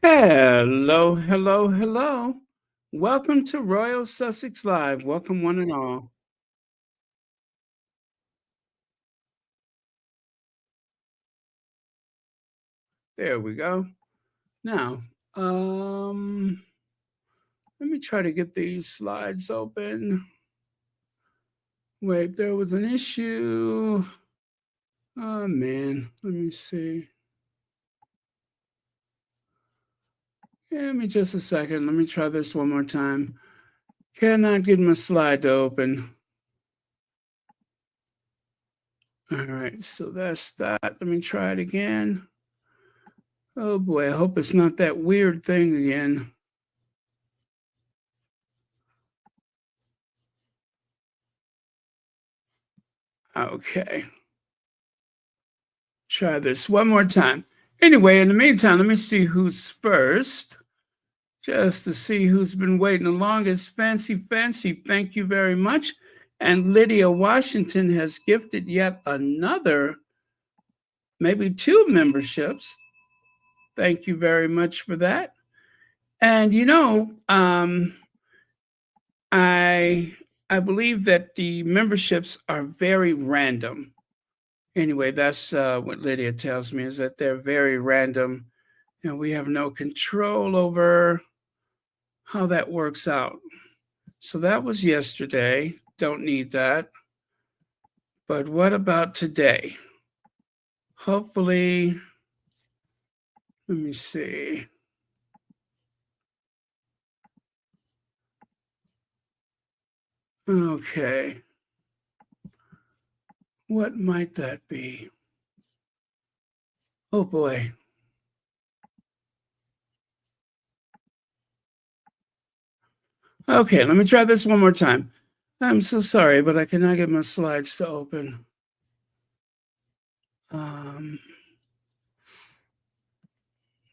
Hello, hello, hello. Welcome to Royal Sussex Live. Welcome, one and all. There we go. Now, let me try to get these slides open. Wait, there was an issue. Oh, man. Let me see. Give me just a second. Let me try this one more time. Cannot get my slide to open. All right, so that's that. Let me try it again. Oh boy, I hope it's not that weird thing again. Okay. Try this one more time. Anyway, in the meantime, let me see who's first, just to see who's been waiting the longest. Fancy, thank you very much. And Lydia Washington has gifted yet another, maybe 2 memberships. Thank you very much for that. And I believe that the memberships are very random. Anyway, that's what Lydia tells me, is that they're very random and we have no control over how that works out. So that was yesterday. Don't need that. But what about today? Hopefully, let me see. Okay. What might that be? Oh boy. Okay, let me try this one more time. I'm so sorry, but I cannot get my slides to open.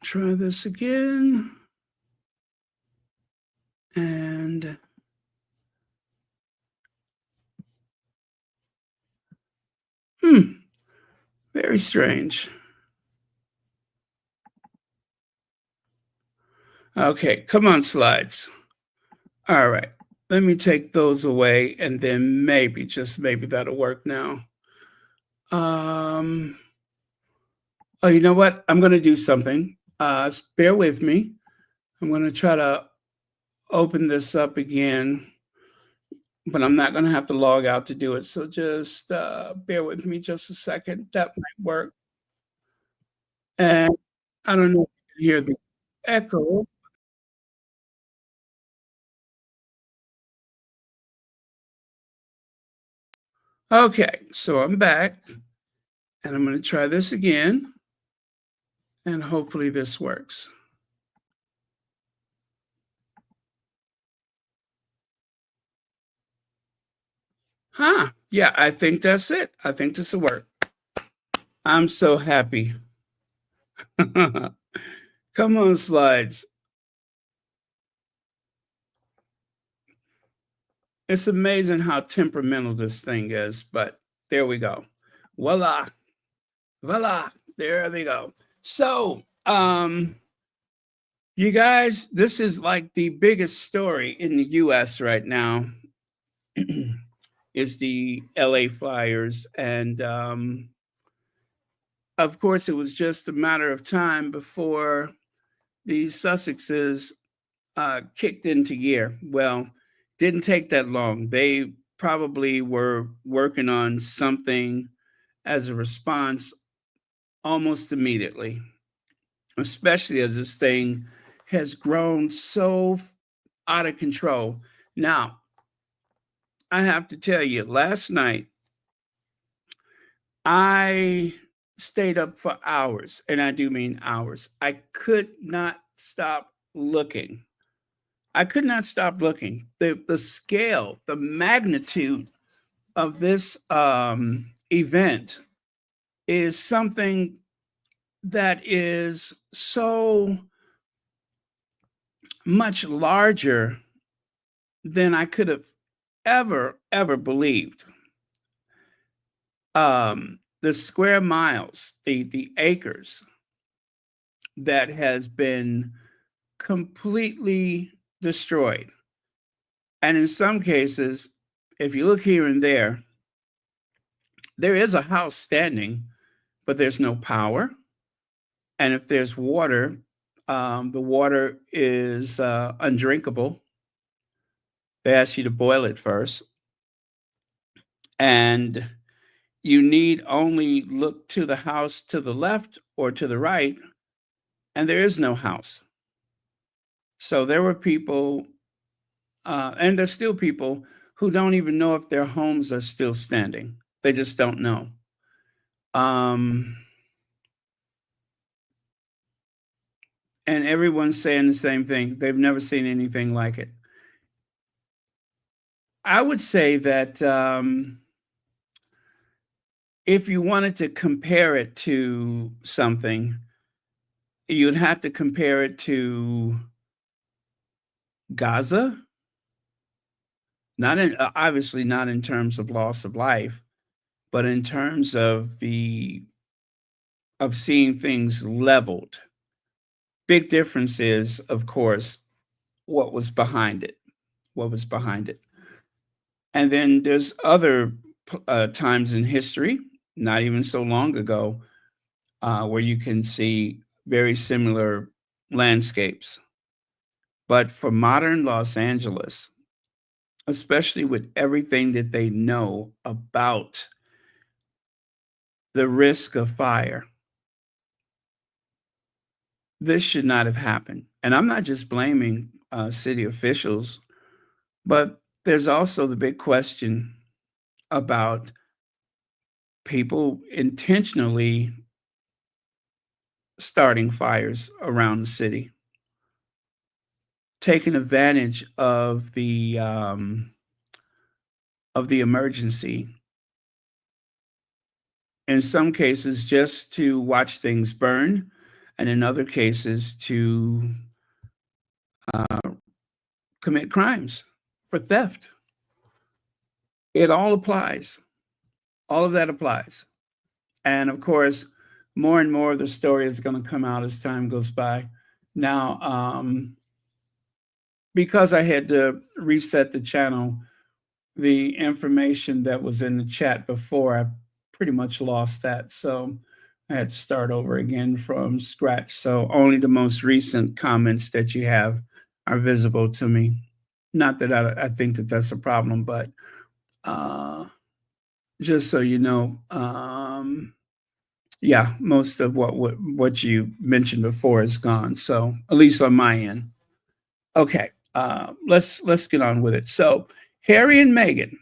Try this again. And very strange. Okay, come on, slides. All right, let me take those away, and then maybe, just maybe, that'll work now. Oh, you know what? I'm going to do something. Bear with me. I'm going to try to open this up again, but I'm not going to have to log out to do it. So just bear with me just a second. That might work. And I don't know if you can hear the echo. Okay, so I'm back, and I'm going to try this again, and hopefully this works. Yeah, I think that's it. I think this will work. I'm so happy. Come on, slides. It's amazing how temperamental this thing is, but there we go. Voila. Voila. There we go. So, you guys, this is like the biggest story in the US right now. Is the LA fires. And of course, it was just a matter of time before the Sussexes kicked into gear. Well, didn't take that long. They probably were working on something as a response almost immediately, especially as this thing has grown so out of control. Now, I have to tell you, last night I stayed up for hours, and I do mean hours. I could not stop looking. I could not stop looking. The scale, the magnitude of this event is something that is so much larger than I could have ever believed. The square miles, the acres that has been completely destroyed. And in some cases, if you look here and there is a house standing, but there's no power. And if there's water, the water is undrinkable. They ask you to boil it first. And you need only look to the house to the left or to the right, and there is no house. So there were people, and there's still people who don't even know if their homes are still standing. They just don't know. Um, and everyone's saying the same thing. They've never seen anything like it. I would say that if you wanted to compare it to something, you'd have to compare it to Gaza. Not in obviously not in terms of loss of life, but in terms of seeing things leveled. Big difference is, of course, what was behind it. What was behind it. And then there's other times in history, not even so long ago, where you can see very similar landscapes. But for modern Los Angeles, especially with everything that they know about the risk of fire, this should not have happened. And I'm not just blaming city officials, but there's also the big question about people intentionally starting fires around the city, taking advantage of the emergency. In some cases, just to watch things burn, and in other cases, to commit crimes for theft. It all applies. All of that applies. And of course, more and more of the story is going to come out as time goes by. Now, because I had to reset the channel, the information that was in the chat before, I pretty much lost that. So I had to start over again from scratch. So only the most recent comments that you have are visible to me. Not that I think that that's a problem, but just so you know, yeah, most of what you mentioned before is gone. So at least on my end. Okay, let's get on with it. So Harry and Meghan,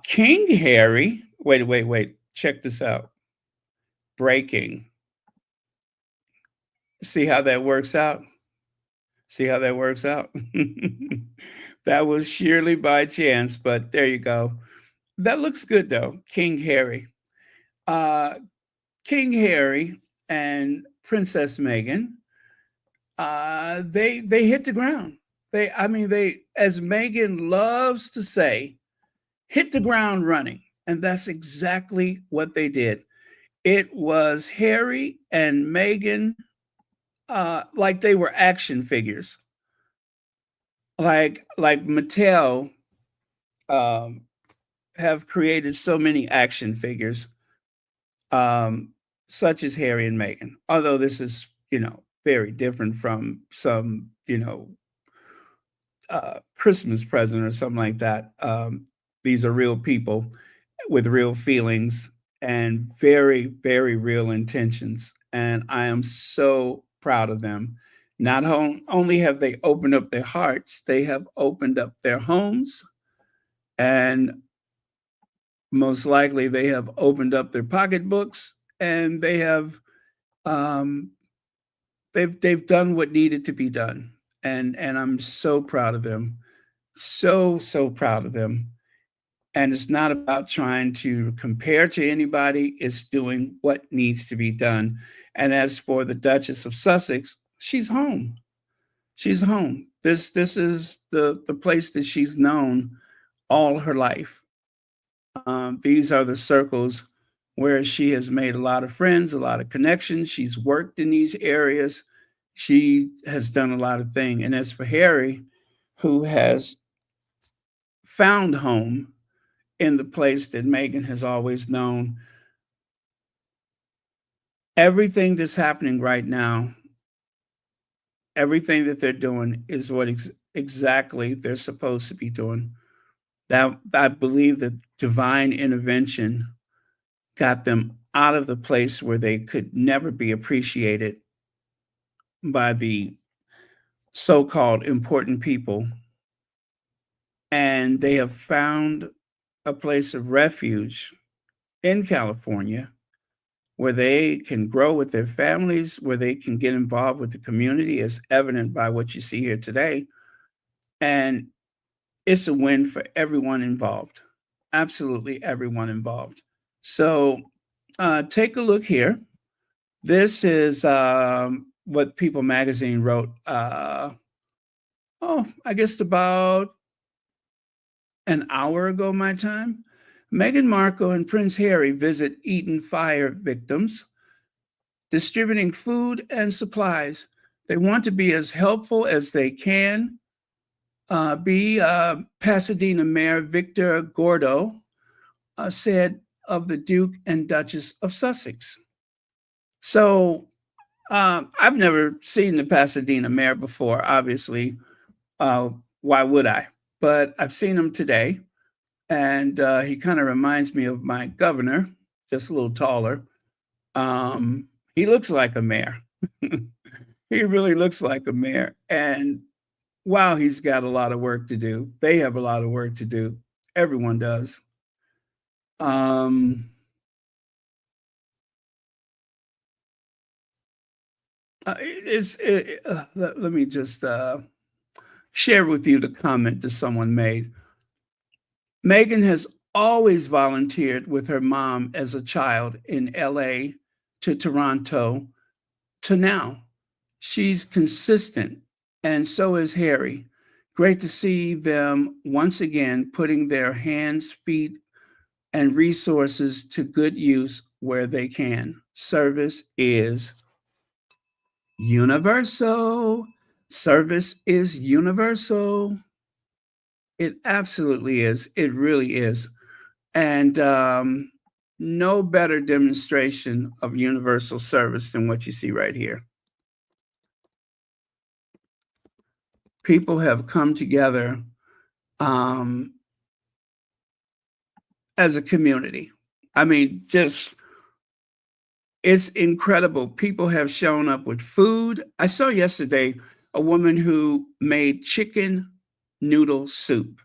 King Harry. Wait. Check this out. Breaking. See how that works out? That was sheerly by chance, but there you go. That looks good though. King Harry. Uh, King Harry and Princess Meghan, they hit the ground. They, as Meghan loves to say, hit the ground running. And that's exactly what they did. It was Harry and Meghan, like they were action figures. Like Mattel um, have created so many action figures. um, such as Harry and Meghan. Although this is, very different from some, Christmas present or something like that. These are real people with real feelings and very, very real intentions. And I am so proud of them. Not only have they opened up their hearts, they have opened up their homes, and most likely they have opened up their pocketbooks, and um, they've done what needed to be done. And I'm so proud of them. So proud of them. And it's not about trying to compare to anybody, it's doing what needs to be done. And as for the Duchess of Sussex, she's home. She's home. This is the place that she's known all her life. These are the circles where she has made a lot of friends, a lot of connections. She's worked in these areas. She has done a lot of things. And as for Harry, who has found home in the place that Meghan has always known, everything that's happening right now, everything that they're doing is what exactly they're supposed to be doing. That I believe that divine intervention got them out of the place where they could never be appreciated by the so-called important people. And they have found a place of refuge in California where they can grow with their families, where they can get involved with the community, as evident by what you see here today. And it's a win for everyone involved, absolutely everyone involved. So take a look here. This is what People Magazine wrote, I guess about an hour ago, my time. Meghan Markle and Prince Harry visit Eaton fire victims, distributing food and supplies. They want to be as helpful as they can. Pasadena Mayor Victor Gordo said of the Duke and Duchess of Sussex. So I've never seen the Pasadena mayor before, obviously. Why would I? But I've seen him today, and he kind of reminds me of my governor, just a little taller. He looks like a mayor. He really looks like a mayor. And wow, he's got a lot of work to do. They have a lot of work to do. Everyone does. Let me just share with you the comment that someone made. Meghan has always volunteered with her mom as a child in LA to Toronto to now. She's consistent, and so is Harry. Great to see them once again putting their hands, feet, and resources to good use where they can. Service is universal. Service is universal. It absolutely is. It really is. And no better demonstration of universal service than what you see right here. People have come together as a community. I mean, just it's incredible. People have shown up with food. I saw yesterday a woman who made chicken noodle soup,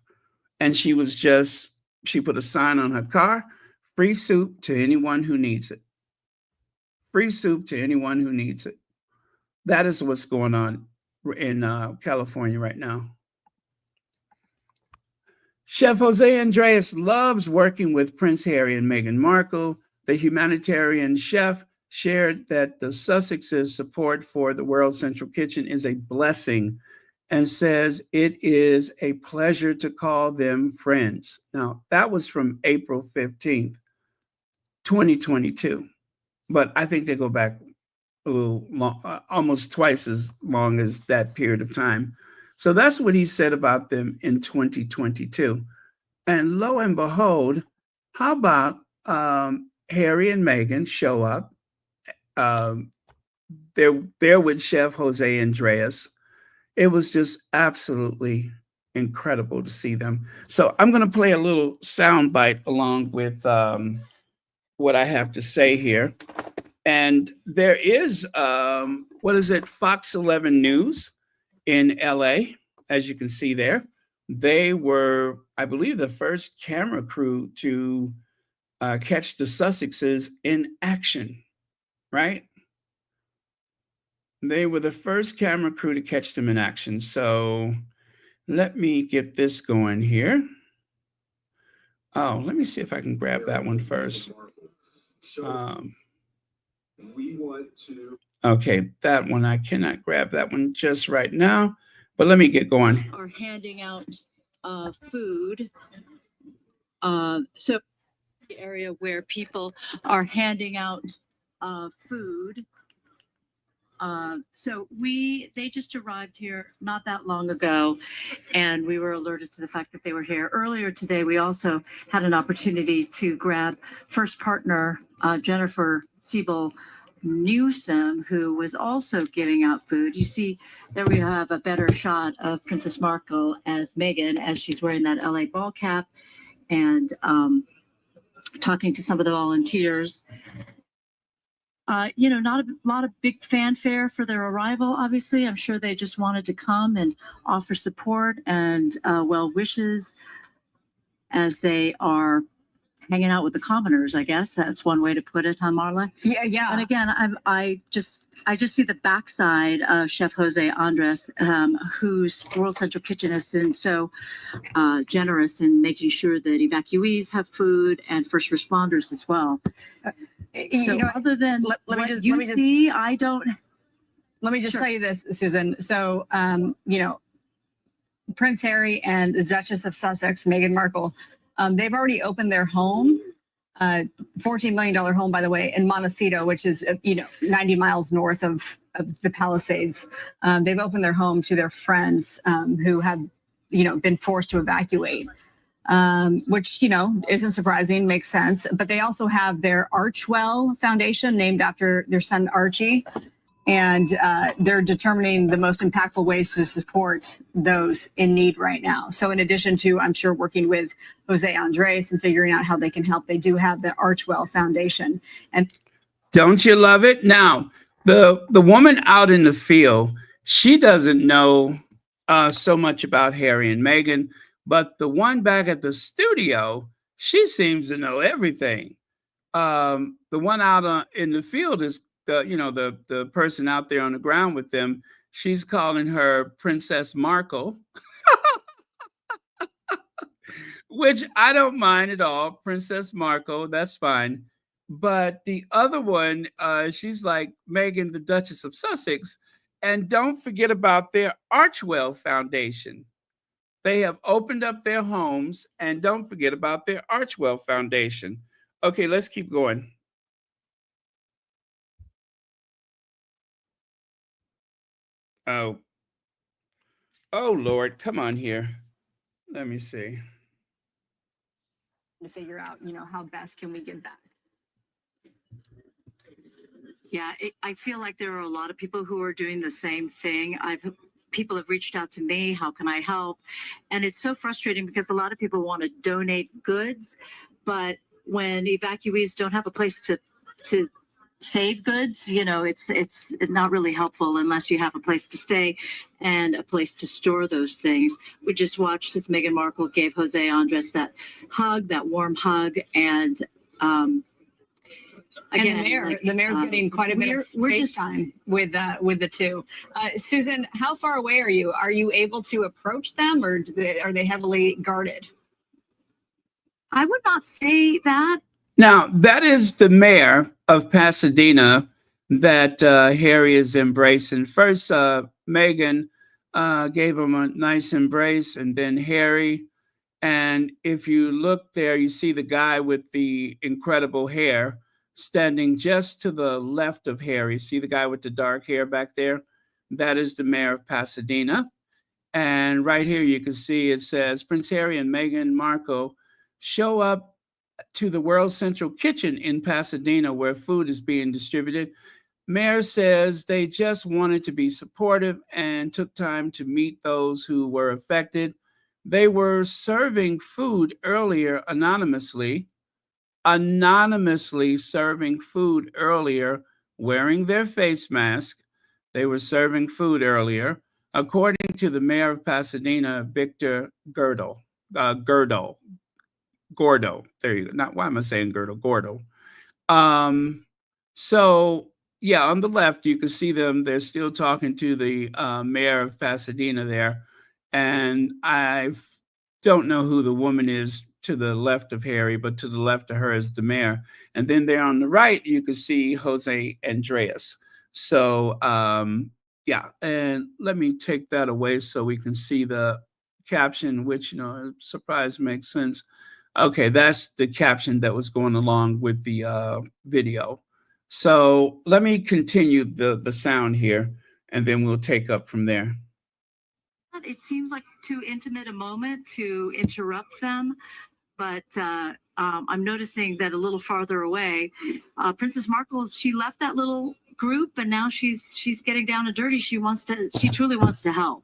and she put a sign on her car, free soup to anyone who needs it. Free soup to anyone who needs it. That is what's going on in California right now. Chef Jose Andrés loves working with Prince Harry and Meghan Markle. The humanitarian chef shared that the Sussexes' support for the World Central Kitchen is a blessing and says it is a pleasure to call them friends. Now, that was from April 15th, 2022. But I think they go back a little long, almost twice as long as that period of time. So that's what he said about them in 2022. And lo and behold, how about Harry and Meghan show up. Um, they're with Chef Jose Andrés. It was just absolutely incredible to see them. So I'm going to play a little sound bite along with what I have to say here. And there is, what is it, Fox 11 News in LA, as you can see there. They were, I believe, the first camera crew to catch the Sussexes in action, right? They were the first camera crew to catch them in action. So let me get this going here. Oh, let me see if I can grab that one first. Okay, that one, I cannot grab that one just right now, but let me get going. Are handing out food. So the area where people are handing out food. So they just arrived here not that long ago, and we were alerted to the fact that they were here earlier today. We also had an opportunity to grab first partner Jennifer Siebel Newsom, who was also giving out food. You see there we have a better shot of Princess Markle as Meghan, as she's wearing that LA ball cap and talking to some of the volunteers. Not a lot of big fanfare for their arrival, obviously. I'm sure they just wanted to come and offer support and well wishes as they are hanging out with the commoners, I guess. That's one way to put it, huh, Marla? Yeah. And again, I just see the backside of Chef Jose Andrés, whose World Central Kitchen has been so generous in making sure that evacuees have food and first responders as well. So other than let me just tell you this, Susan. So, Prince Harry and the Duchess of Sussex, Meghan Markle, they've already opened their home, $14 million home, by the way, in Montecito, which is, 90 miles north of the Palisades. They've opened their home to their friends who have, been forced to evacuate. Which, isn't surprising, makes sense. But they also have their Archwell Foundation named after their son, Archie. And they're determining the most impactful ways to support those in need right now. So in addition to, I'm sure, working with Jose Andrés and figuring out how they can help, they do have the Archwell Foundation. And don't you love it? Now, the woman out in the field, she doesn't know so much about Harry and Meghan. But the one back at the studio, she seems to know everything. The one out in the field is the person out there on the ground with them. She's calling her Princess Markle, which I don't mind at all. Princess Markle, that's fine. But the other one, she's like Meghan, the Duchess of Sussex. And don't forget about their Archwell Foundation. They have opened up their homes, and don't forget about their Archwell Foundation. Okay, let's keep going. Oh, Lord, come on here. Let me see. To figure out, how best can we give back? Yeah, I feel like there are a lot of people who are doing the same thing. People have reached out to me. How can I help? And it's so frustrating because a lot of people want to donate goods, but when evacuees don't have a place to save goods, it's not really helpful unless you have a place to stay and a place to store those things. We just watched as Meghan Markle gave Jose Andrés that warm hug, and again, and the mayor's getting quite a bit of face time with the two. Susan, how far away are you? Are you able to approach them, or are they heavily guarded? I would not say that. Now, that is the mayor of Pasadena that Harry is embracing. First, Meghan gave him a nice embrace, and then Harry. And if you look there, you see the guy with the incredible hair standing just to the left of Harry. See the guy with the dark hair back there? That is the mayor of Pasadena. And right here you can see it says Prince Harry and Meghan Markle show up to the World Central Kitchen in Pasadena, where food is being distributed. Mayor says they just wanted to be supportive and took time to meet those who were affected. They were serving food earlier anonymously serving food earlier, wearing their face mask. They were serving food earlier, according to the mayor of Pasadena, Victor Gordo. There you go. Not why am I saying Gordo? Gordo. So yeah, on the left you can see them. They're still talking to the mayor of Pasadena there, and I don't know who the woman is to the left of Harry, but to the left of her is the mayor. And then there on the right, you can see Hosé Andrés. So yeah, and let me take that away so we can see the caption, which, surprise makes sense. Okay, that's the caption that was going along with the video. So let me continue the sound here, and then we'll take up from there. It seems like too intimate a moment to interrupt them, but I'm noticing that a little farther away, Princess Markle, she left that little group and now she's getting down and dirty. She truly wants to help.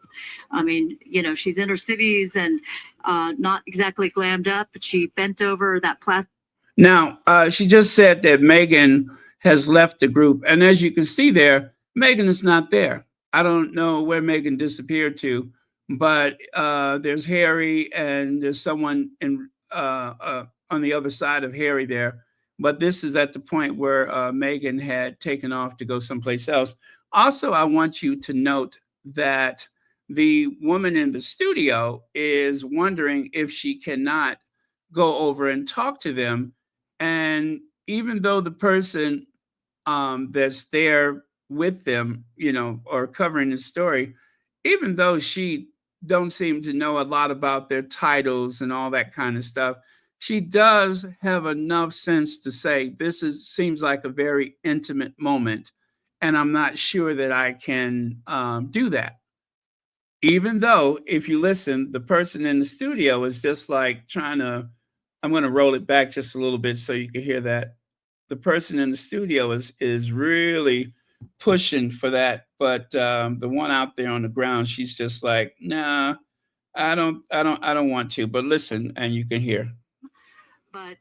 I mean, she's in her civvies and not exactly glammed up, but she bent over that plastic. Now, she just said that Meghan has left the group, and as you can see there, Meghan is not there. I don't know where Meghan disappeared to, but there's Harry and there's someone on the other side of Harry there. But this is at the point where Meghan had taken off to go someplace else. Also, I want you to note that the woman in the studio is wondering if she cannot go over and talk to them. And even though the person that's there with them, or covering the story, even though she don't seem to know a lot about their titles and all that kind of stuff, she does have enough sense to say seems like a very intimate moment, and I'm not sure that I can do that. Even though, if you listen, the person in the studio is just like I'm going to roll it back just a little bit so you can hear that. The person in the studio is really pushing for that, but the one out there on the ground, she's just like, nah, I don't want to. But listen, and you can hear. But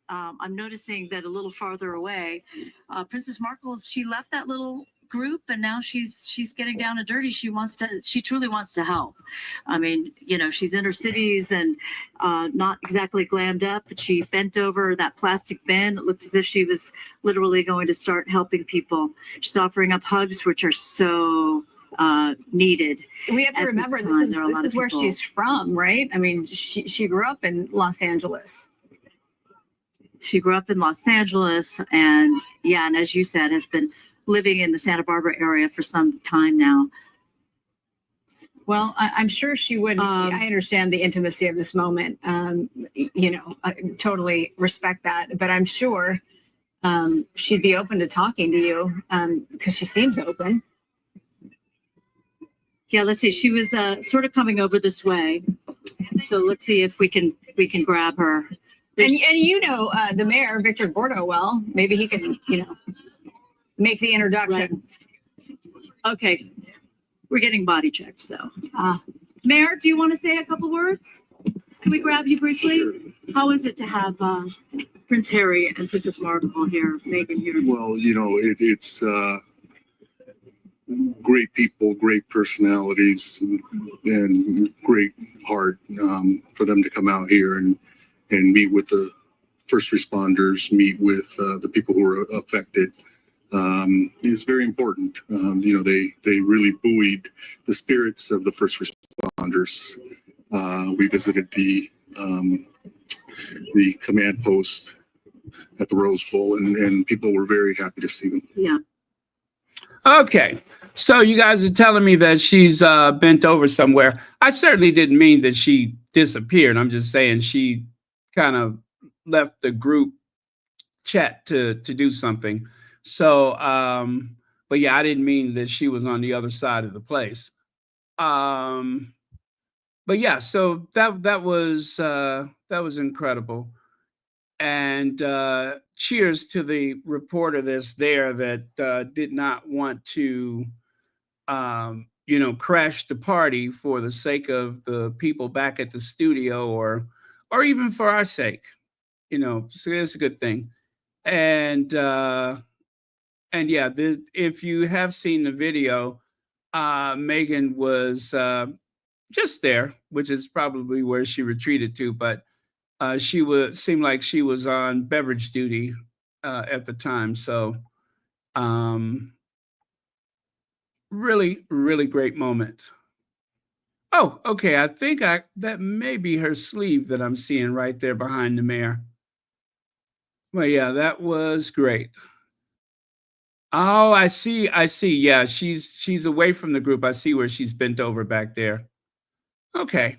I'm noticing that a little farther away, Princess Markle, she left that little group and now she's getting down and dirty. She truly wants to help. I mean, she's in her civvies and not exactly glammed up, but she bent over that plastic bin. It looked as if she was literally going to start helping people. She's offering up hugs, which are so needed. We have to remember this is where she's from, right? I mean, she grew up in Los Angeles. She grew up in Los Angeles and as you said, has been living in the Santa Barbara area for some time now. Well, I'm sure she would. I understand the intimacy of this moment. I totally respect that. But I'm sure she'd be open to talking to you because she seems open. Yeah, let's see. She was sort of coming over this way. So let's see if we can grab her. And the mayor, Victor Gordo, well, maybe he can, make the introduction. Right. Okay. We're getting body checked, so. Mayor, do you want to say a couple words? Can we grab you briefly? Sure. How is it to have Prince Harry and Princess Markle here, Meghan here? Well, it's great people, great personalities, and great heart for them to come out here and meet with the first responders, meet with the people who are affected. Is very important. They really buoyed the spirits of the first responders. We visited the command post at the Rose Bowl, and people were very happy to see them. Yeah. Okay, so you guys are telling me that she's bent over somewhere. I certainly didn't mean that she disappeared. I'm just saying she kind of left the group chat to do something. So, but yeah, I didn't mean that she was on the other side of the place. But yeah, so that was incredible. And cheers to the reporter that's there that did not want to, crash the party for the sake of the people back at the studio, or even for our sake. So it's a good thing. And yeah, if you have seen the video, Meghan was just there, which is probably where she retreated to, but she would seem like she was on beverage duty at the time. So really, really great moment. Oh, okay. I think that may be her sleeve that I'm seeing right there behind the mayor. Well, yeah, that was great. Oh, I see. I see. Yeah, she's away from the group. I see where she's bent over back there. Okay.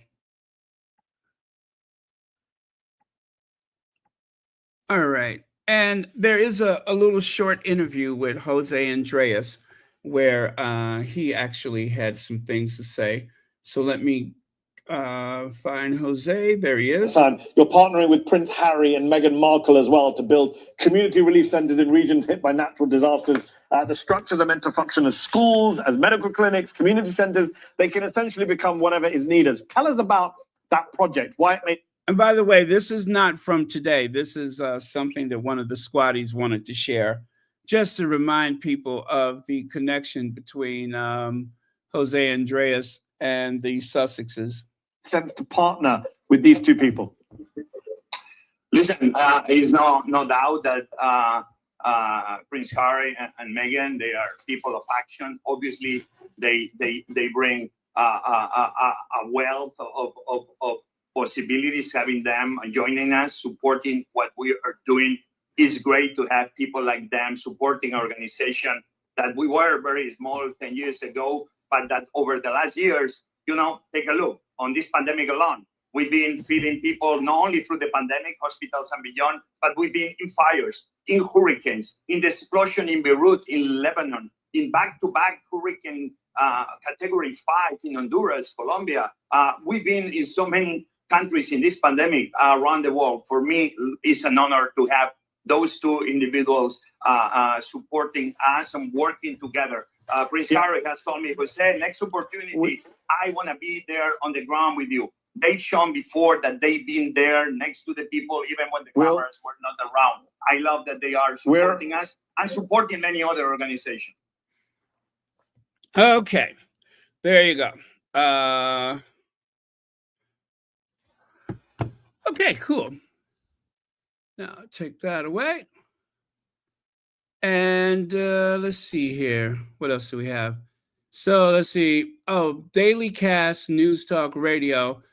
All right. And there is a little short interview with Jose Andrés where he actually had some things to say. So let me find Jose. There he is. You're partnering with Prince Harry and Meghan Markle as well to build community relief centers in regions hit by natural disasters. The structures are meant to function as schools, as medical clinics, community centers. They can essentially become whatever is needed. Tell us about that project. Why it made. And by the way, this is not from today. This is something that one of the squatties wanted to share, just to remind people of the connection between Jose Andrés and the Sussexes. Sense to partner with these two people? Listen, it's no doubt that Prince Harry and Meghan, they are people of action. Obviously, they bring a wealth of possibilities. Having them joining us, supporting what we are doing, is great to have people like them supporting an organization that we were very small 10 years ago, but that over the last years, take a look on this pandemic alone. We've been feeding people not only through the pandemic, hospitals and beyond, but we've been in fires, in hurricanes, in the explosion in Beirut, in Lebanon, in back-to-back hurricane category 5 in Honduras, Colombia. We've been in so many countries in this pandemic around the world. For me, it's an honor to have those two individuals supporting us and working together. Prince Harry has told me, Jose, next opportunity, I want to be there on the ground with you. They've shown before that they've been there next to the people, even when the cameras were not around. I love that they are supporting us and supporting many other organizations. Okay, there you go. Okay, cool. Now take that away. And let's see here. What else do we have? So let's see. Oh, Daily Cast News Talk Radio.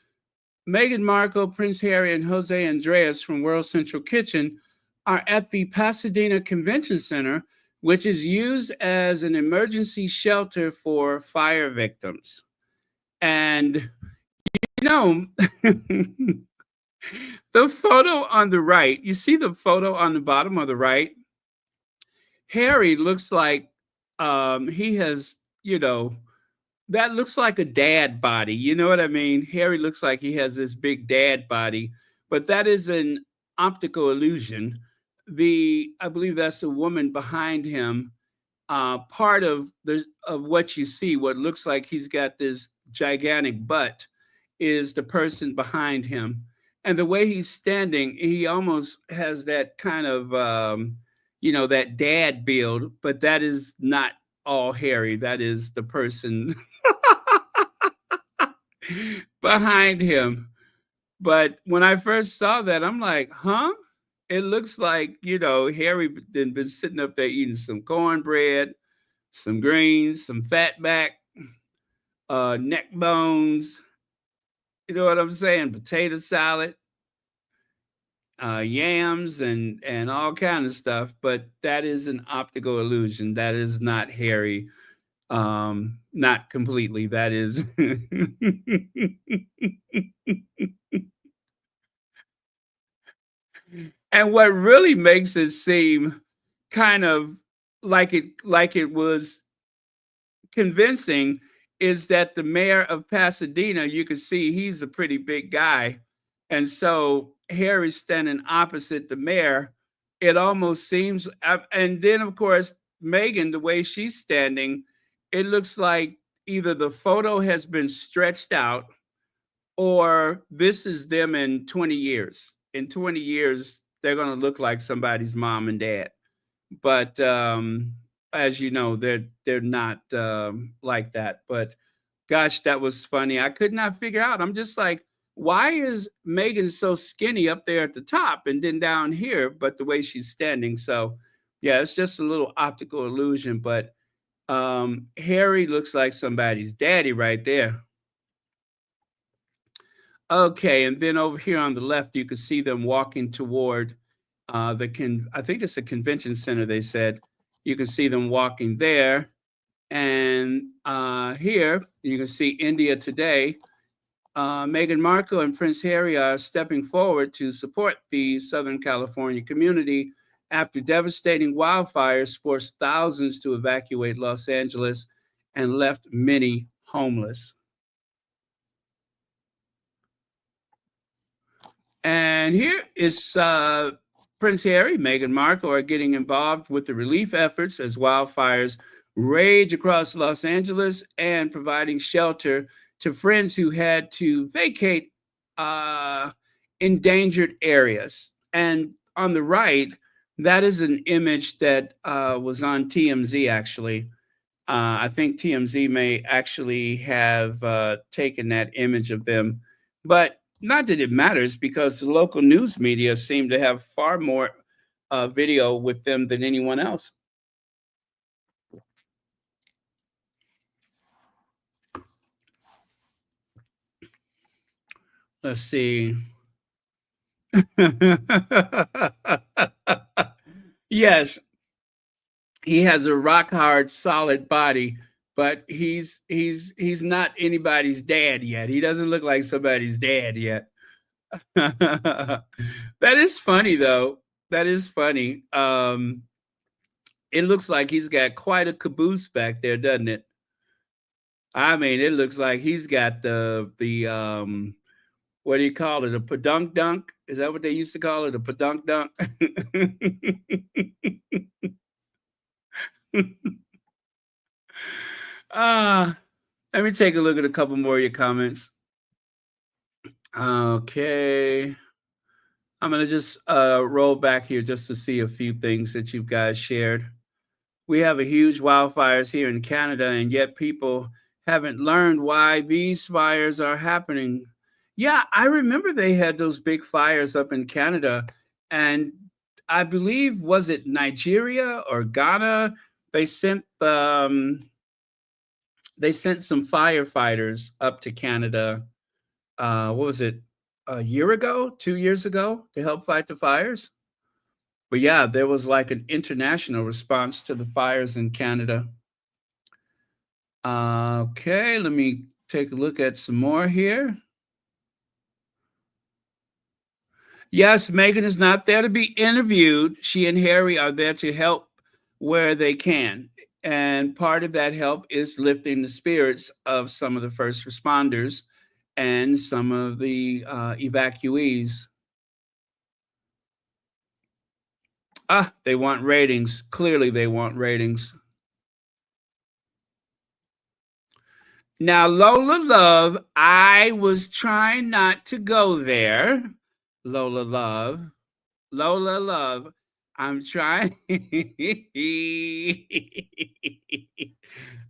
Meghan Markle, Prince Harry, and Jose Andrés from World Central Kitchen are at the Pasadena Convention Center, which is used as an emergency shelter for fire victims. And, the photo on the right, you see the photo on the bottom of the right? Harry looks like he has, that looks like a dad body. You know what I mean? Harry looks like he has this big dad body, but that is an optical illusion. I believe that's the woman behind him. Part of what you see, what looks like he's got this gigantic butt, is the person behind him. And the way he's standing, he almost has that kind of, that dad build, but that is not all Harry. That is the person behind him. But when I first saw that, I'm like, huh? It looks like, Harry been sitting up there eating some cornbread, some greens, some fatback, neck bones. You know what I'm saying? Potato salad, yams, and all kind of stuff. But that is an optical illusion. That is not Harry. Not completely. That is. And what really makes it seem kind of like it was convincing is that the mayor of Pasadena, you can see he's a pretty big guy. And so Harry's standing opposite the mayor, it almost seems, and then of course, Meghan, the way she's standing, it looks like either the photo has been stretched out or this is them in 20 years. In 20 years, they're going to look like somebody's mom and dad. But as you know, they're not like that. But gosh, that was funny. I could not figure out. I'm just like, why is Meghan so skinny up there at the top and then down here, but the way she's standing? So yeah, it's just a little optical illusion. But Harry looks like somebody's daddy right there. Okay, and then over here on the left, you can see them walking toward I think it's a convention center, they said. You can see them walking there. And here, you can see India Today. Meghan Markle and Prince Harry are stepping forward to support the Southern California community after devastating wildfires forced thousands to evacuate Los Angeles and left many homeless. And here is Prince Harry, Meghan Markle are getting involved with the relief efforts as wildfires rage across Los Angeles and providing shelter to friends who had to vacate endangered areas. And on the right, that is an image that was on TMZ, actually. I think TMZ may actually have taken that image of them. But not that it matters, because the local news media seem to have far more video with them than anyone else. Let's see. Yes, he has a rock hard, solid body, but he's not anybody's dad yet. He doesn't look like somebody's dad yet. That is funny, though. That is funny. It looks like he's got quite a caboose back there, doesn't it? I mean, it looks like he's got the what do you call it? A padunk dunk? Is that what they used to call it? A padunk dunk? Let me take a look at a couple more of your comments. Okay. I'm going to just roll back here just to see a few things that you guys shared. We have a huge wildfires here in Canada, and yet people haven't learned why these fires are happening. Yeah, I remember they had those big fires up in Canada, and I believe, was it Nigeria or Ghana? They sent some firefighters up to Canada. What was it? A year ago, 2 years ago, to help fight the fires. But yeah, there was like an international response to the fires in Canada. Okay, let me take a look at some more here. Yes, Meghan is not there to be interviewed. She and Harry are there to help where they can. And part of that help is lifting the spirits of some of the first responders and some of the evacuees. They want ratings. Clearly, they want ratings. Now, Lola Love, I was trying not to go there. Lola Love, I'm trying.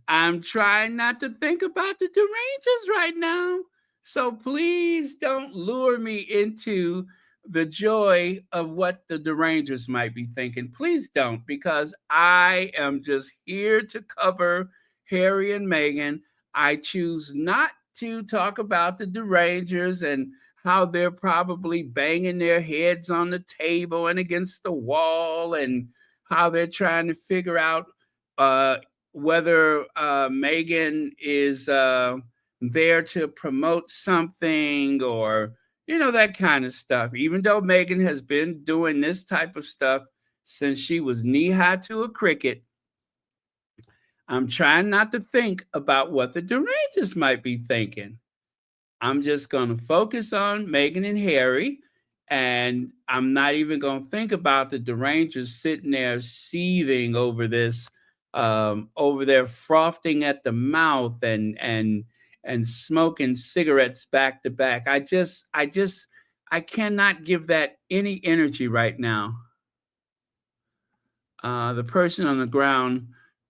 I'm trying not to think about the derangers right now. So please don't lure me into the joy of what the derangers might be thinking. Please don't, because I am just here to cover Harry and Meghan. I choose not to talk about the derangers and how they're probably banging their heads on the table and against the wall, and how they're trying to figure out whether Meghan is there to promote something, or, you know, that kind of stuff. Even though Meghan has been doing this type of stuff since she was knee-high to a cricket, I'm trying not to think about what the derangers might be thinking. I'm just going to focus on Meghan and Harry And I'm not even going to think about the derangers sitting there seething over this, over there frothing at the mouth and smoking cigarettes back to back. I cannot give that any energy right now. The person on the ground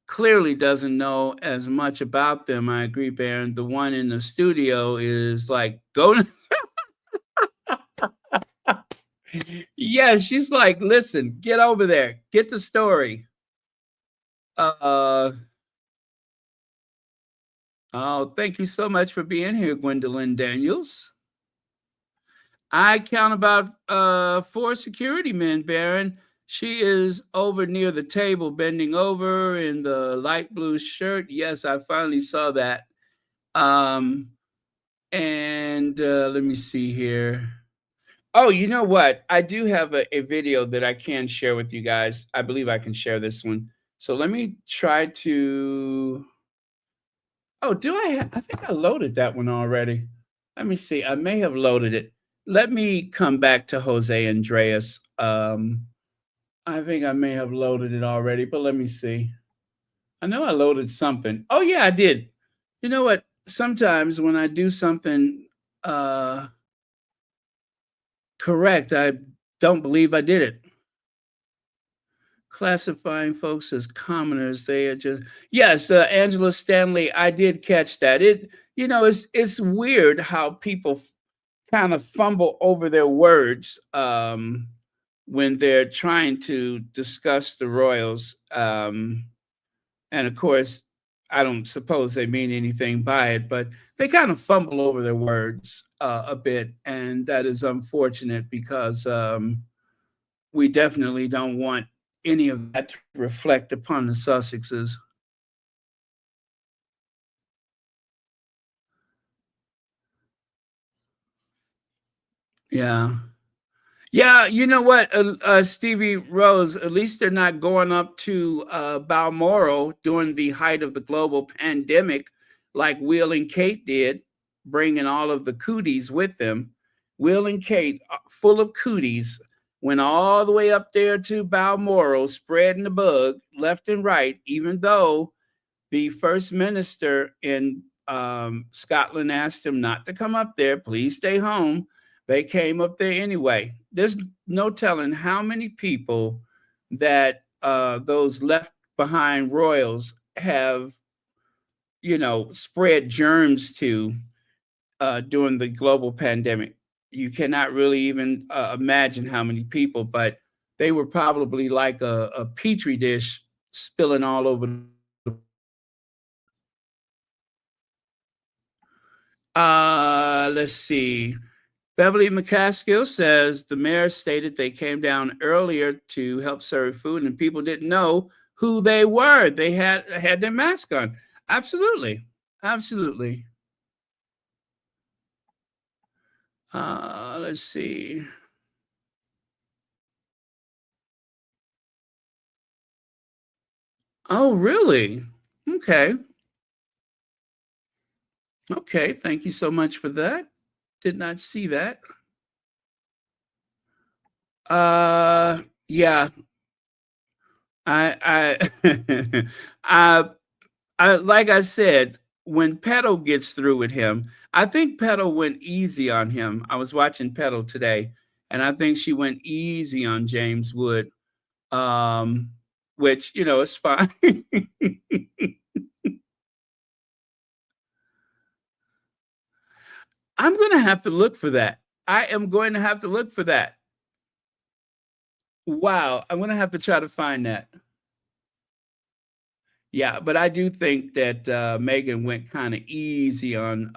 clearly doesn't know as much about them. I agree, Baron. The one in the studio is like, go. Yeah, she's like, listen, get over there, get the story. Oh, thank you so much for being here, Gwendolyn Daniels. I count about 4 security men, Baron. She is over near the table, bending over in the light blue shirt. Yes, I finally saw that. And let me see here. Oh, you know what? I do have a video that I can share with you guys. I believe I can share this one. So let me try to. Oh, do I? I think I loaded that one already. Let me see. I may have loaded it. Let me come back to Jose Andreas. I think I may have loaded it already, but let me see. I know I loaded something. Oh, yeah, I did. You know what? Sometimes when I do something correct, I don't believe I did it. Classifying folks as commoners, they are just yes, Angela Stanley, I did catch that. It's weird how people kind of fumble over their words when they're trying to discuss the royals. And of course, I don't suppose they mean anything by it, but they kind of fumble over their words a bit, and that is unfortunate because we definitely don't want any of that to reflect upon the Sussexes. Yeah. Yeah, you know what, Stevie Rose, at least they're not going up to Balmoral during the height of the global pandemic like Will and Kate did, bringing all of the cooties with them. Will and Kate, full of cooties, went all the way up there to Balmoral, spreading the bug left and right, even though the first minister in Scotland asked him not to come up there, please stay home. They came up there anyway. There's no telling how many people that those left behind royals have, spread germs to during the global pandemic. You cannot really even imagine how many people, but they were probably like a petri dish spilling all over. Let's see. Beverly McCaskill says the mayor stated they came down earlier to help serve food and people didn't know who they were. They had their mask on. Absolutely. Absolutely. Let's see. Oh, really? Okay. Okay. Thank you so much for that. Did not see that. Yeah. I like I said, when Petal gets through with him, I think Petal went easy on him. I was watching Petal today, and I think she went easy on James Wood, which is fine. I'm going to have to look for that. I am going to have to look for that. Wow, I'm going to have to try to find that. Yeah, but I do think that Meghan went kind of easy on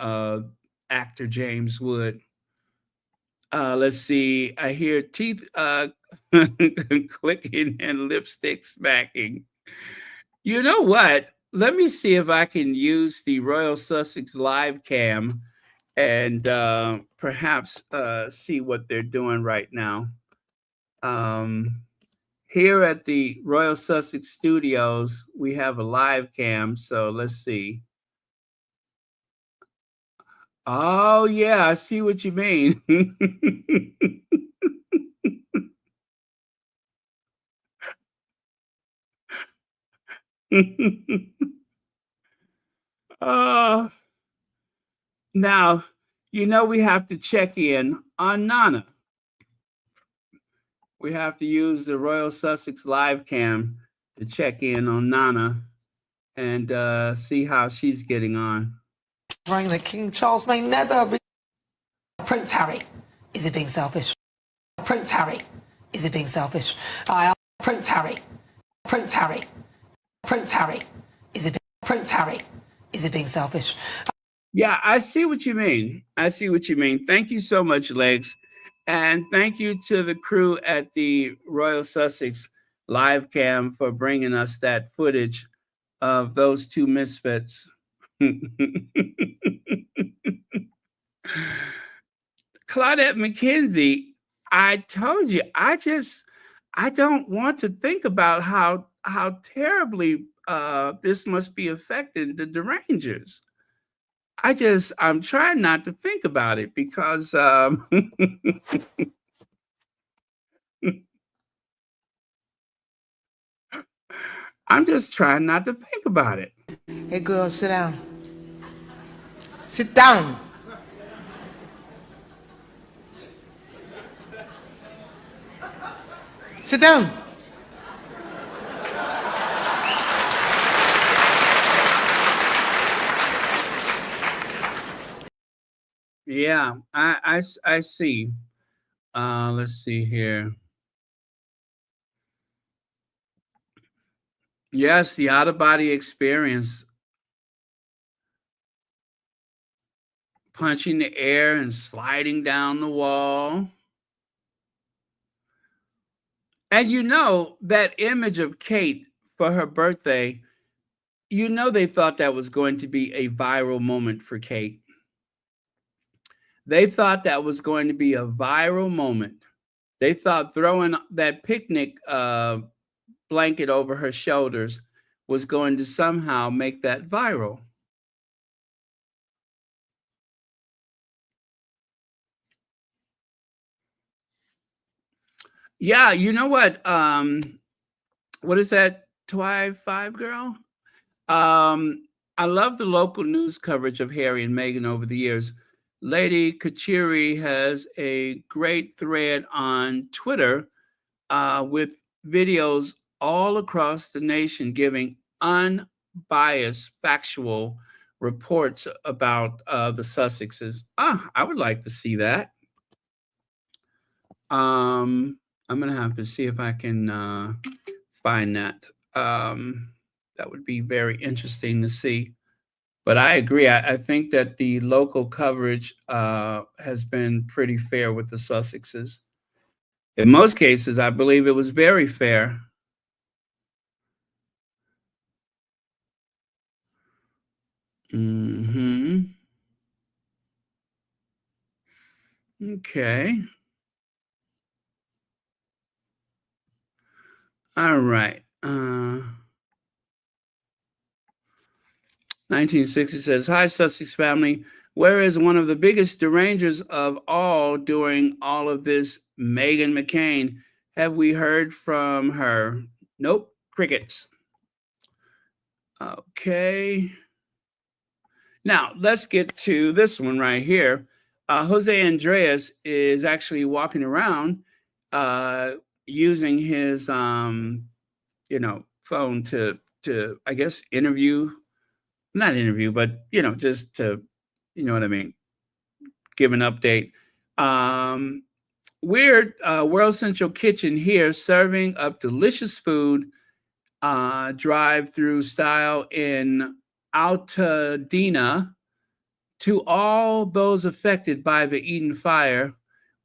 actor James Wood. Let's see. I hear teeth clicking and lipstick smacking. You know what? Let me see if I can use the Royal Sussex live cam and perhaps see what they're doing right now. Here at the Royal Sussex Studios, we have a live cam. So let's see. Oh, yeah, I see what you mean. uh, now, we have to check in on Nana. We have to use the Royal Sussex live cam to check in on Nana and see how she's getting on. That King Charles may never be. Prince Harry, is he being selfish? Prince Harry, is he being selfish? Prince Harry, Prince Harry, Prince Harry, is he being selfish? Yeah, I see what you mean. Thank you so much, Legs. And thank you to the crew at the Royal Sussex live cam for bringing us that footage of those two misfits. Claudette McKenzie, I told you, I don't want to think about how terribly this must be affecting the Derangers. I'm trying not to think about it because I'm just trying not to think about it. Hey, girl, sit down. Sit down. Sit down. Yeah, I see. Let's see here. Yes, the out-of-body experience. Punching the air and sliding down the wall. And that image of Kate for her birthday, they thought that was going to be a viral moment for Kate. They thought that was going to be a viral moment. They thought throwing that picnic blanket over her shoulders was going to somehow make that viral. Yeah, you know what? What is that, Twi-5 girl? I love the local news coverage of Harry and Meghan over the years. Lady Kachiri has a great thread on Twitter with videos all across the nation giving unbiased, factual reports about the Sussexes. I would like to see that. I'm going to have to see if I can find that. That would be very interesting to see. But I agree. I think that the local coverage has been pretty fair with the Sussexes. In most cases, I believe it was very fair. Okay. All right. 1960 says, "Hi, Sussex family. Where is one of the biggest derangers of all during all of this, Meghan McCain? Have we heard from her? Nope, crickets." Okay. Now, let's get to this one right here. Jose Andrés is actually walking around using his, phone to I guess, not interview, but, just to, what I mean, give an update. We're World Central Kitchen here serving up delicious food, drive-through style in Altadena to all those affected by the Eden fire.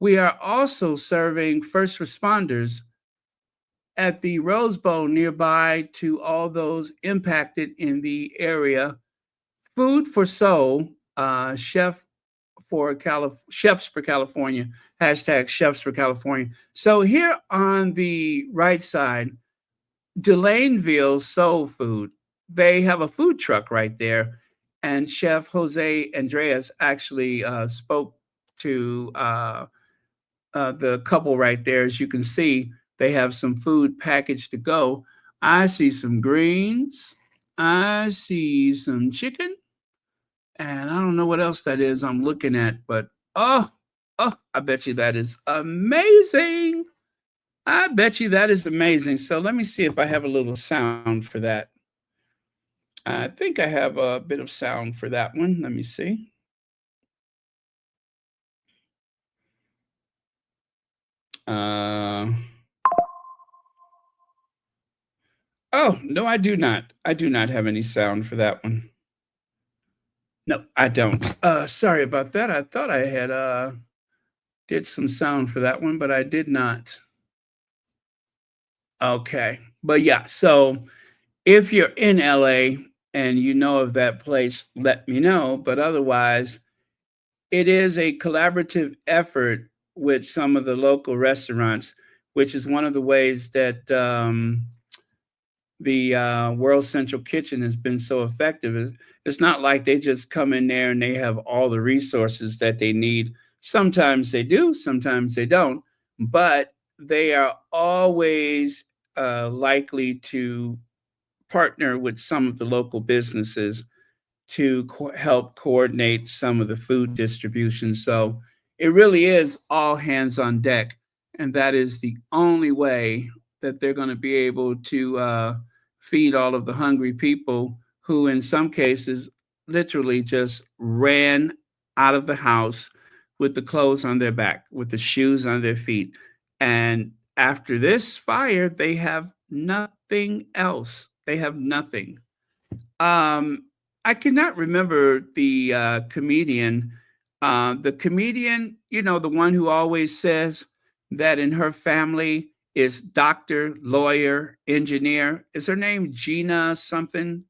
We are also serving first responders at the Rose Bowl nearby to all those impacted in the area. Food for Soul, Chefs for California, hashtag Chefs for California. So here on the right side, Delaneville Soul Food, they have a food truck right there. And Chef Jose Andrés actually spoke to the couple right there. As you can see, they have some food packaged to go. I see some greens. I see some chicken. And I don't know what else that is I'm looking at, but oh, I bet you that is amazing. I bet you that is amazing. So let me see if I have a little sound for that. I think I have a bit of sound for that one. Let me see. Oh, no, I do not. I do not have any sound for that one. No, I don't. Sorry about that. I thought I had did some sound for that one, but I did not. Okay. But yeah, so if you're in LA and you know of that place, let me know. But otherwise, it is a collaborative effort with some of the local restaurants, which is one of the ways that the World Central Kitchen has been so effective. It's not like they just come in there and they have all the resources that they need. Sometimes they do, sometimes they don't, but they are always likely to partner with some of the local businesses to help coordinate some of the food distribution. So it really is all hands on deck. And that is the only way that they're going to be able to feed all of the hungry people who, in some cases, literally just ran out of the house with the clothes on their back, with the shoes on their feet. And after this fire, they have nothing else. They have nothing. Um, I cannot remember the comedian. The comedian, you know, the one who always says that in her family is doctor, lawyer, engineer. Is her name Gina something?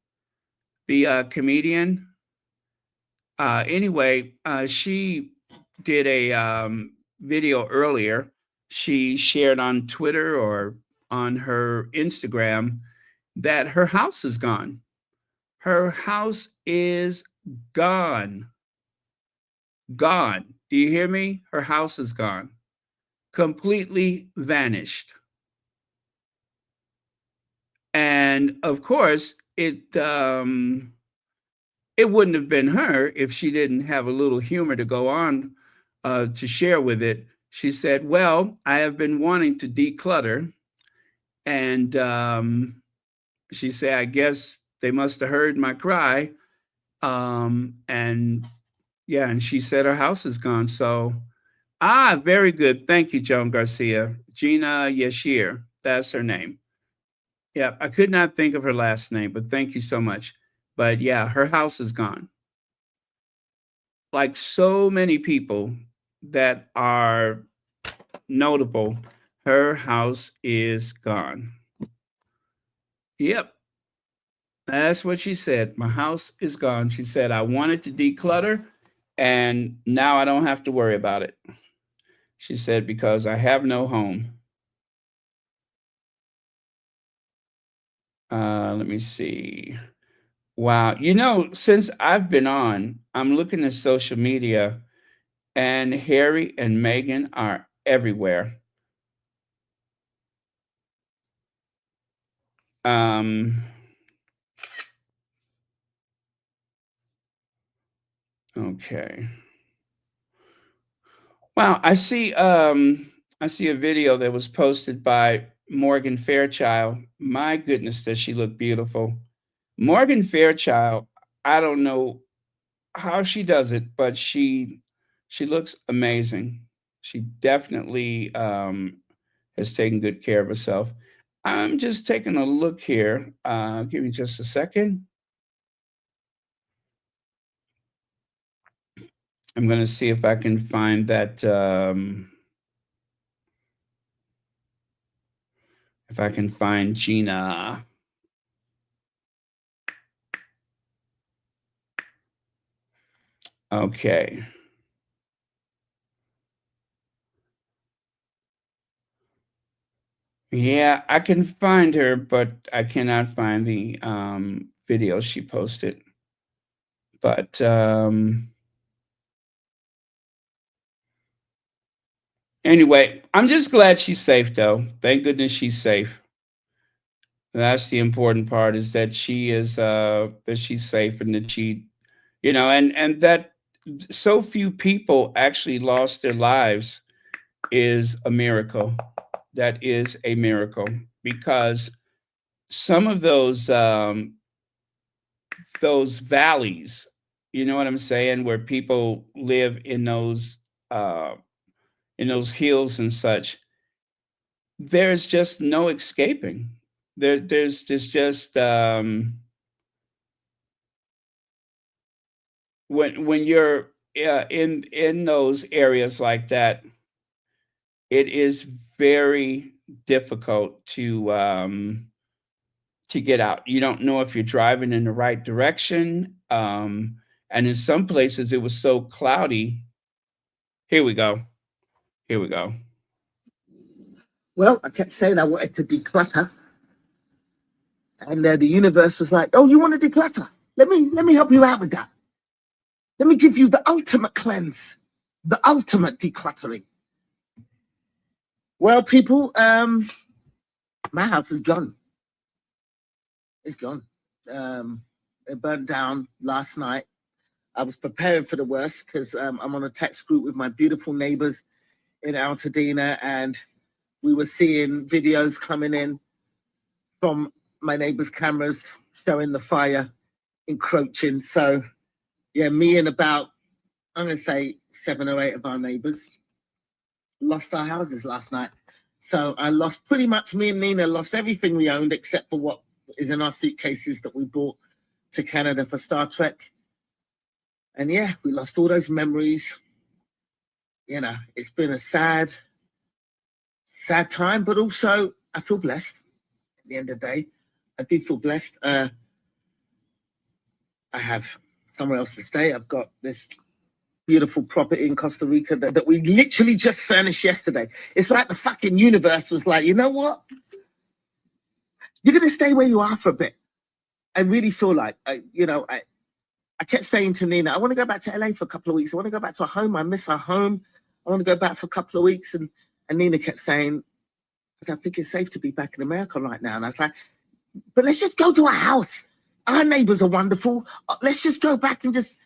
The comedian. Anyway, she did a video earlier. She shared on Twitter or on her Instagram that her house is gone. Her house is gone. Gone. Do you hear me? Her house is gone. Completely vanished. And of course, it wouldn't have been her if she didn't have a little humor to go on to share with it. She said, "Well, I have been wanting to declutter." And she said, "I guess they must have heard my cry." And yeah, and she said her house is gone. So, very good. Thank you, Joan Garcia. Gina Yashir, that's her name. Yeah, I could not think of her last name, but thank you so much. But yeah, her house is gone. Like so many people that are notable, her house is gone. Yep, that's what she said. My house is gone. She said, I wanted to declutter, and now I don't have to worry about it. She said, because I have no home. Let me see. Wow. You know, since I've been on, I'm looking at social media, and Harry and Meghan are everywhere. Okay. Wow, I see a video that was posted by Morgan Fairchild. My goodness, does she look beautiful. Morgan Fairchild, I don't know how she does it, but she looks amazing. She definitely has taken good care of herself. I'm just taking a look here. Give me just a second. I'm going to see if I can find that. If I can find Gina. Okay. Yeah, I can find her, but I cannot find the video she posted. But anyway, I'm just glad she's safe, though. Thank goodness she's safe. That's the important part, is that that she's safe, and that and that so few people actually lost their lives is a miracle. That is a miracle, because some of those valleys, you know what I'm saying, where people live uh in those hills and such, there's just no escaping. There's just when you're in those areas like that, it is very difficult to get out. You don't know if you're driving in the right direction. And in some places it was so cloudy. Here we go. Here we go. Well, I kept saying I wanted to declutter, and the universe was like, "Oh, you want to declutter? Let me help you out with that. Let me give you the ultimate cleanse, the ultimate decluttering." Well, people, my house is gone. It's gone. It burned down last night. I was preparing for the worst because I'm on a text group with my beautiful neighbors in Altadena, and we were seeing videos coming in from my neighbors' cameras showing the fire encroaching. So, yeah, me and about, I'm going to say 7 or 8 of our neighbors lost our houses last night. So I lost pretty much, me and Nina lost everything we owned except for what is in our suitcases that we brought to Canada for Star Trek. And yeah, we lost all those memories. You know, it's been a sad time, but also I feel blessed at the end of the day. I do feel blessed. I have somewhere else to stay. I've got this beautiful property in Costa Rica that we literally just furnished yesterday. It's like the fucking universe was like, you know what? You're going to stay where you are for a bit. I really feel like, I kept saying to Nina, I want to go back to LA for a couple of weeks. I want to go back to our home. I miss our home. I want to go back for a couple of weeks. And Nina kept saying, I don't think it's safe to be back in America right now. And I was like, but let's just go to our house. Our neighbors are wonderful. Let's just go back and just...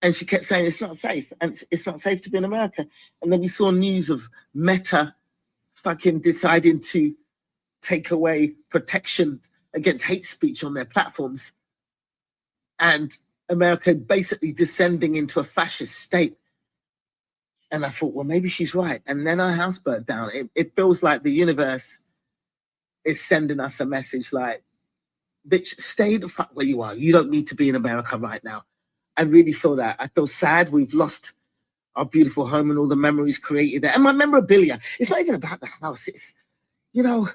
And she kept saying, it's not safe. And it's not safe to be in America. And then we saw news of Meta fucking deciding to take away protection against hate speech on their platforms. And America basically descending into a fascist state. And I thought, well, maybe she's right. And then our house burnt down. It feels like the universe is sending us a message like, bitch, stay the fuck where you are. You don't need to be in America right now. I really feel that. I feel sad. We've lost our beautiful home and all the memories created there. And my memorabilia, it's not even about the house. It's, I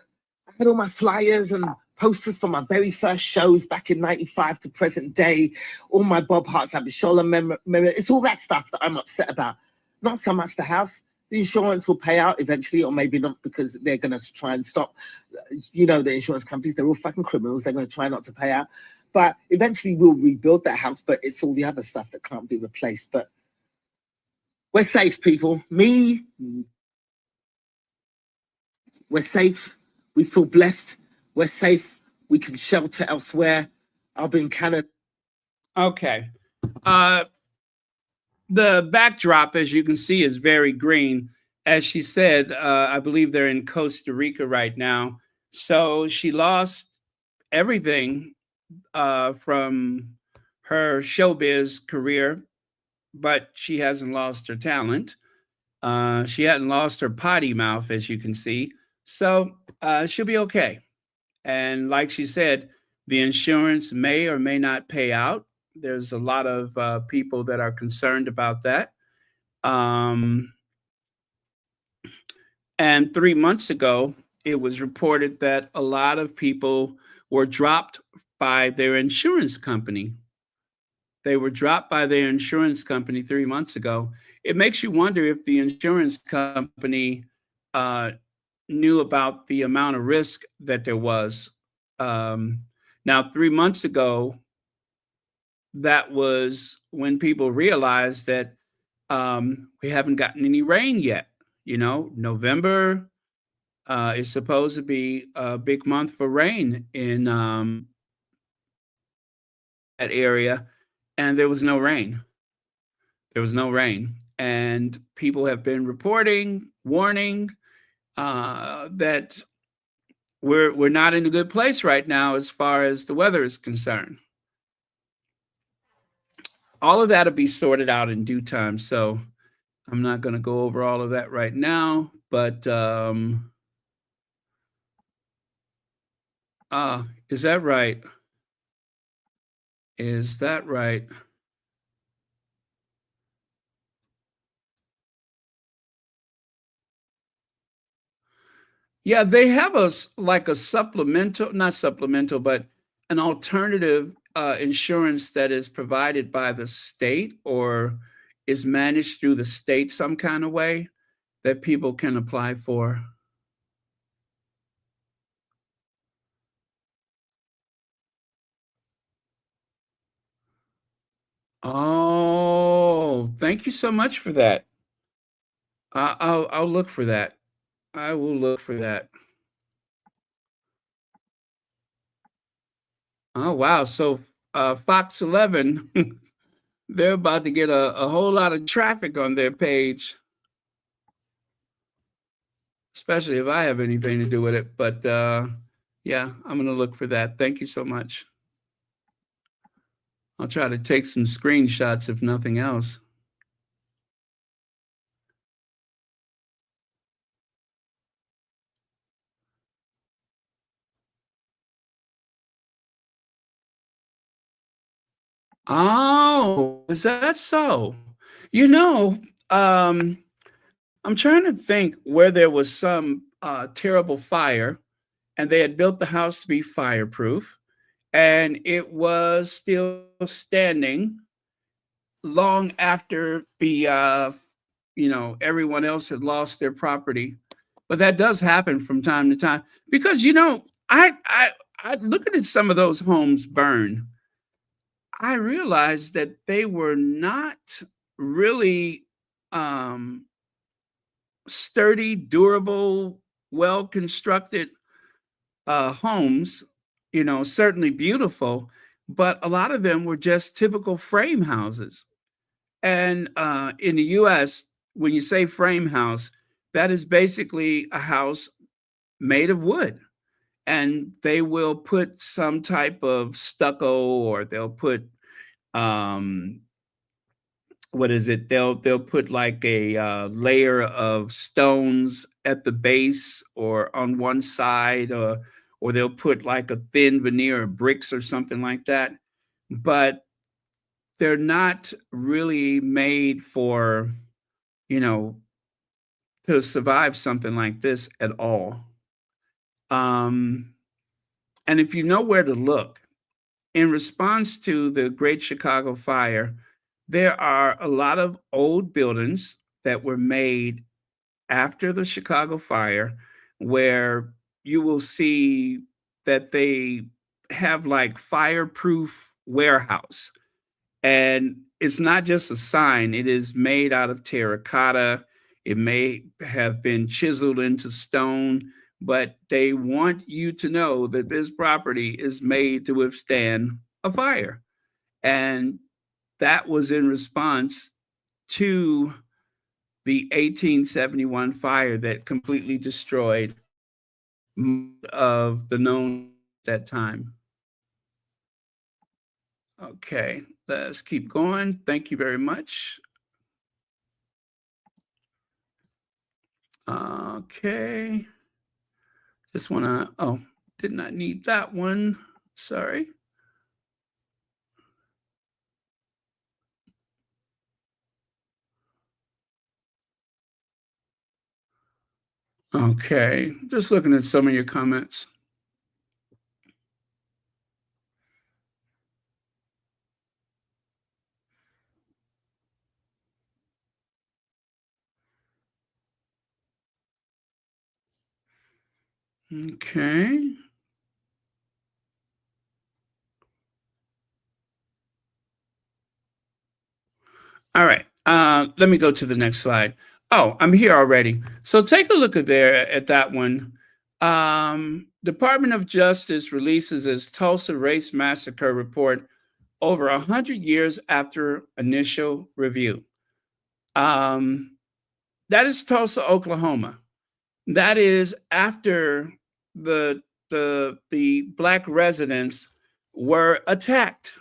had all my flyers and posters from my very first shows back in 95 to present day. All my Bob Hart's Abishola memory. It's all that stuff that I'm upset about. Not so much the house. The insurance will pay out eventually, or maybe not, because they're going to try and stop. The insurance companies, they're all fucking criminals. They're going to try not to pay out. But eventually we'll rebuild that house, but it's all the other stuff that can't be replaced. But we're safe, people. We're safe. We feel blessed. We're safe. We can shelter elsewhere. I'll be in Canada. Okay. The backdrop, as you can see, is very green. As she said, I believe they're in Costa Rica right now. So she lost everything from her showbiz career, but she hasn't lost her talent. She hadn't lost her potty mouth, as you can see. So she'll be okay. And like she said, the insurance may or may not pay out. There's a lot of people that are concerned about that. And 3 months ago, it was reported that a lot of people were dropped by their insurance company. They were dropped by their insurance company 3 months ago. It makes you wonder if the insurance company knew about the amount of risk that there was. Now, 3 months ago, that was when people realized that we haven't gotten any rain yet. November, It's supposed to be a big month for rain in that area, and there was no rain. There was no rain, and people have been reporting, warning that we're not in a good place right now as far as the weather is concerned. All of that will be sorted out in due time, so I'm not going to go over all of that right now, but is that right? Is that right? Yeah, they have like a supplemental, not supplemental, but an alternative insurance that is provided by the state or is managed through the state some kind of way that people can apply for. Oh, thank you so much for that. I'll look for that. I will look for that. Oh wow! So Fox 11, they're about to get a whole lot of traffic on their page, especially if I have anything to do with it. But yeah, I'm gonna look for that. Thank you so much. I'll try to take some screenshots if nothing else. Oh, is that so? You know, I'm trying to think where there was some terrible fire and they had built the house to be fireproof and it was still standing long after the everyone else had lost their property. But that does happen from time to time because I looking at some of those homes burn, I realized that they were not really um sturdy, durable, well constructed homes, certainly beautiful, but a lot of them were just typical frame houses. And in the US, when you say frame house, that is basically a house made of wood. And they will put some type of stucco or they'll put um, what is it? They'll put like a layer of stones at the base or on one side, or they'll put like a thin veneer of bricks or something like that. But they're not really made for you know to survive something like this at all. Um, and if you know where to look, in response to the Great Chicago Fire, there are a lot of old buildings that were made after the Chicago Fire where you will see that they have like fireproof warehouse. And it's not just a sign, it is made out of terracotta. It may have been chiseled into stone, but they want you to know that this property is made to withstand a fire. And that was in response to the 1871 fire that completely destroyed of the known at that time. Okay, let's keep going. Thank you very much. Okay. Just want to, oh, did not need that one. Sorry. Okay, just looking at some of your comments. Okay. All right. Let me go to the next slide. Oh, I'm here already. So take a look at that one. Department of Justice releases its Tulsa Race Massacre report over 100 years after initial review. That is Tulsa, Oklahoma. That is after the black residents were attacked.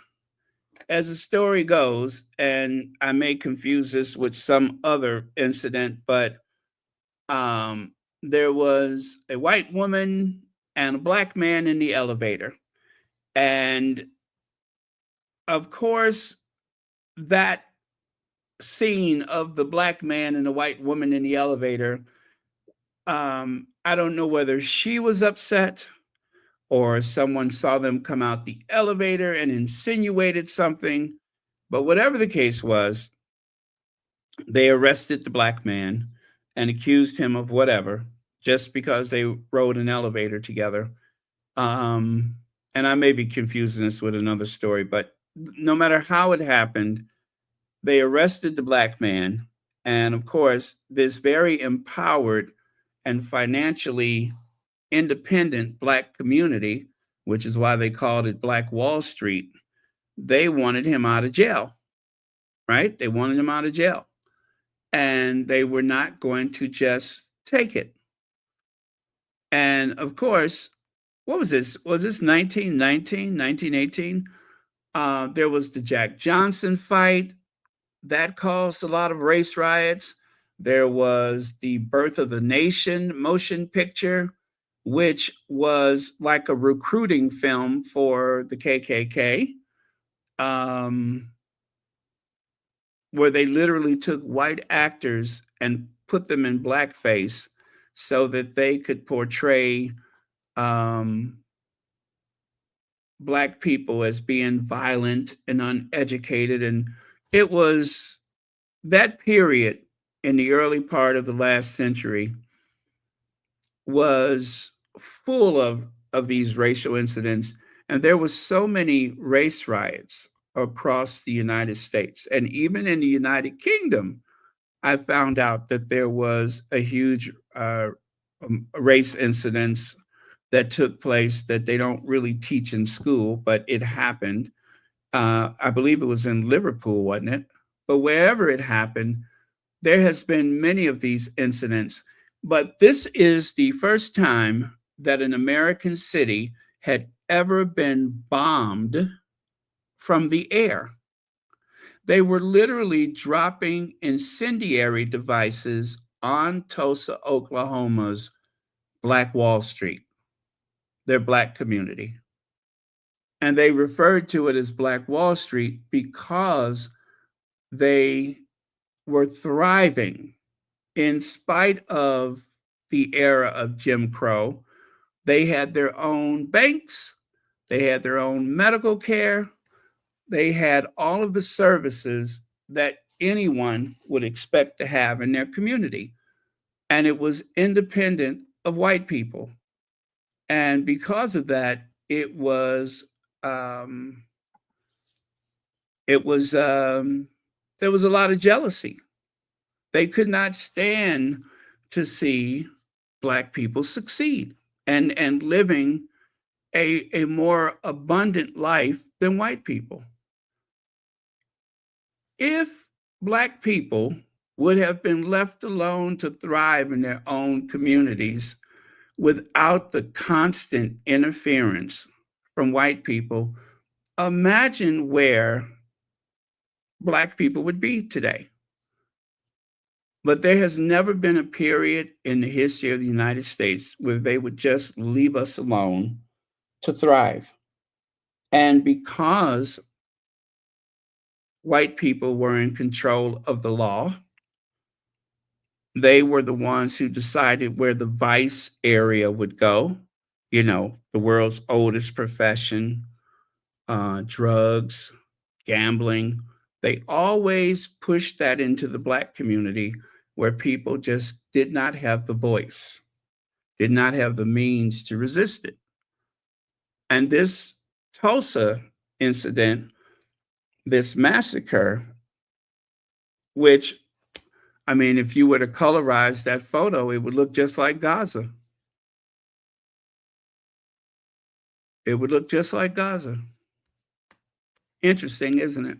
As the story goes, and I may confuse this with some other incident, but there was a white woman and a black man in the elevator. And of course, that scene of the black man and the white woman in the elevator, I don't know whether she was upset or someone saw them come out the elevator and insinuated something. But whatever the case was, they arrested the black man and accused him of whatever, just because they rode an elevator together. And I may be confusing this with another story, but no matter how it happened, they arrested the black man. And of course, this very empowered and financially independent black community, which is why they called it Black Wall Street, they wanted him out of jail, right? They wanted him out of jail. And they were not going to just take it. And of course, what was this? Was this 1919, 1918? There was the Jack Johnson fight. That caused a lot of race riots. There was the Birth of the Nation motion picture, which was like a recruiting film for the KKK, where they literally took white actors and put them in blackface so that they could portray black people as being violent and uneducated. And it was that period in the early part of the last century was full of these racial incidents. And there was so many race riots across the United States. And even in the United Kingdom, I found out that there was a huge race incidents that took place that they don't really teach in school, but it happened. I believe it was in Liverpool, wasn't it? But wherever it happened, there has been many of these incidents. But this is the first time that an American city had ever been bombed from the air. They were literally dropping incendiary devices on Tulsa, Oklahoma's Black Wall Street, their black community. And they referred to it as Black Wall Street because they were thriving in spite of the era of Jim Crow. They had their own banks, they had their own medical care, they had all of the services that anyone would expect to have in their community. And it was independent of white people. And because of that, there was a lot of jealousy. They could not stand to see black people succeed and living a more abundant life than white people. If black people would have been left alone to thrive in their own communities without the constant interference from white people, imagine where black people would be today. But there has never been a period in the history of the United States where they would just leave us alone to thrive. And because white people were in control of the law, they were the ones who decided where the vice area would go. You know, the world's oldest profession, drugs, gambling. They always pushed that into the black community where people just did not have the voice, did not have the means to resist it. And this Tulsa incident, this massacre, which I mean, if you were to colorize that photo, it would look just like Gaza. It would look just like Gaza. Interesting, isn't it?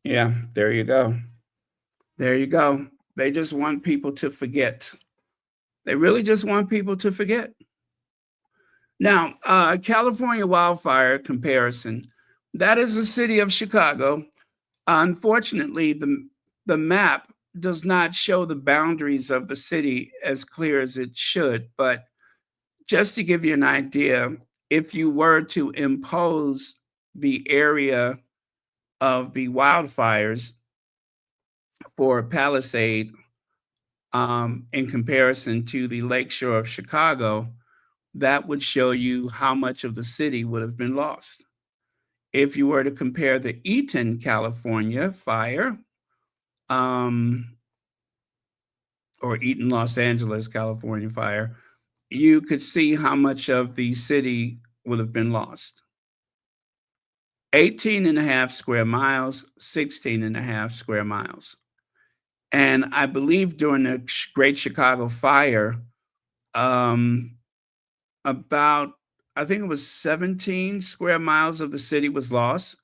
Yeah, there you go. There you go. They just want people to forget. They really just want people to forget. Now, California wildfire comparison. That is the city of Chicago. Unfortunately, the map does not show the boundaries of the city as clear as it should. But just to give you an idea, if you were to impose the area of the wildfires for Palisade in comparison to the lakeshore of Chicago, that would show you how much of the city would have been lost. If you were to compare the Eaton, California fire, or Eaton, Los Angeles, California fire, you could see how much of the city would have been lost. 18 and a half square miles, 16 and a half square miles. And I believe during the Great Chicago Fire, about, I think it was 17 square miles of the city was lost.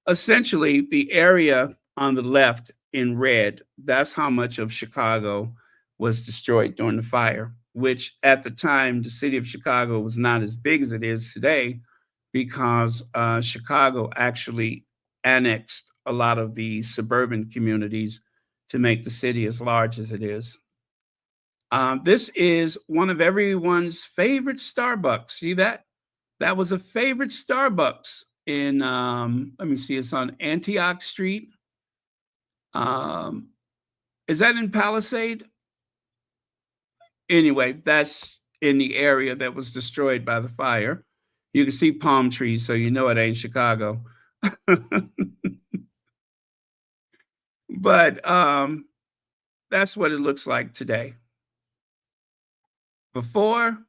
Essentially, the area on the left in red, that's how much of Chicago was destroyed during the fire, which at the time, the city of Chicago was not as big as it is today because Chicago actually annexed a lot of the suburban communities to make the city as large as it is. This is one of everyone's favorite Starbucks. See that? That was a favorite Starbucks in, let me see, it's on Antioch Street. Is that in Palisade? Anyway, that's in the area that was destroyed by the fire. You can see palm trees, so you know it ain't Chicago. But that's what it looks like today. Before,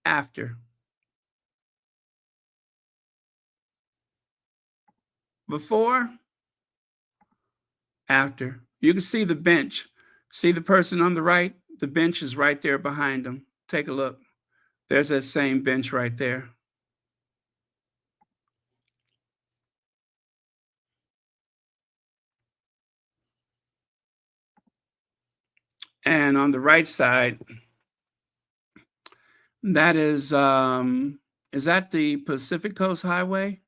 after. Before, after. You can see the bench. See the person on the right? The bench is right there behind them. Take a look. There's that same bench right there. And on the right side, that is that the Pacific Coast Highway?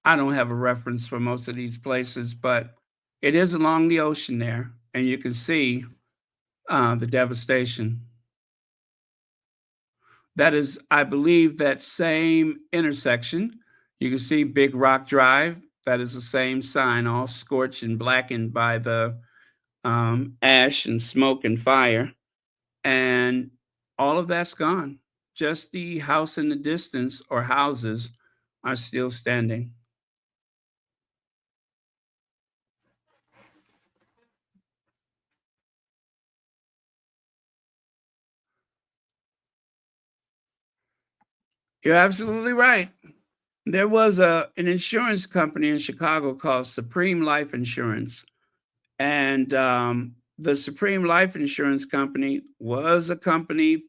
I don't have a reference for most of these places, but it is along the ocean there, and you can see the devastation. That is, I believe, that same intersection. You can see Big Rock Drive. That is the same sign, all scorched and blackened by the ash and smoke and fire. And all of that's gone. Just the house in the distance, or houses, are still standing. You're absolutely right. There was an insurance company in Chicago called Supreme Life Insurance. And the Supreme Life Insurance Company was a company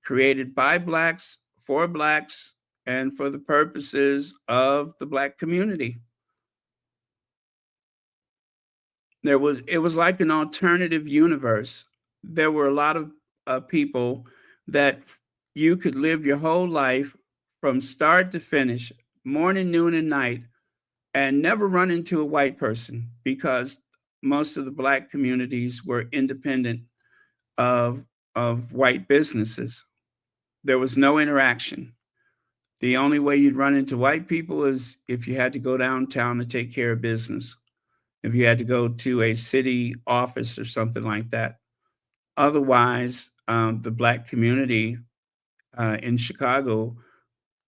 created by Blacks, for Blacks, and for the purposes of the Black community. It was like an alternative universe. There were a lot of people that you could live your whole life from start to finish, morning, noon, and night, and never run into a white person because most of the Black communities were independent of white businesses. There was no interaction. The only way you'd run into white people is if you had to go downtown to take care of business, if you had to go to a city office or something like that. Otherwise, the Black community in Chicago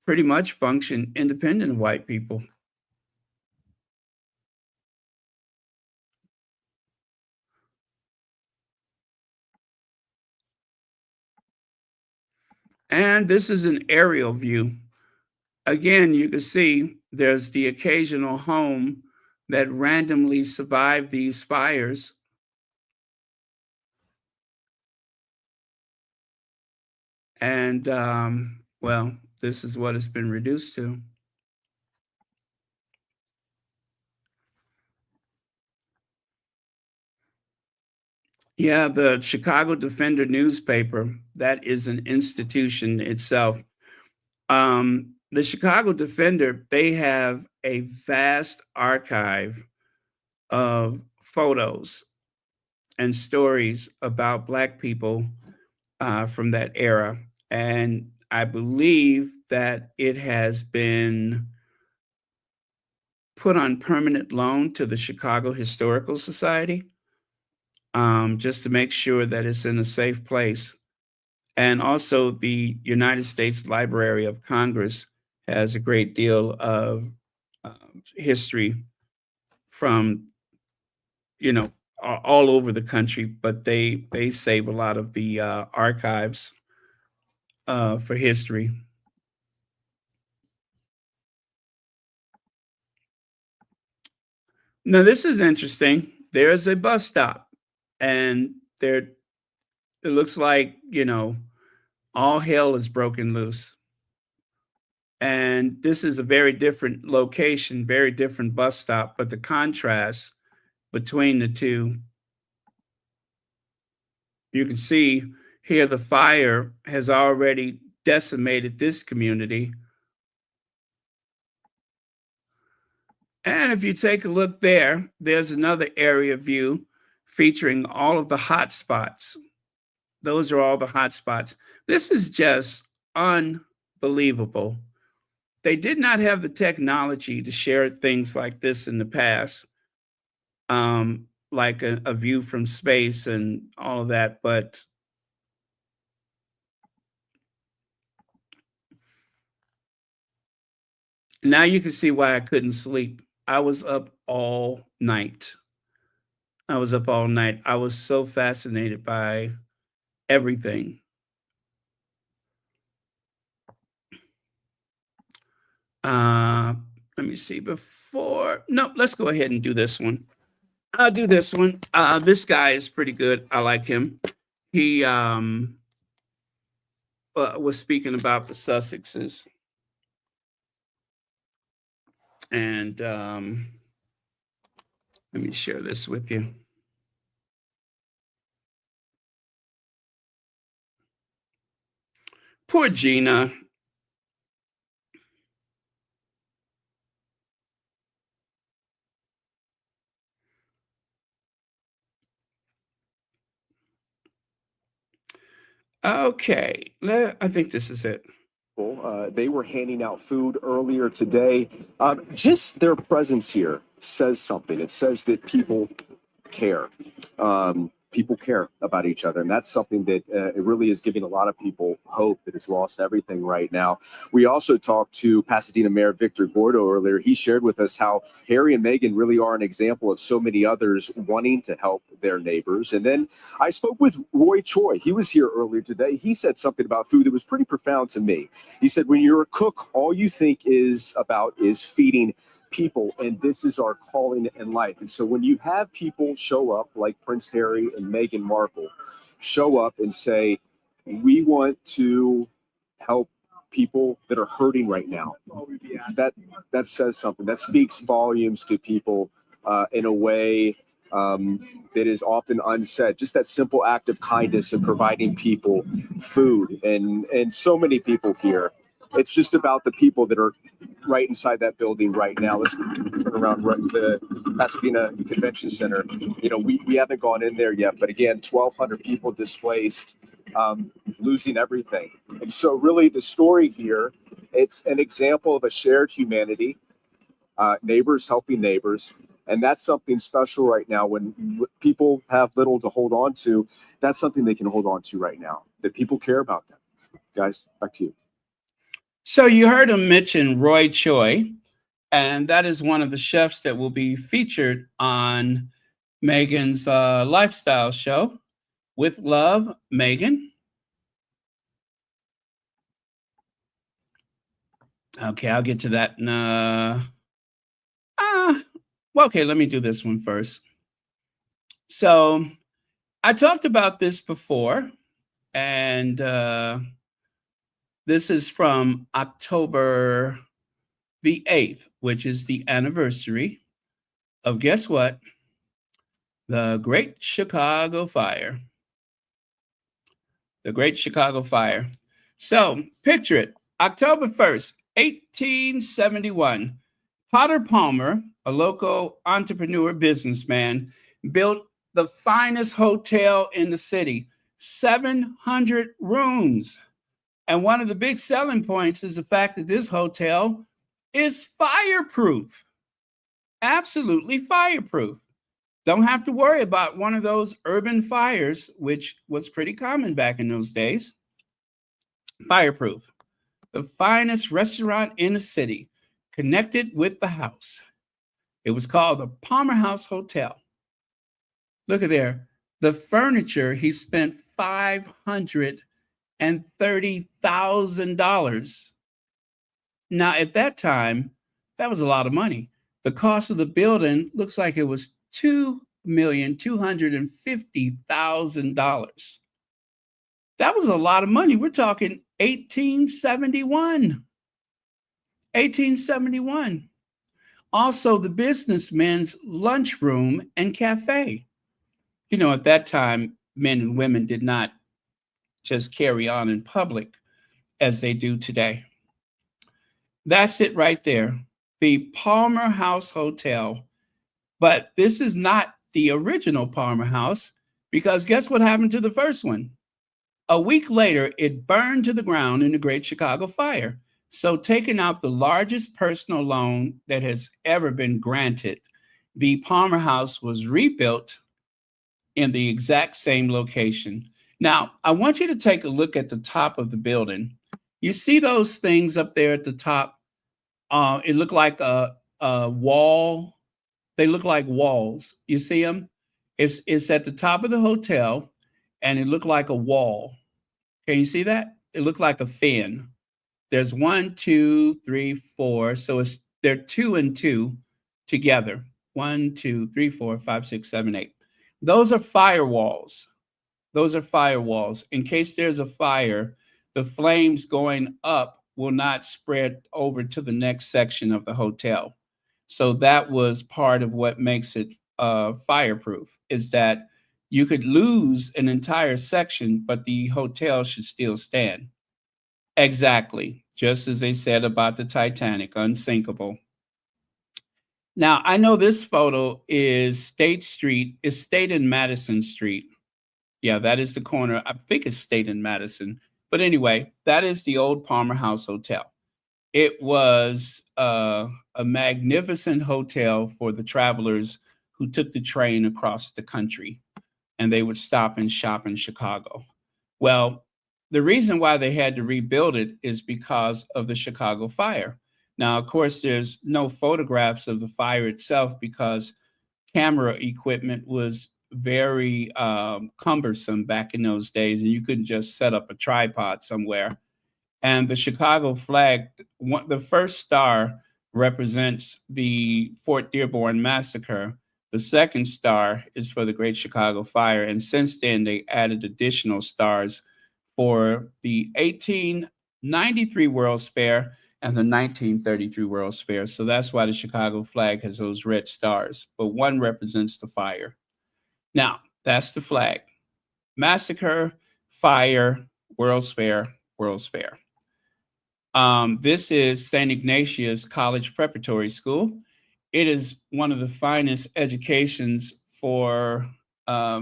pretty much functioned independent of white people. And this is an aerial view. Again, you can see there's the occasional home that randomly survived these fires. And, well, this is what it's been reduced to. Yeah, the Chicago Defender newspaper, that is an institution itself. The Chicago Defender, they have a vast archive of photos and stories about Black people from that era. And I believe that it has been put on permanent loan to the Chicago Historical Society, just to make sure that it's in a safe place. And also the United States Library of Congress has a great deal of history from, all over the country, but they save a lot of the archives for history. Now, this is interesting. There's a bus stop, and it looks like, all hell is broken loose. And this is a very different location, very different bus stop, but the contrast between the two, you can see here the fire has already decimated this community. And if you take a look there, there's another area view featuring all of the hot spots. Those are all the hot spots. This is just unbelievable. They did not have the technology to share things like this in the past, like a view from space and all of that. But now you can see why I couldn't sleep. I was up all night. I was so fascinated by everything. Let me see let's go ahead and do this one. I'll do this one. This guy is pretty good. I like him. He was speaking about the Sussexes. And let me share this with you. Poor Gina. Okay, I think this is it. They were handing out food earlier today. Just their presence here says something. It says that people care. People care about each other. And that's something that it really is giving a lot of people hope that has lost everything right now. We also talked to Pasadena Mayor Victor Gordo earlier. He shared with us how Harry and Meghan really are an example of so many others wanting to help their neighbors. And then I spoke with Roy Choi. He was here earlier today. He said something about food that was pretty profound to me. He said, when you're a cook, all you think is feeding people, and this is our calling in life. And so when you have people show up like Prince Harry and Meghan Markle show up and say, we want to help people that are hurting right now, that says something. That speaks volumes to people in a way that is often unsaid. Just that simple act of kindness and providing people food, and so many people here. It's just about the people that are right inside that building right now. Let's turn around the Pasadena Convention Center. We haven't gone in there yet, but again, 1,200 people displaced, losing everything. And so really the story here, it's an example of a shared humanity, neighbors helping neighbors. And that's something special right now. When people have little to hold on to, that's something they can hold on to right now, that people care about them. Guys, back to you. So you heard him mention Roy Choi, and that is one of the chefs that will be featured on Meghan's lifestyle show, With Love, Meghan. Okay, I'll get to that. Well, okay, let me do this one first. So I talked about this before, and this is from October the 8th, which is the anniversary of, guess what? The Great Chicago Fire. The Great Chicago Fire. So picture it. October 1st, 1871. Potter Palmer, a local entrepreneur businessman, built the finest hotel in the city, 700 rooms. And one of the big selling points is the fact that this hotel is fireproof, absolutely fireproof. Don't have to worry about one of those urban fires, which was pretty common back in those days. Fireproof. The finest restaurant in the city, connected with the house. It was called the Palmer House Hotel. Look at there. The furniture, he spent $530,000. Now, at that time, that was a lot of money. The cost of the building looks like it was $2,250,000. That was a lot of money. We're talking 1871. 1871. Also, the businessman's lunchroom and cafe. You know, at that time, men and women did not just carry on in public as they do today. That's it right there. The Palmer House Hotel. But this is not the original Palmer House, because guess what happened to the first one? A week later, it burned to the ground in the Great Chicago Fire. So, taking out the largest personal loan that has ever been granted, the Palmer House was rebuilt in the exact same location. Now, I want you to take a look at the top of the building. You see those things up there at the top? It looked like a wall. They look like walls. You see them? It's at the top of the hotel, and it looked like a wall. Can you see that? It looked like a fin. There's 1, 2, 3, 4. So they're 2 and 2 together. 1, 2, 3, 4, 5, 6, 7, 8. Those are firewalls. Those are firewalls. In case there's a fire, the flames going up will not spread over to the next section of the hotel. So that was part of what makes it fireproof, is that you could lose an entire section, but the hotel should still stand. Exactly. Just as they said about the Titanic, unsinkable. Now, I know this photo is State and Madison Street. Yeah, that is the corner. I think it's State and Madison. But anyway, that is the old Palmer House Hotel. It was a magnificent hotel for the travelers who took the train across the country, and they would stop and shop in Chicago. Well, the reason why they had to rebuild it is because of the Chicago fire. Now, of course, there's no photographs of the fire itself because camera equipment was very cumbersome back in those days, and you couldn't just set up a tripod somewhere. And the Chicago flag, the first star represents the Fort Dearborn Massacre. The second star is for the Great Chicago Fire. And since then, they added additional stars for the 1893 World's Fair and the 1933 World's Fair. So that's why the Chicago flag has those red stars, but one represents the fire. Now, that's the flag. Massacre, fire, World's Fair, World's Fair. This is St. Ignatius College Preparatory School. It is one of the finest educations for, I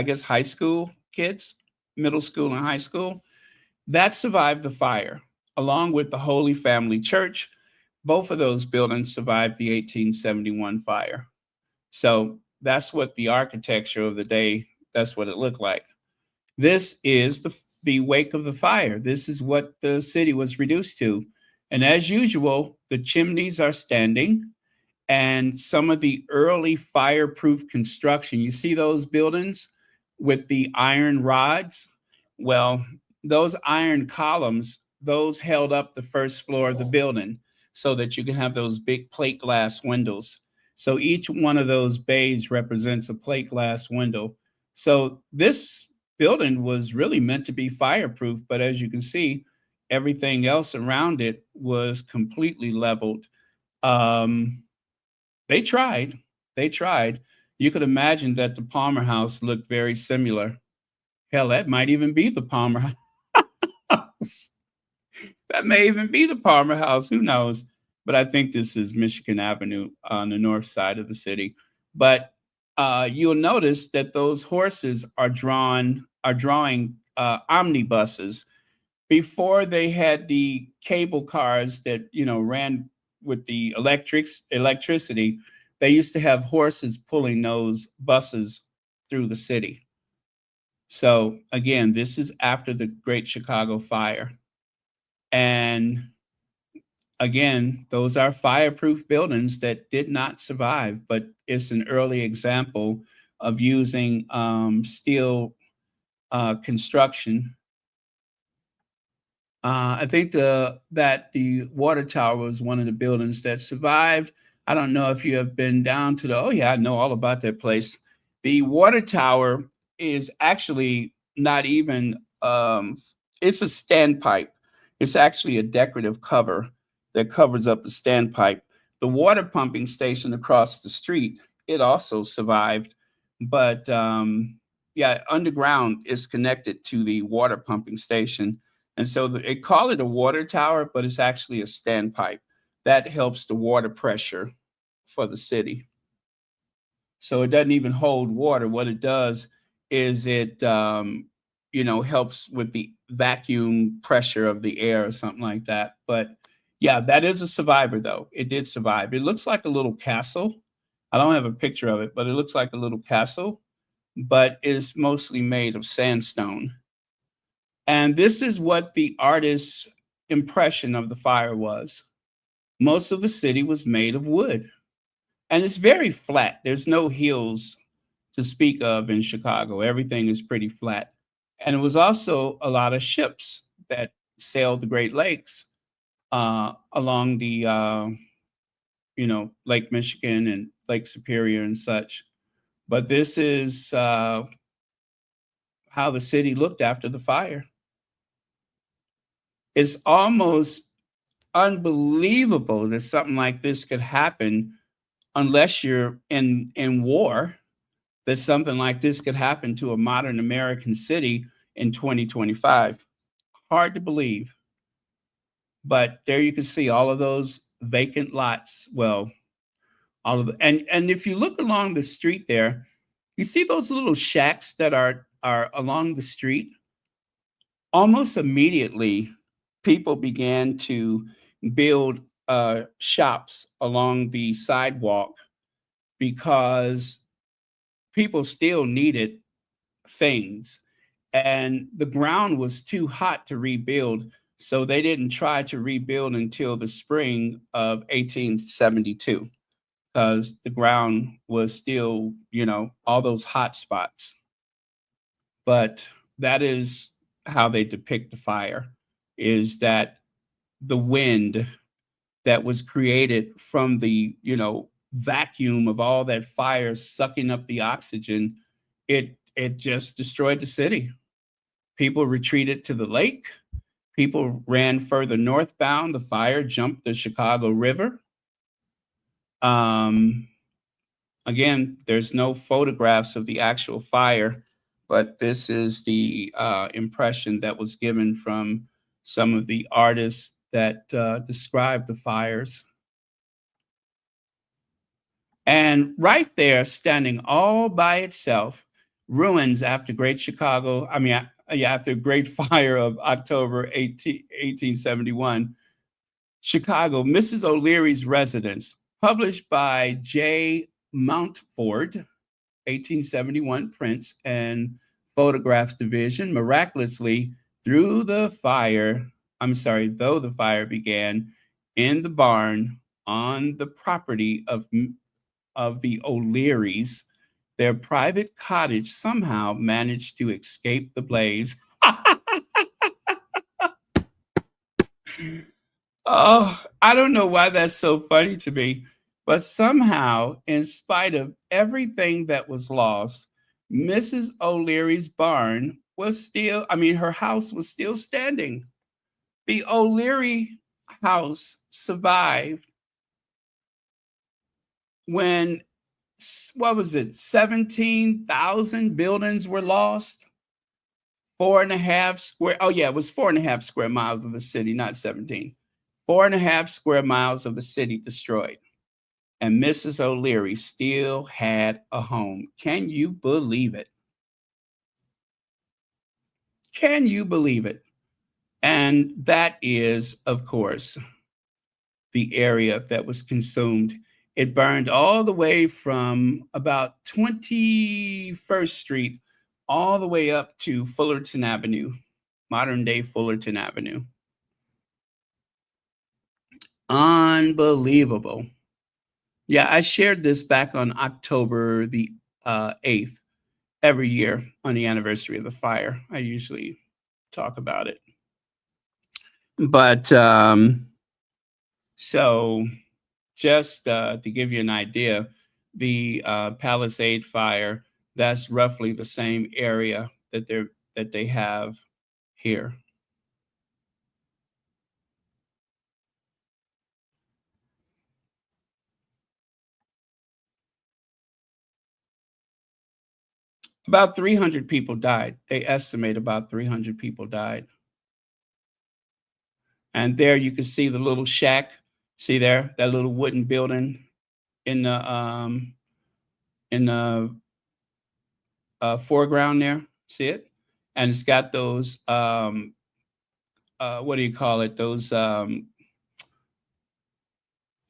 guess, high school kids, middle school and high school. That survived the fire, along with the Holy Family Church. Both of those buildings survived the 1871 fire. So that's what the architecture of the day, that's what it looked like. This is the wake of the fire. This is what the city was reduced to. And as usual, the chimneys are standing, and some of the early fireproof construction, you see those buildings with the iron rods? Well, those iron columns those held up the first floor of the building so that you can have those big plate glass windows. So each one of those bays represents a plate glass window. So this building was really meant to be fireproof, but as you can see, everything else around it was completely leveled. They tried. They tried. You could imagine that the Palmer House looked very similar. Hell, that might even be the Palmer House. That may even be the Palmer House. Who knows? But I think this is Michigan Avenue on the north side of the city. But you'll notice that those horses are drawing omnibuses. Before they had the cable cars that ran with the electricity, they used to have horses pulling those buses through the city. So again, this is after the Great Chicago Fire. And again, those are fireproof buildings that did not survive, but it's an early example of using steel construction. I think that the water tower was one of the buildings that survived. I don't know if you have been down to oh yeah, I know all about that place. The water tower is actually not even, it's a standpipe. It's actually a decorative cover that covers up the standpipe. The water pumping station across the street, it also survived. But yeah, underground is connected to the water pumping station. And so they call it a water tower, but it's actually a standpipe that helps the water pressure for the city. So it doesn't even hold water. What it does is it, helps with the vacuum pressure of the air or something like that. But yeah, that is a survivor, though. It did survive. It looks like a little castle. I don't have a picture of it, but it looks like a little castle, but is mostly made of sandstone. And this is what the artist's impression of the fire was. Most of the city was made of wood. And it's very flat. There's no hills to speak of in Chicago. Everything is pretty flat. And it was also a lot of ships that sailed the Great Lakes along the, Lake Michigan and Lake Superior and such. But this is how the city looked after the fire. It's almost unbelievable that something like this could happen unless you're in war, that something like this could happen to a modern American city in 2025. Hard to believe. But there you can see all of those vacant lots. Well, all of and if you look along the street there, you see those little shacks that are along the street. Almost immediately, people began to build shops along the sidewalk because people still needed things. And the ground was too hot to rebuild. So they didn't try to rebuild until the spring of 1872 because the ground was still, all those hot spots. But that is how they depict the fire, is that the wind that was created from the, vacuum of all that fire sucking up the oxygen, it just destroyed the city. People retreated to the lake. People ran further northbound. The fire jumped the Chicago River. Again, there's no photographs of the actual fire, but this is the impression that was given from some of the artists that described the fires. And right there, standing all by itself, ruins after Great Chicago, after Great Fire of October 1871, Chicago, Mrs. O'Leary's Residence, published by J. Mountford, 1871 prints and photographs division, miraculously, though the fire began in the barn on the property of the O'Learys, their private cottage somehow managed to escape the blaze. Oh, I don't know why that's so funny to me, but somehow, in spite of everything that was lost, Mrs. O'Leary's barn was still, I mean, her house was still standing. The O'Leary house survived when, what was it, 17,000 buildings were lost? 4.5 square, oh yeah, it was 4.5 square miles of the city, not 17. 4.5 square miles of the city destroyed. And Mrs. O'Leary still had a home. Can you believe it? Can you believe it? And that is, of course, the area that was consumed. It burned all the way from about 21st Street all the way up to Fullerton Avenue, modern day Fullerton Avenue. Unbelievable. Yeah, I shared this back on October the 8th every year on the anniversary of the fire. I usually talk about it. But so just to give you an idea, the Palisade fire, that's roughly the same area that they have here. About 300 people died. They estimate about 300 people died. And there you can see the little shack. See there, that little wooden building in the foreground there. See it? And it's got those what do you call it? Those they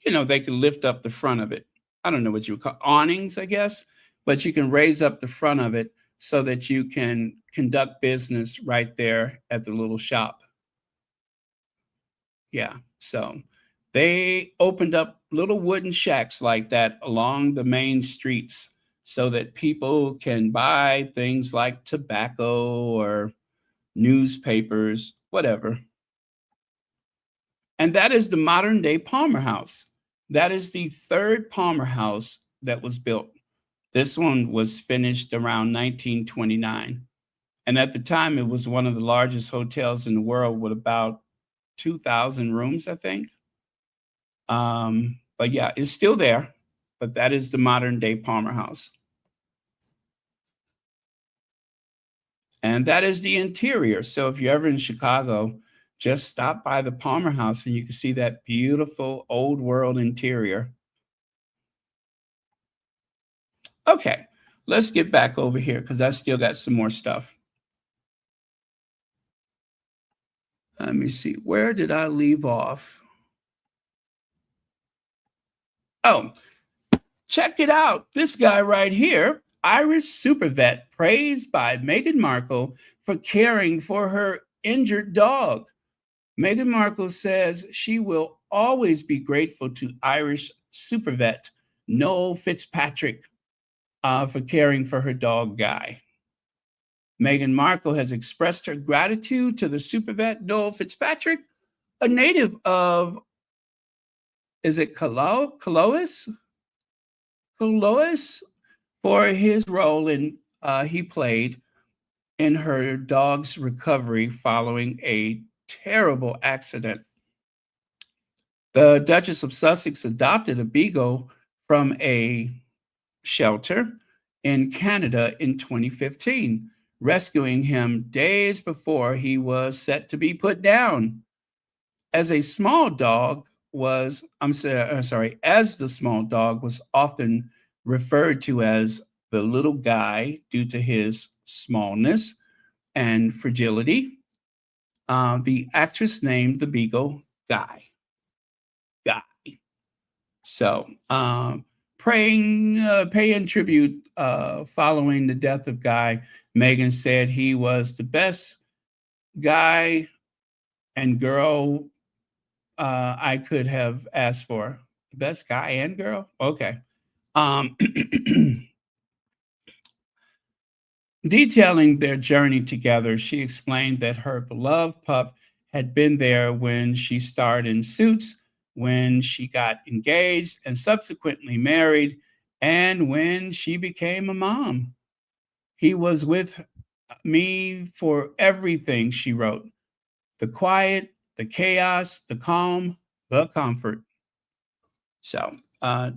can lift up the front of it. I don't know what you would call awnings, I guess, but you can raise up the front of it so that you can conduct business right there at the little shop. Yeah. So they opened up little wooden shacks like that along the main streets so that people can buy things like tobacco or newspapers, whatever. And that is the modern day Palmer House. That is the third Palmer House that was built. This one was finished around 1929. And at the time, it was one of the largest hotels in the world with about 2,000 rooms, I think. But yeah, it's still there. But that is the modern day Palmer House. And that is the interior. So if you're ever in Chicago, just stop by the Palmer House and you can see that beautiful old world interior. Okay, let's get back over here because I still got some more stuff. Let me see. Where did I leave off? Oh, check it out. This guy right here, Irish super vet, praised by Meghan Markle for caring for her injured dog. Meghan Markle says she will always be grateful to Irish super vet Noel Fitzpatrick for caring for her dog Guy. Meghan Markle has expressed her gratitude to the super vet Noel Fitzpatrick, a native of, is it Colois, for his role he played in her dog's recovery following a terrible accident. The Duchess of Sussex adopted a beagle from a shelter in Canada in 2015, rescuing him days before he was set to be put down. As the small dog was often referred to as the little guy due to his smallness and fragility, the actress named the beagle Guy. So, paying tribute following the death of Guy, Meghan said he was the best guy and girl I could have asked for. The best guy and girl? Okay. Detailing their journey together, she explained that her beloved pup had been there when she starred in Suits, when she got engaged and subsequently married, and when she became a mom. He was with me for everything, she wrote. The quiet, the chaos, the calm, the comfort. So that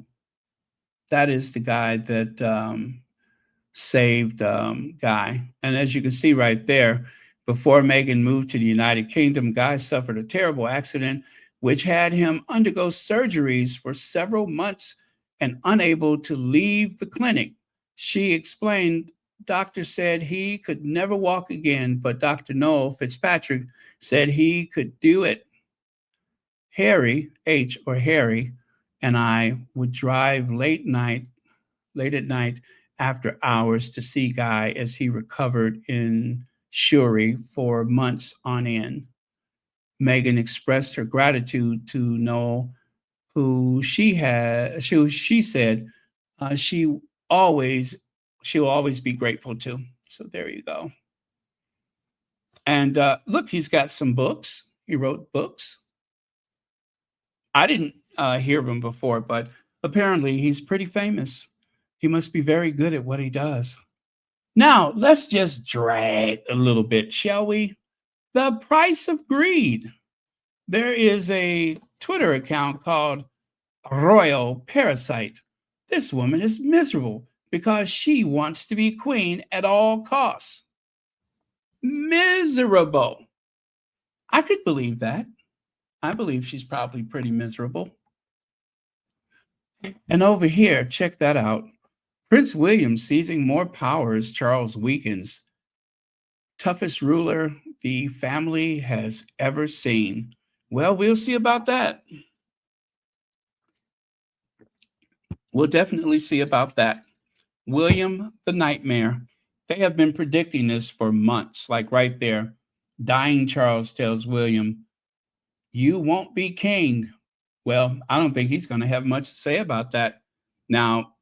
is the guy that saved Guy. And as you can see right there, before Meghan moved to the United Kingdom, Guy suffered a terrible accident, which had him undergo surgeries for several months and unable to leave the clinic. She explained, doctor said he could never walk again, but Dr. Noel Fitzpatrick said he could do it. Harry, Harry, and I would drive late at night after hours to see Guy as he recovered in Shuri for months on end. Meghan expressed her gratitude to Noel, who she said she'll always be grateful to. So there you go. And look, he's got some books. He wrote books. I didn't hear of him before, but apparently he's pretty famous. He must be very good at what he does. Now, let's just drag a little bit, shall we? The price of greed. There is a Twitter account called Royal Parasite. This woman is miserable because she wants to be queen at all costs. Miserable. I could believe that. I believe she's probably pretty miserable. And over here, check that out. Prince William seizing more power as Charles weakens. Toughest ruler the family has ever seen. Well, we'll see about that. We'll definitely see about that. William the Nightmare. They have been predicting this for months, like right there. Dying Charles tells William, "You won't be king." Well, I don't think he's going to have much to say about that. Now,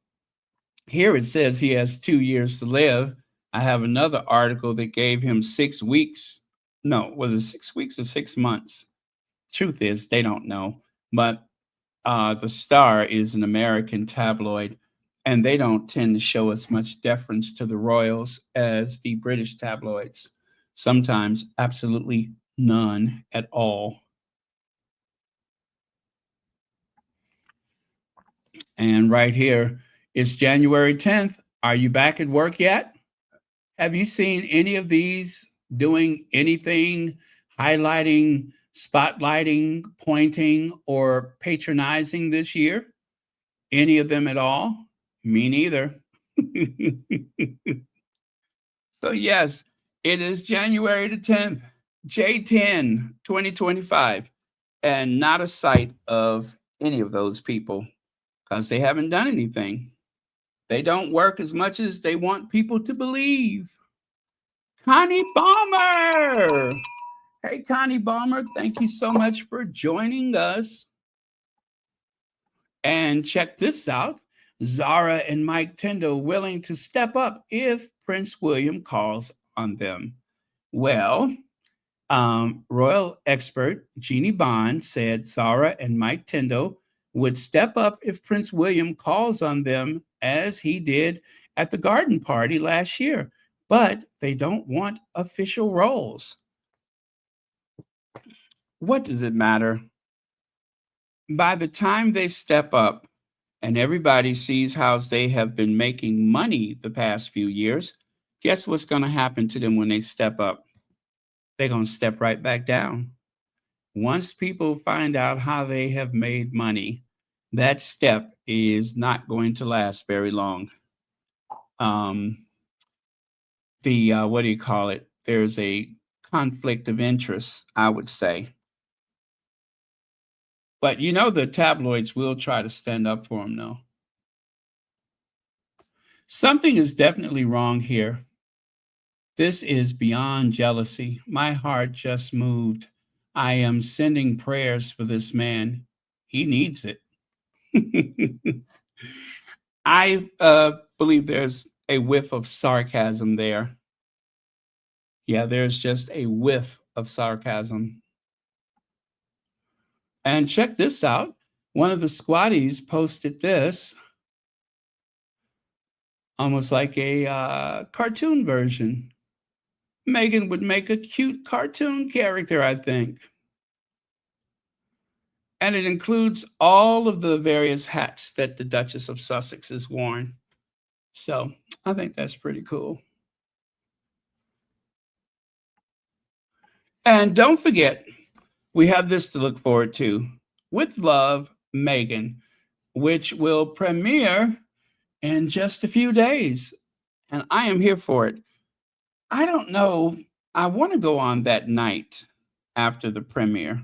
here it says he has 2 years to live. I have another article that gave him 6 weeks. No, was it 6 weeks or 6 months? Truth is, they don't know. But the Star is an American tabloid, and they don't tend to show as much deference to the royals as the British tabloids. Sometimes absolutely none at all. And right here, it's January 10th. Are you back at work yet? Have you seen any of these doing anything, highlighting, spotlighting, pointing, or patronizing this year? Any of them at all? Me neither. So yes, it is January the 10th, J10, 2025, and not a sight of any of those people because they haven't done anything. They don't work as much as they want people to believe. Connie Balmer. Hey, Connie Balmer, thank you so much for joining us. And check this out. Zara and Mike Tyndall willing to step up if Prince William calls on them. Well, royal expert Jeannie Bond said Zara and Mike Tyndall would step up if Prince William calls on them, as he did at the garden party last year, but they don't want official roles. What does it matter? By the time they step up and everybody sees how they have been making money the past few years, guess what's going to happen to them when they step up? They're going to step right back down. Once people find out how they have made money, that step is not going to last very long. What do you call it? There's a conflict of interest, I would say. But you know the tabloids will try to stand up for him, though. Something is definitely wrong here. This is beyond jealousy. My heart just moved. I am sending prayers for this man. He needs it. I believe there's a whiff of sarcasm there. Yeah, there's just a whiff of sarcasm. And check this out. One of the squatties posted this, almost like a cartoon version. Meghan would make a cute cartoon character, I think. And it includes all of the various hats that the Duchess of Sussex has worn. So I think that's pretty cool. And don't forget, we have this to look forward to. With Love, Meghan, which will premiere in just a few days. And I am here for it. I don't know. I want to go on that night after the premiere,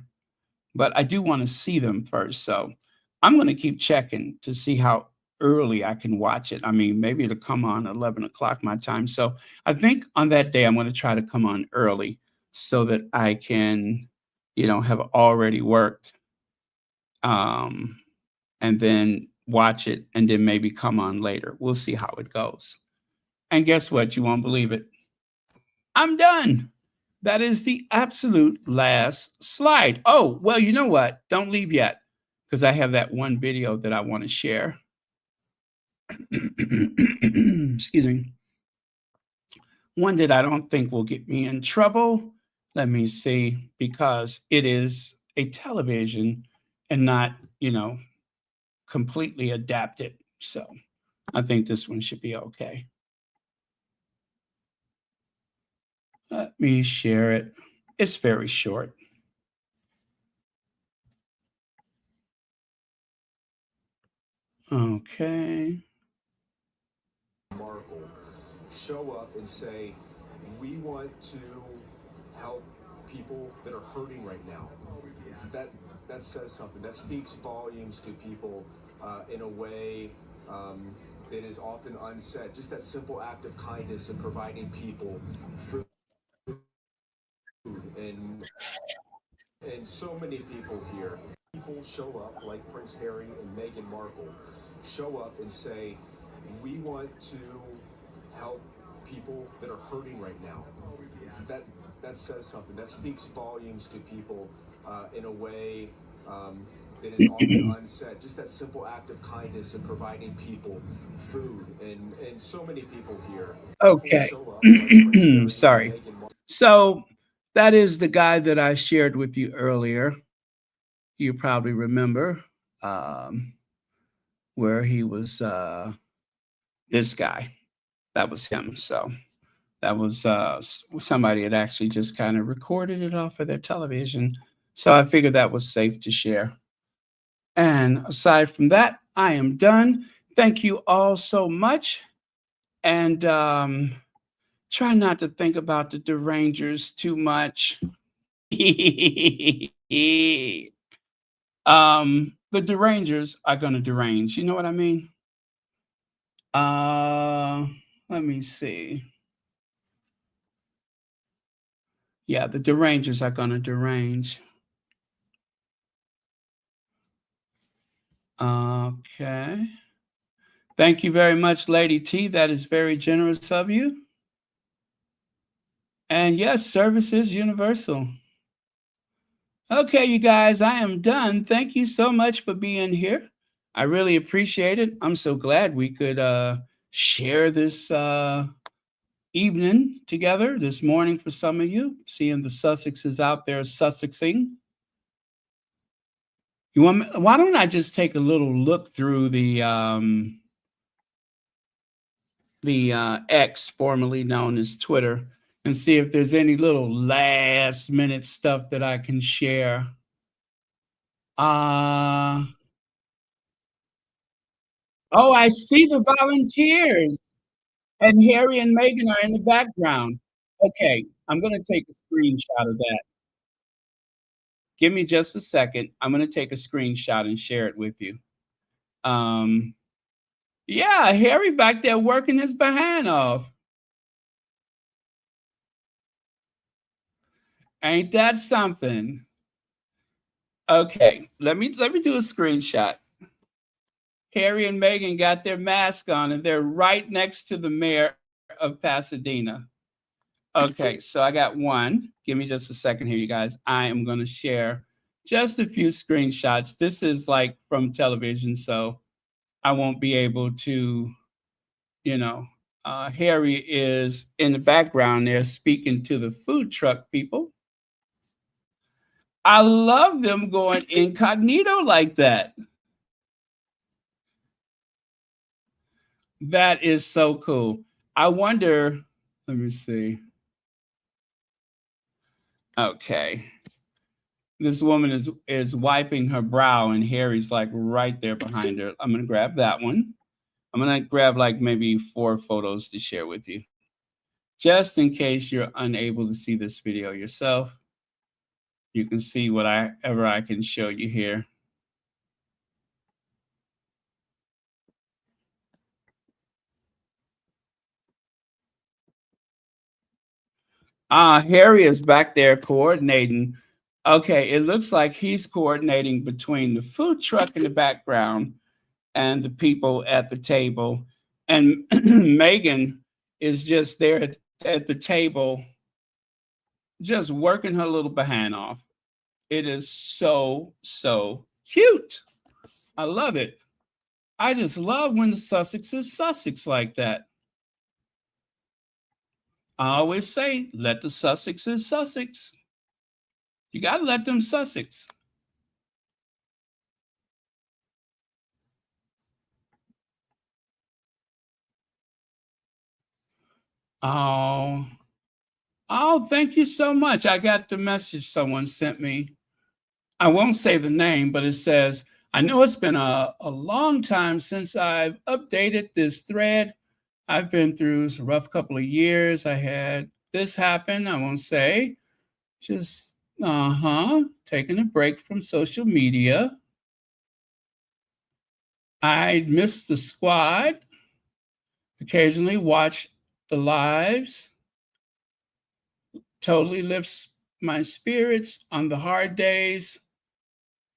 but I do want to see them first. So I'm going to keep checking to see how early I can watch it. I mean, maybe it'll come on 11 o'clock my time. So I think on that day, I'm going to try to come on early so that I can, have already worked and then watch it and then maybe come on later. We'll see how it goes. And guess what? You won't believe it. I'm done. That is the absolute last slide. Oh, well, you know what? Don't leave yet, because I have that one video that I want to share. Excuse me. One that I don't think will get me in trouble. Let me see, because it is a television and not, completely adapted. So I think this one should be okay. Let me share it. It's very short. Okay. Markle show up and say, we want to help people that are hurting right now. That says something. That speaks volumes to people in a way that is often unsaid. Just that simple act of kindness and providing people food and so many people here. People show up like Prince Harry and Meghan Markle show up and say, we want to help people that are hurting right now. That says something. That speaks volumes to people in a way that is often unsaid. Just that simple act of kindness and providing people food and so many people here. Okay. Sorry. So that is the guy that I shared with you earlier. You probably remember where he was this guy. That was him. So that was somebody had actually just kind of recorded it off of their television. So I figured that was safe to share. And aside from that, I am done. Thank you all so much. And try not to think about the derangers too much. The derangers are going to derange. You know what I mean? Let me see. Yeah, the derangers are going to derange. Okay. Thank you very much, Lady T. That is very generous of you. And yes, service is universal. Okay, you guys, I am done. Thank you so much for being here. I really appreciate it. I'm so glad we could share this evening together, this morning for some of you, seeing the Sussexes out there Sussexing. Why don't I just take a little look through the X, formerly known as Twitter, and see if there's any little last minute stuff that I can share. Oh, I see the volunteers. And Harry and Meghan are in the background. Okay, I'm going to take a screenshot of that. Give me just a second. I'm going to take a screenshot and share it with you. Yeah, Harry back there working his behind off. Ain't that something? Okay, let me do a screenshot. Harry and Meghan got their mask on and they're right next to the mayor of Pasadena. Okay, so I got one. Give me just a second here, you guys. I am going to share Just a few screenshots. This is like from television, so I won't be able to, you know. Harry is in the background there speaking to the food truck people. I love them going incognito like that. That is so cool. I wonder, let me see. Okay. This woman is wiping her brow and Harry's like right there behind her. I'm going to grab that one. I'm going to grab like maybe 4 photos to share with you. Just in case you're unable to see this video yourself, you can see whatever I can show you here. Harry is back there coordinating. Okay, it looks like he's coordinating between the food truck in the background and the people at the table. And Meghan is just there at the table, just working her little behind off. It is so, so cute. I love it. I just love when the Sussex is Sussex like that. I always say, let the Sussexes Sussex. You got to let them Sussex. Oh, thank you so much. I got the message someone sent me. I won't say the name, but it says, I know it's been a long time since I've updated this thread. I've been through a rough couple of years. I had this happen. I won't say. Just, taking a break from social media. I missed the squad. Occasionally watch the lives. Totally lifts my spirits on the hard days.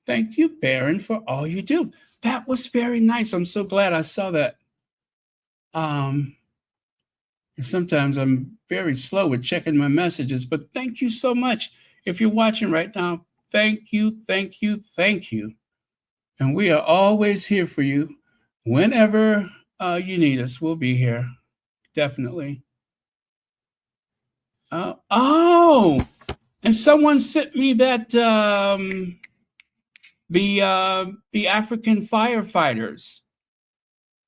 Thank you, Baron, for all you do. That was very nice. I'm so glad I saw that. Sometimes I'm very slow with checking my messages, but thank you so much. If you're watching right now, thank you, thank you, thank you. And we are always here for you. Whenever you need us, we'll be here. Definitely. And someone sent me that the African firefighters.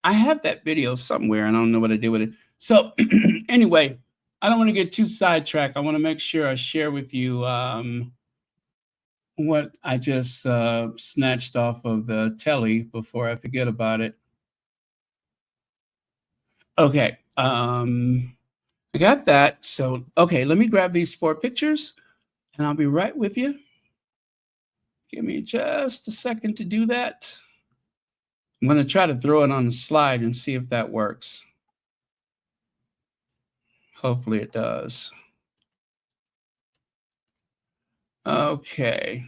I have that video somewhere. I don't know what I did with it. So anyway, I don't want to get too sidetracked. I want to make sure I share with you what I just snatched off of the telly before I forget about it. Okay. I got that. So, okay, let me grab these 4 pictures and I'll be right with you. Give me just a second to do that. I'm going to try to throw it on the slide and see if that works. Hopefully it does. Okay.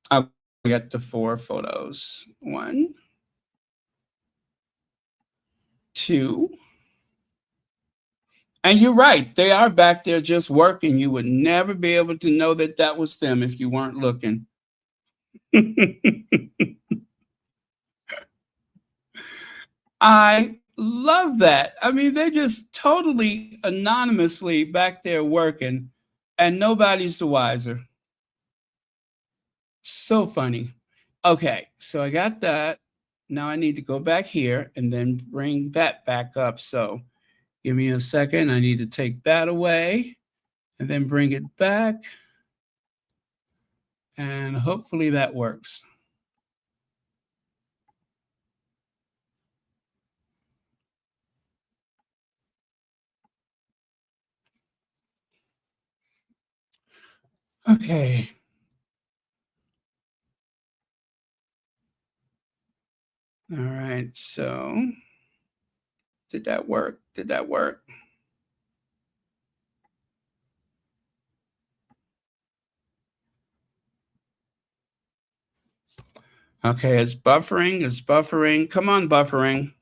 I'll get the 4 photos. 1, 2. And you're right. They are back there just working. You would never be able to know that that was them if you weren't looking. I love that. I mean, they're just totally anonymously back there working and nobody's the wiser. So funny. Okay, so I got that. Now I need to go back here and then bring that back up. So give me a second. I need to take that away and then bring it back. And hopefully that works. Okay. All right, so did that work? Did that work? Okay, it's buffering, it's buffering. Come on, buffering.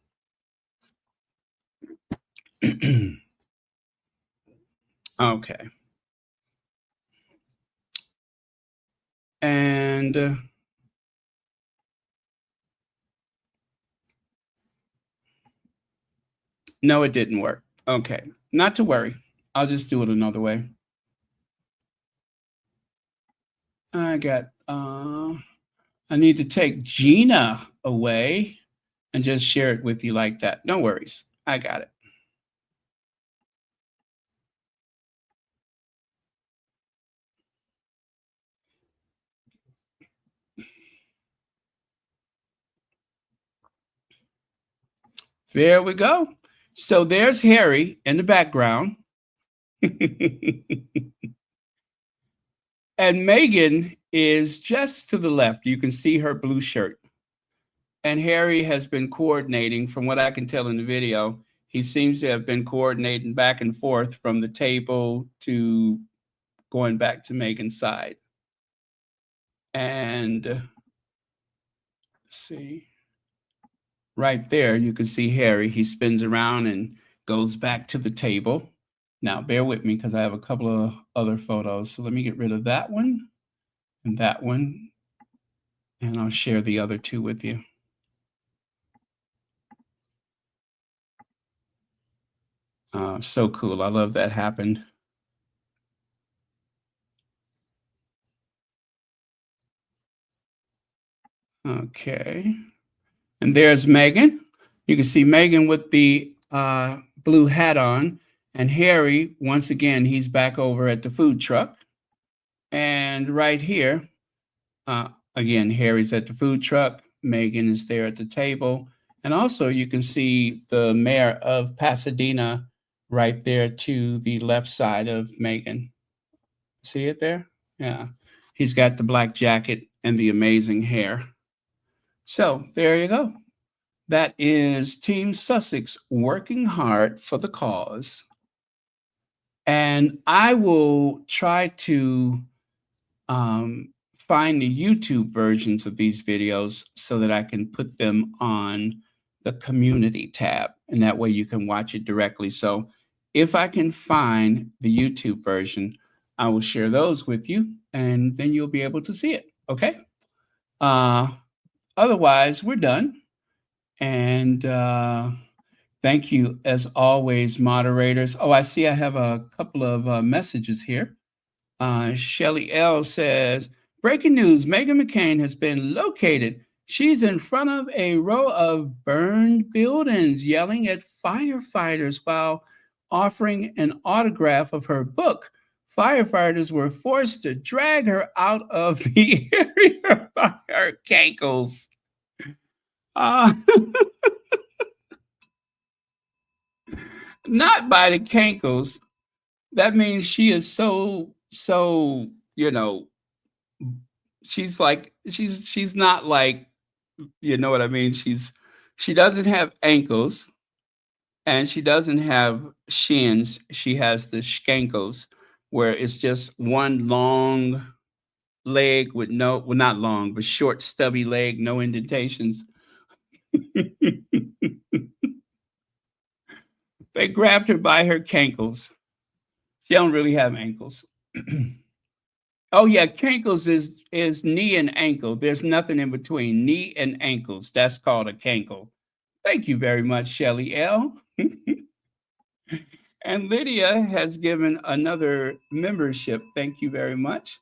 Okay. And no, it didn't work. Okay, not to worry. I'll just do it another way. I need to take Gina away and just share it with you like that. No worries. I got it. There we go. So there's Harry in the background. And Meghan is just to the left. You can see her blue shirt. And Harry has been coordinating, from what I can tell in the video, he seems to have been coordinating back and forth from the table to going back to Meghan's side. And let's see, right there, you can see Harry. He spins around and goes back to the table. Now, bear with me because I have a couple of other photos. So let me get rid of that one and that one, and I'll share the other two with you. So cool. I love that happened. Okay. And there's Meghan. You can see Meghan with the blue hat on. And Harry, once again, he's back over at the food truck. And right here, again, Harry's at the food truck. Meghan is there at the table. And also you can see the mayor of Pasadena right there to the left side of Meghan. See it there? Yeah. He's got the black jacket and the amazing hair. So there you go. That is Team Sussex working hard for the cause. And I will try to find the YouTube versions of these videos so that I can put them on the community tab. And that way you can watch it directly. So if I can find the YouTube version, I will share those with you, and then you'll be able to see it. Okay? Otherwise, we're done. And thank you, as always, moderators. Oh, I see I have a couple of messages here. Shelly L says, breaking news, Meghan McCain has been located. She's in front of a row of burned buildings, yelling at firefighters while offering an autograph of her book. Firefighters were forced to drag her out of the area by her cankles. Not by the cankles. That means she is so, you know, she's not like, you know what I mean? She doesn't have ankles and she doesn't have shins. She has the skankles, where it's just one long leg with well, not long, but short, stubby leg, no indentations. They grabbed her by her cankles. She don't really have ankles. Oh yeah, cankles is knee and ankle. There's nothing in between knee and ankles. That's called a cankle. Thank you very much, Shelly L. And Lydia has given another membership. Thank you very much.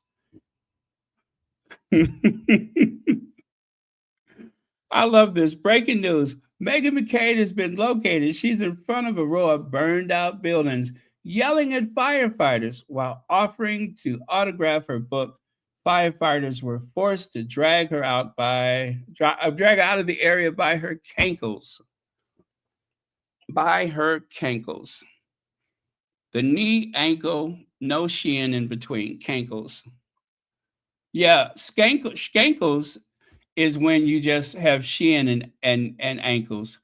I love this. Breaking news. Meghan McCain has been located. She's in front of a row of burned out buildings, yelling at firefighters while offering to autograph her book. Firefighters were forced to drag her out of the area by her cankles. By her cankles. The knee, ankle, no shin in between, cankles. Yeah, skankles is when you just have shin and ankles.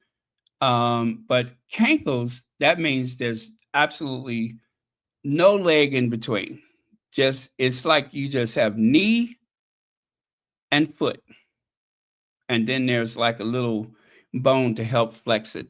But cankles, that means there's absolutely no leg in between. It's like you just have knee and foot. And then there's like a little bone to help flex it.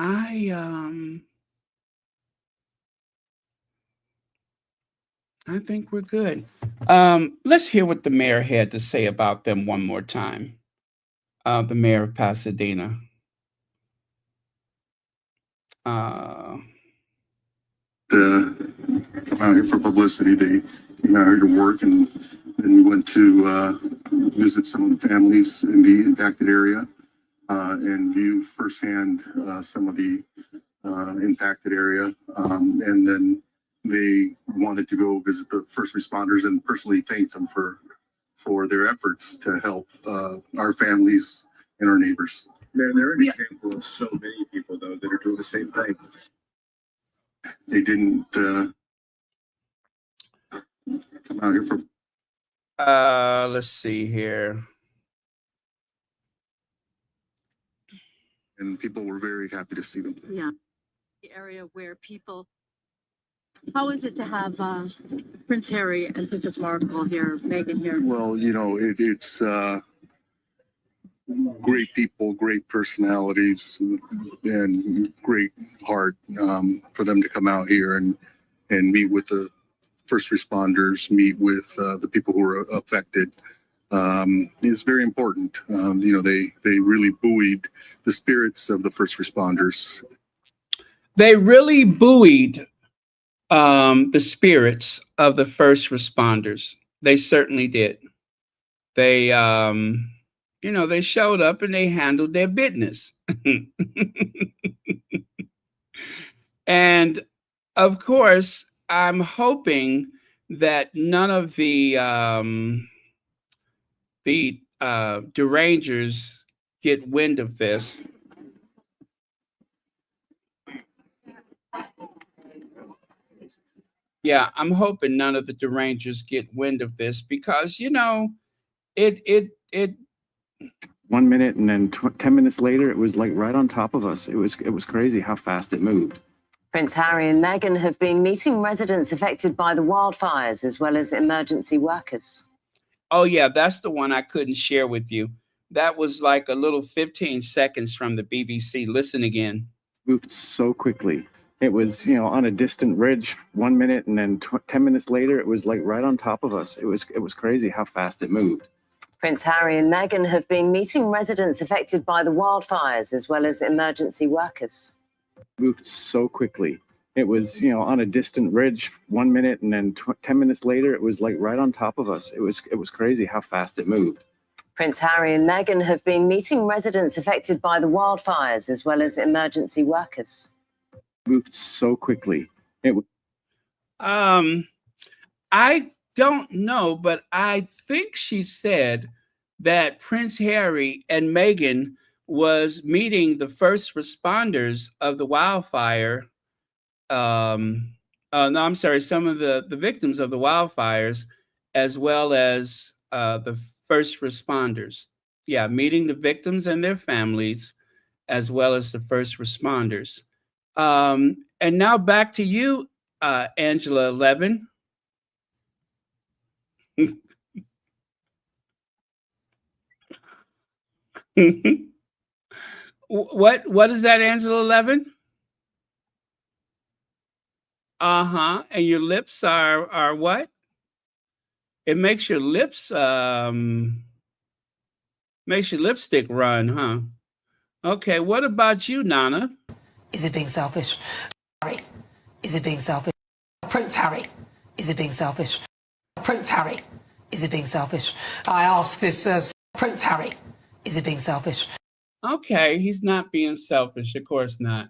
I think we're good. Let's hear what the mayor had to say about them one more time. The mayor of Pasadena. Come out here for publicity. They came out here to work, and then we went to visit some of the families in the impacted area and view firsthand some of the impacted area. And then they wanted to go visit the first responders and personally thank them for their efforts to help our families and our neighbors. Man, they're an example of so many people, though, that are doing the same thing. They didn't come out here for. Let's see here. And people were very happy to see them. Yeah. The area where people, how is it to have Prince Harry and Princess Markle here, Meghan here? Well, you know, it's great people, great personalities, and great heart for them to come out here and meet with the first responders, meet with the people who were affected. Is very important. You know, they really buoyed the spirits of the first responders. They really buoyed the spirits of the first responders. They certainly did. They, you know, they showed up and they handled their business. And of course, I'm hoping that none of the derangers get wind of this. Yeah, I'm hoping none of the derangers get wind of this because, you know, it 1 minute and then 10 minutes later, it was like right on top of us. It was crazy how fast it moved. Prince Harry and Meghan have been meeting residents affected by the wildfires as well as emergency workers. Oh, yeah, that's the one I couldn't share with you. That was like a little 15 seconds from the BBC. Listen again. Moved so quickly. It was, you know, on a distant ridge 1 minute and then 10 minutes later, it was like right on top of us. It was crazy how fast it moved. Prince Harry and Meghan have been meeting residents affected by the wildfires as well as emergency workers. Moved so quickly. It was, you know, on a distant ridge 1 minute and then 10 minutes later, it was like right on top of us. It was crazy how fast it moved. Prince Harry and Meghan have been meeting residents affected by the wildfires as well as emergency workers. Moved so quickly. It was. I don't know, but I think she said that Prince Harry and Meghan was meeting the first responders of the wildfire. No, I'm sorry, some of the victims of the wildfires, as well as the first responders. Yeah, meeting the victims and their families, as well as the first responders. And now back to you, Angela 11. What is that, Angela 11? Uh-huh. And your lips are what? It makes your lips makes your lipstick run, huh? Okay, what about you, Nana? Is it being selfish? Harry, is it being selfish? Prince Harry, is it being selfish? Prince Harry, is it being selfish? I ask this as Prince Harry, is it being selfish? Okay, he's not being selfish, of course not.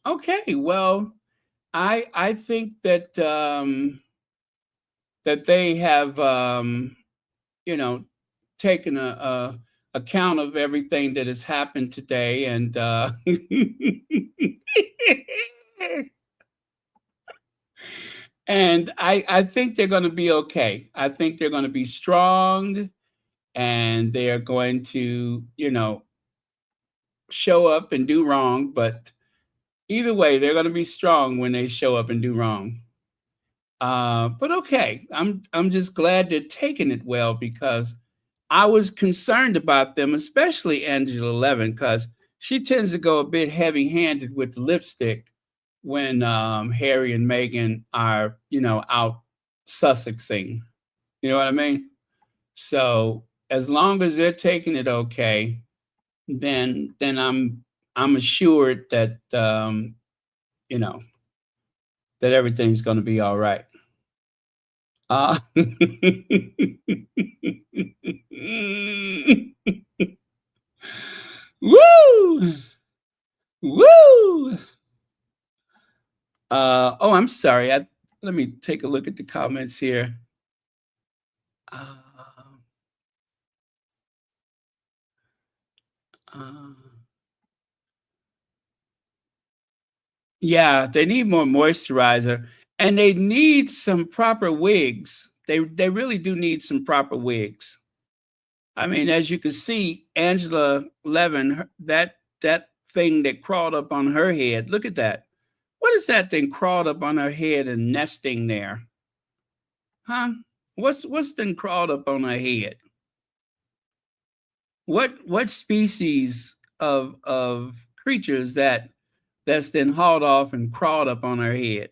Okay, well, I think that that they have you know, taken a account of everything that has happened today, and and I think they're going to be okay. I think they're going to be strong, and they are going to, you know, show up and do wrong. But either way, they're going to be strong when they show up and do wrong. But okay, I'm just glad they're taking it well, because I was concerned about them, especially Angela 11, because she tends to go a bit heavy-handed with the lipstick when Harry and Meghan are, out Sussexing. You know what I mean? So as long as they're taking it okay, then I'm assured that you know that everything's going to be all right. Woo! Woo! Oh, I'm sorry. Let me take a look at the comments here. Uh, yeah, they need more moisturizer, and they need some proper wigs. They really do need some proper wigs. I mean, as you can see, Angela Levin, that thing that crawled up on her head. Look at that. What is that thing crawled up on her head and nesting there? Huh? What's then crawled up on her head? What species of creatures that's then hauled off and crawled up on her head?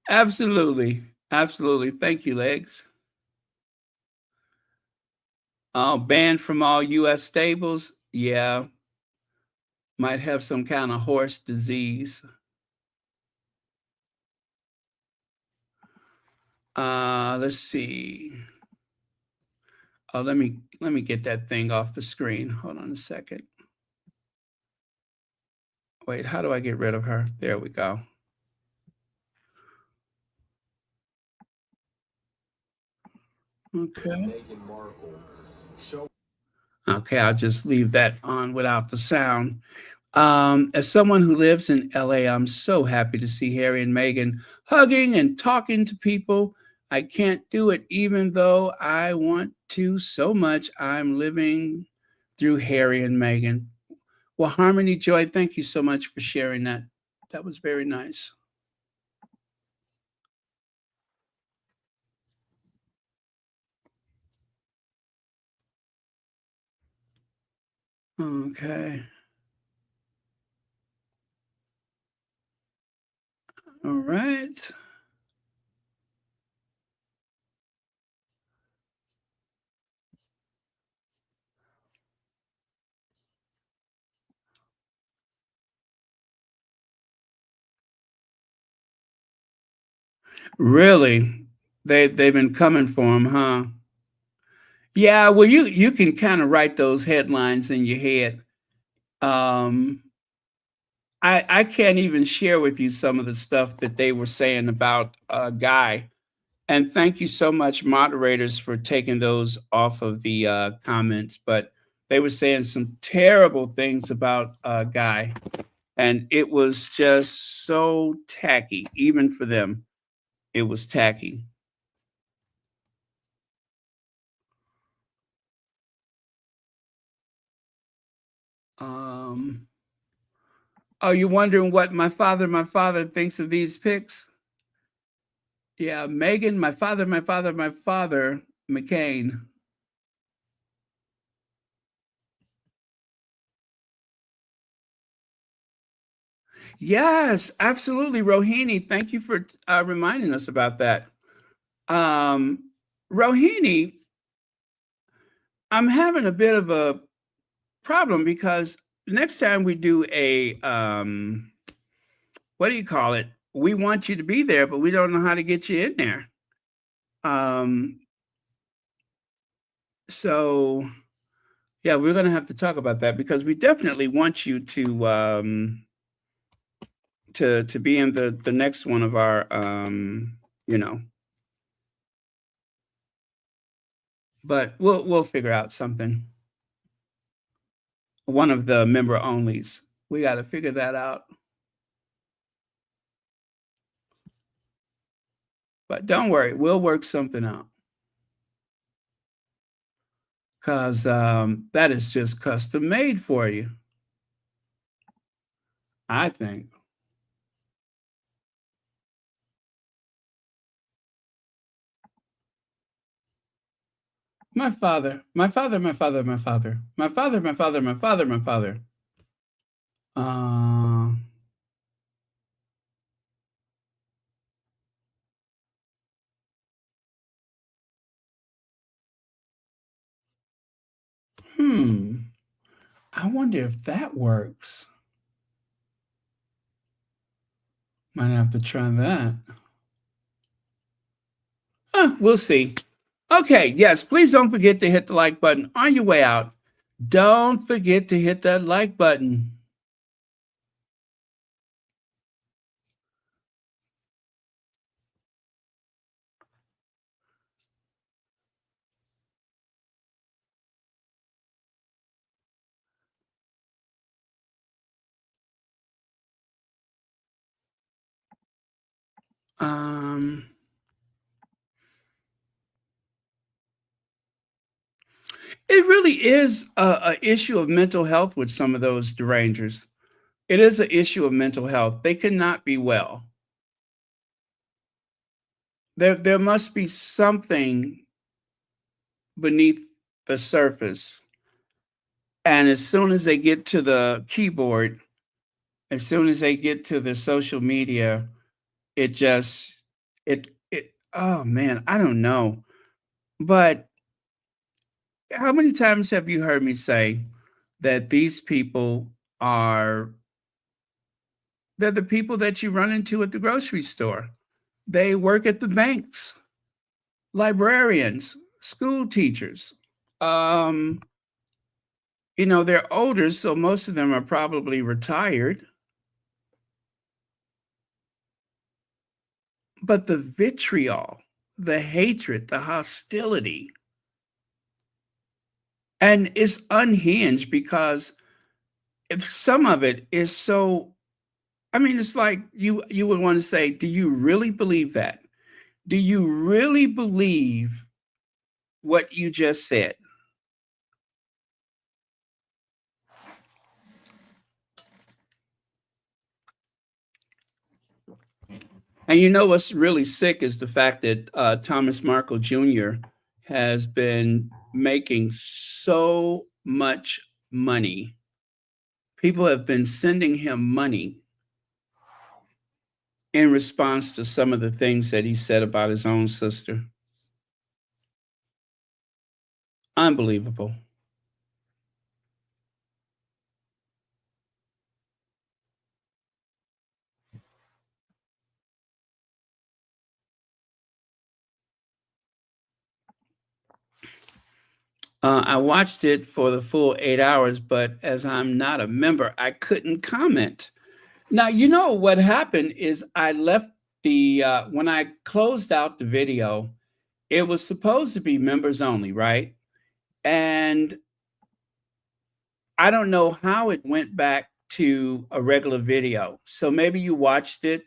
Absolutely. Absolutely. Thank you, Legs. Banned from all U.S. stables. Yeah. Might have some kind of horse disease. Let's see. Oh, let me get that thing off the screen. Hold on a second. Wait, how do I get rid of her? There we go. Okay. Okay, I'll just leave that on without the sound. As someone who lives in LA, I'm so happy to see Harry and Meghan hugging and talking to people. I can't do it even though I want to so much. I'm living through Harry and Meghan. Well, Harmony Joy, thank you so much for sharing that. That was very nice. Okay. All right. Really? They've been coming for him, huh? Yeah, well, you can kind of write those headlines in your head. I can't even share with you some of the stuff that they were saying about Guy. And thank you so much, moderators, for taking those off of the comments. But they were saying some terrible things about Guy, and it was just so tacky, even for them. It was tacky. Oh, you're wondering what my father thinks of these pics? Yeah, Megan, my father, McCain. Yes, absolutely, Rohini. Thank you for reminding us about that. Rohini, I'm having a bit of a problem because next time we do a what do you call it? We want you to be there, but we don't know how to get you in there. So yeah, we're gonna have to talk about that because we definitely want you to be in the next one of our but we'll figure out something. One of the member onlys. We got to figure that out. But don't worry, we'll work something out. Because that is just custom made for you, I think. My father, my father, my father, my father, my father, my father, my father, my father. Uh, I wonder if that works. Might have to try that. We'll see. Okay, yes, please don't forget to hit the like button on your way out. Don't forget to hit that like button. Um, it really is a issue of mental health with some of those derangers. It is an issue of mental health. They cannot be well. There must be something beneath the surface. And as soon as they get to the keyboard, as soon as they get to the social media, it just it oh man, I don't know. But how many times have you heard me say that these people are they're the people that you run into at the grocery store? They work at the banks, librarians, school teachers. Um, they're older, so most of them are probably retired. But the vitriol, the hatred, the hostility, and it's unhinged because if some of it is so, I mean, it's like you would want to say, do you really believe that? Do you really believe what you just said? And you know what's really sick is the fact that Thomas Markle Jr. has been making so much money. People have been sending him money in response to some of the things that he said about his own sister. Unbelievable. I watched it for the full 8 hours, but as I'm not a member, I couldn't comment. Now, you know what happened is I left when I closed out the video, it was supposed to be members only, right? And I don't know how it went back to a regular video. So maybe you watched it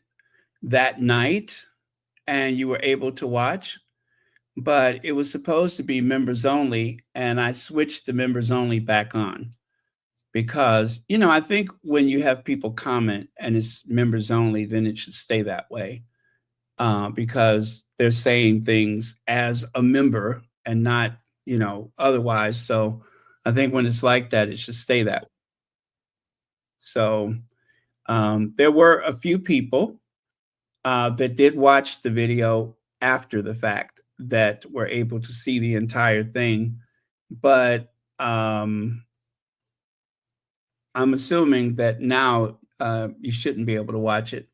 that night and you were able to watch, but it was supposed to be members only. And I switched the members only back on because, I think when you have people comment and it's members only, then it should stay that way because they're saying things as a member and not, otherwise. So I think when it's like that, it should stay that way. So there were a few people that did watch the video after the fact that were able to see the entire thing, but I'm assuming that now you shouldn't be able to watch it.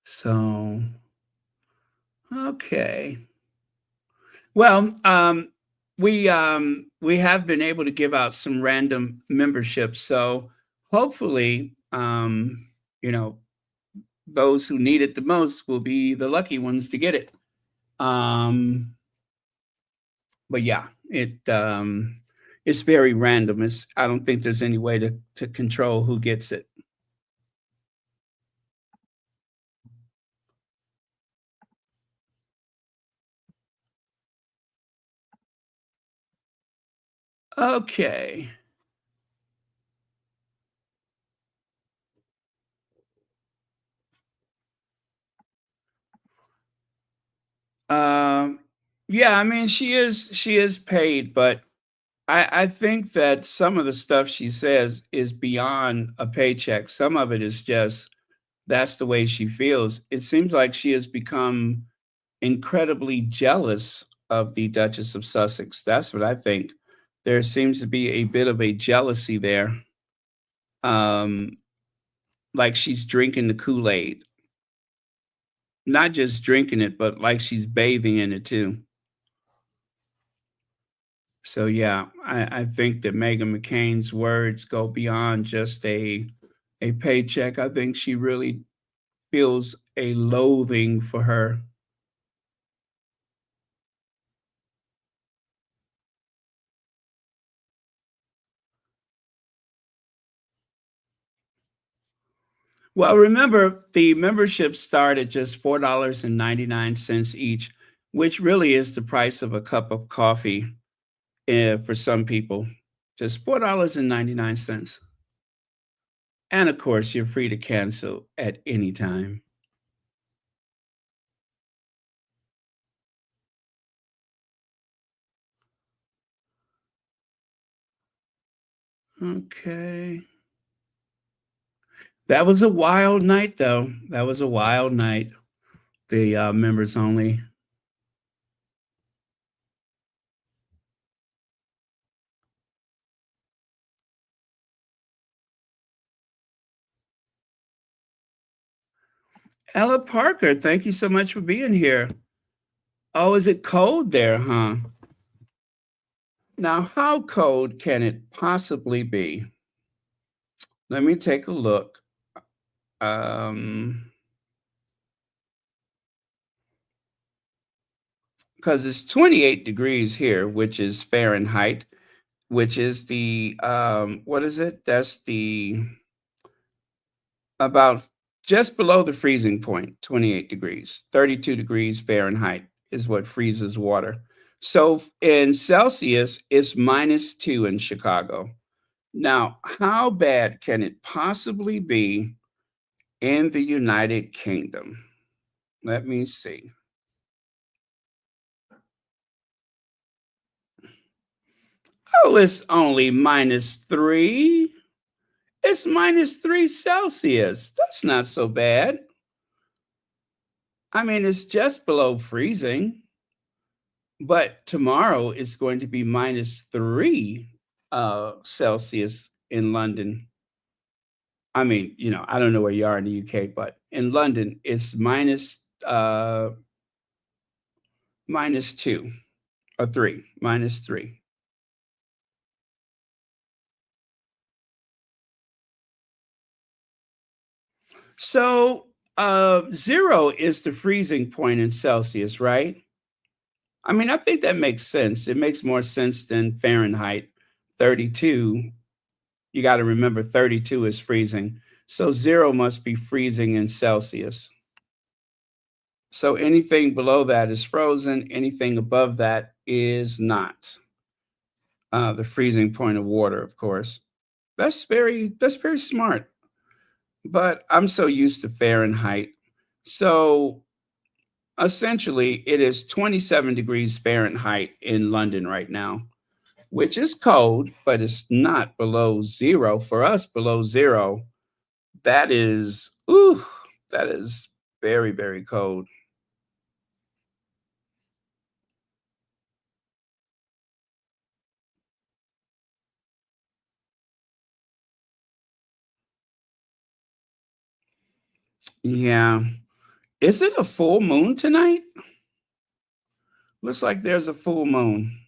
So, okay. Well, we have been able to give out some random memberships, so hopefully, you know, those who need it the most will be the lucky ones to get it. But yeah, it's very random. I don't think there's any way to control who gets it. Okay. Yeah, I mean, she is paid, but I think that some of the stuff she says is beyond a paycheck. Some of it is just that's the way she feels. It seems like she has become incredibly jealous of the Duchess of Sussex. That's what I think. There seems to be a bit of a jealousy there. Um, like she's drinking the Kool-Aid. Not just drinking it, but like she's bathing in it too. So yeah, I think that Meghan McCain's words go beyond just a paycheck. I think she really feels a loathing for her. Well, remember the memberships start at just $4.99 each, which really is the price of a cup of coffee for some people. Just $4.99. And of course, you're free to cancel at any time. Okay. That was a wild night, though. That was a wild night. The members only. Ella Parker, thank you so much for being here. Oh, is it cold there, huh? Now, how cold can it possibly be? Let me take a look. Um, because it's 28 degrees here, which is Fahrenheit, which is the what is it? That's the about just below the freezing point, 28 degrees. 32 degrees Fahrenheit is what freezes water. So in Celsius, it's -2 in Chicago. Now, how bad can it possibly be in the United Kingdom? Let me see. Oh, it's only -3. It's -3 Celsius. That's not so bad. I mean, it's just below freezing, but tomorrow it's going to be -3 Celsius in London. I mean, I don't know where you are in the UK, but in London it's -2 or 3, -3. So 0 is the freezing point in Celsius, right? I mean, I think that makes sense. It makes more sense than Fahrenheit. 32, you got to remember 32 is freezing. So 0 must be freezing in Celsius. So anything below that is frozen. Anything above that is not. The freezing point of water, of course. That's very smart. But I'm so used to Fahrenheit. So essentially, it is 27 degrees Fahrenheit in London right now, which is cold, but it's not below 0. For us, below 0, that is, ooh, that is very, very cold. Yeah. Is it a full moon tonight? Looks like there's a full moon.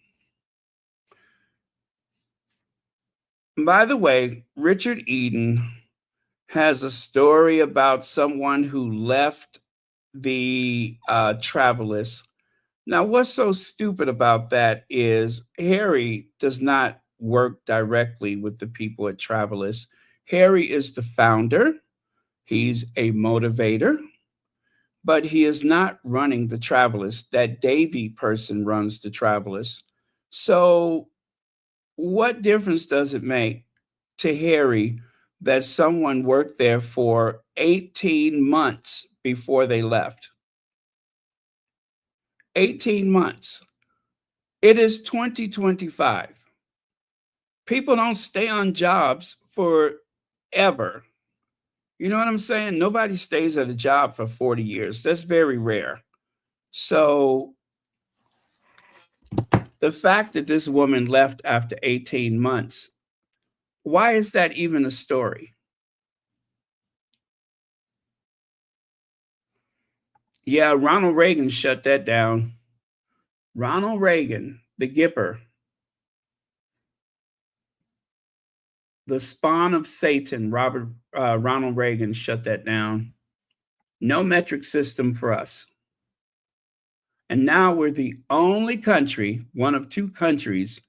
By the way, Richard Eden has a story about someone who left the Travelers. Now, what's so stupid about that is Harry does not work directly with the people at Travelers. Harry is the founder, he's a motivator, but he is not running the Travelers. That Davy person runs the Travelers. So, what difference does it make to Harry that someone worked there for 18 months before they left? 18 months. It is 2025. People don't stay on jobs forever. You know what I'm saying? Nobody stays at a job for 40 years. That's very rare. So the fact that this woman left after 18 months, why is that even a story? Yeah, Ronald Reagan shut that down. Ronald Reagan, the Gipper, the spawn of Satan, Ronald Reagan shut that down. No metric system for us. And now we're the only country, one of two countries,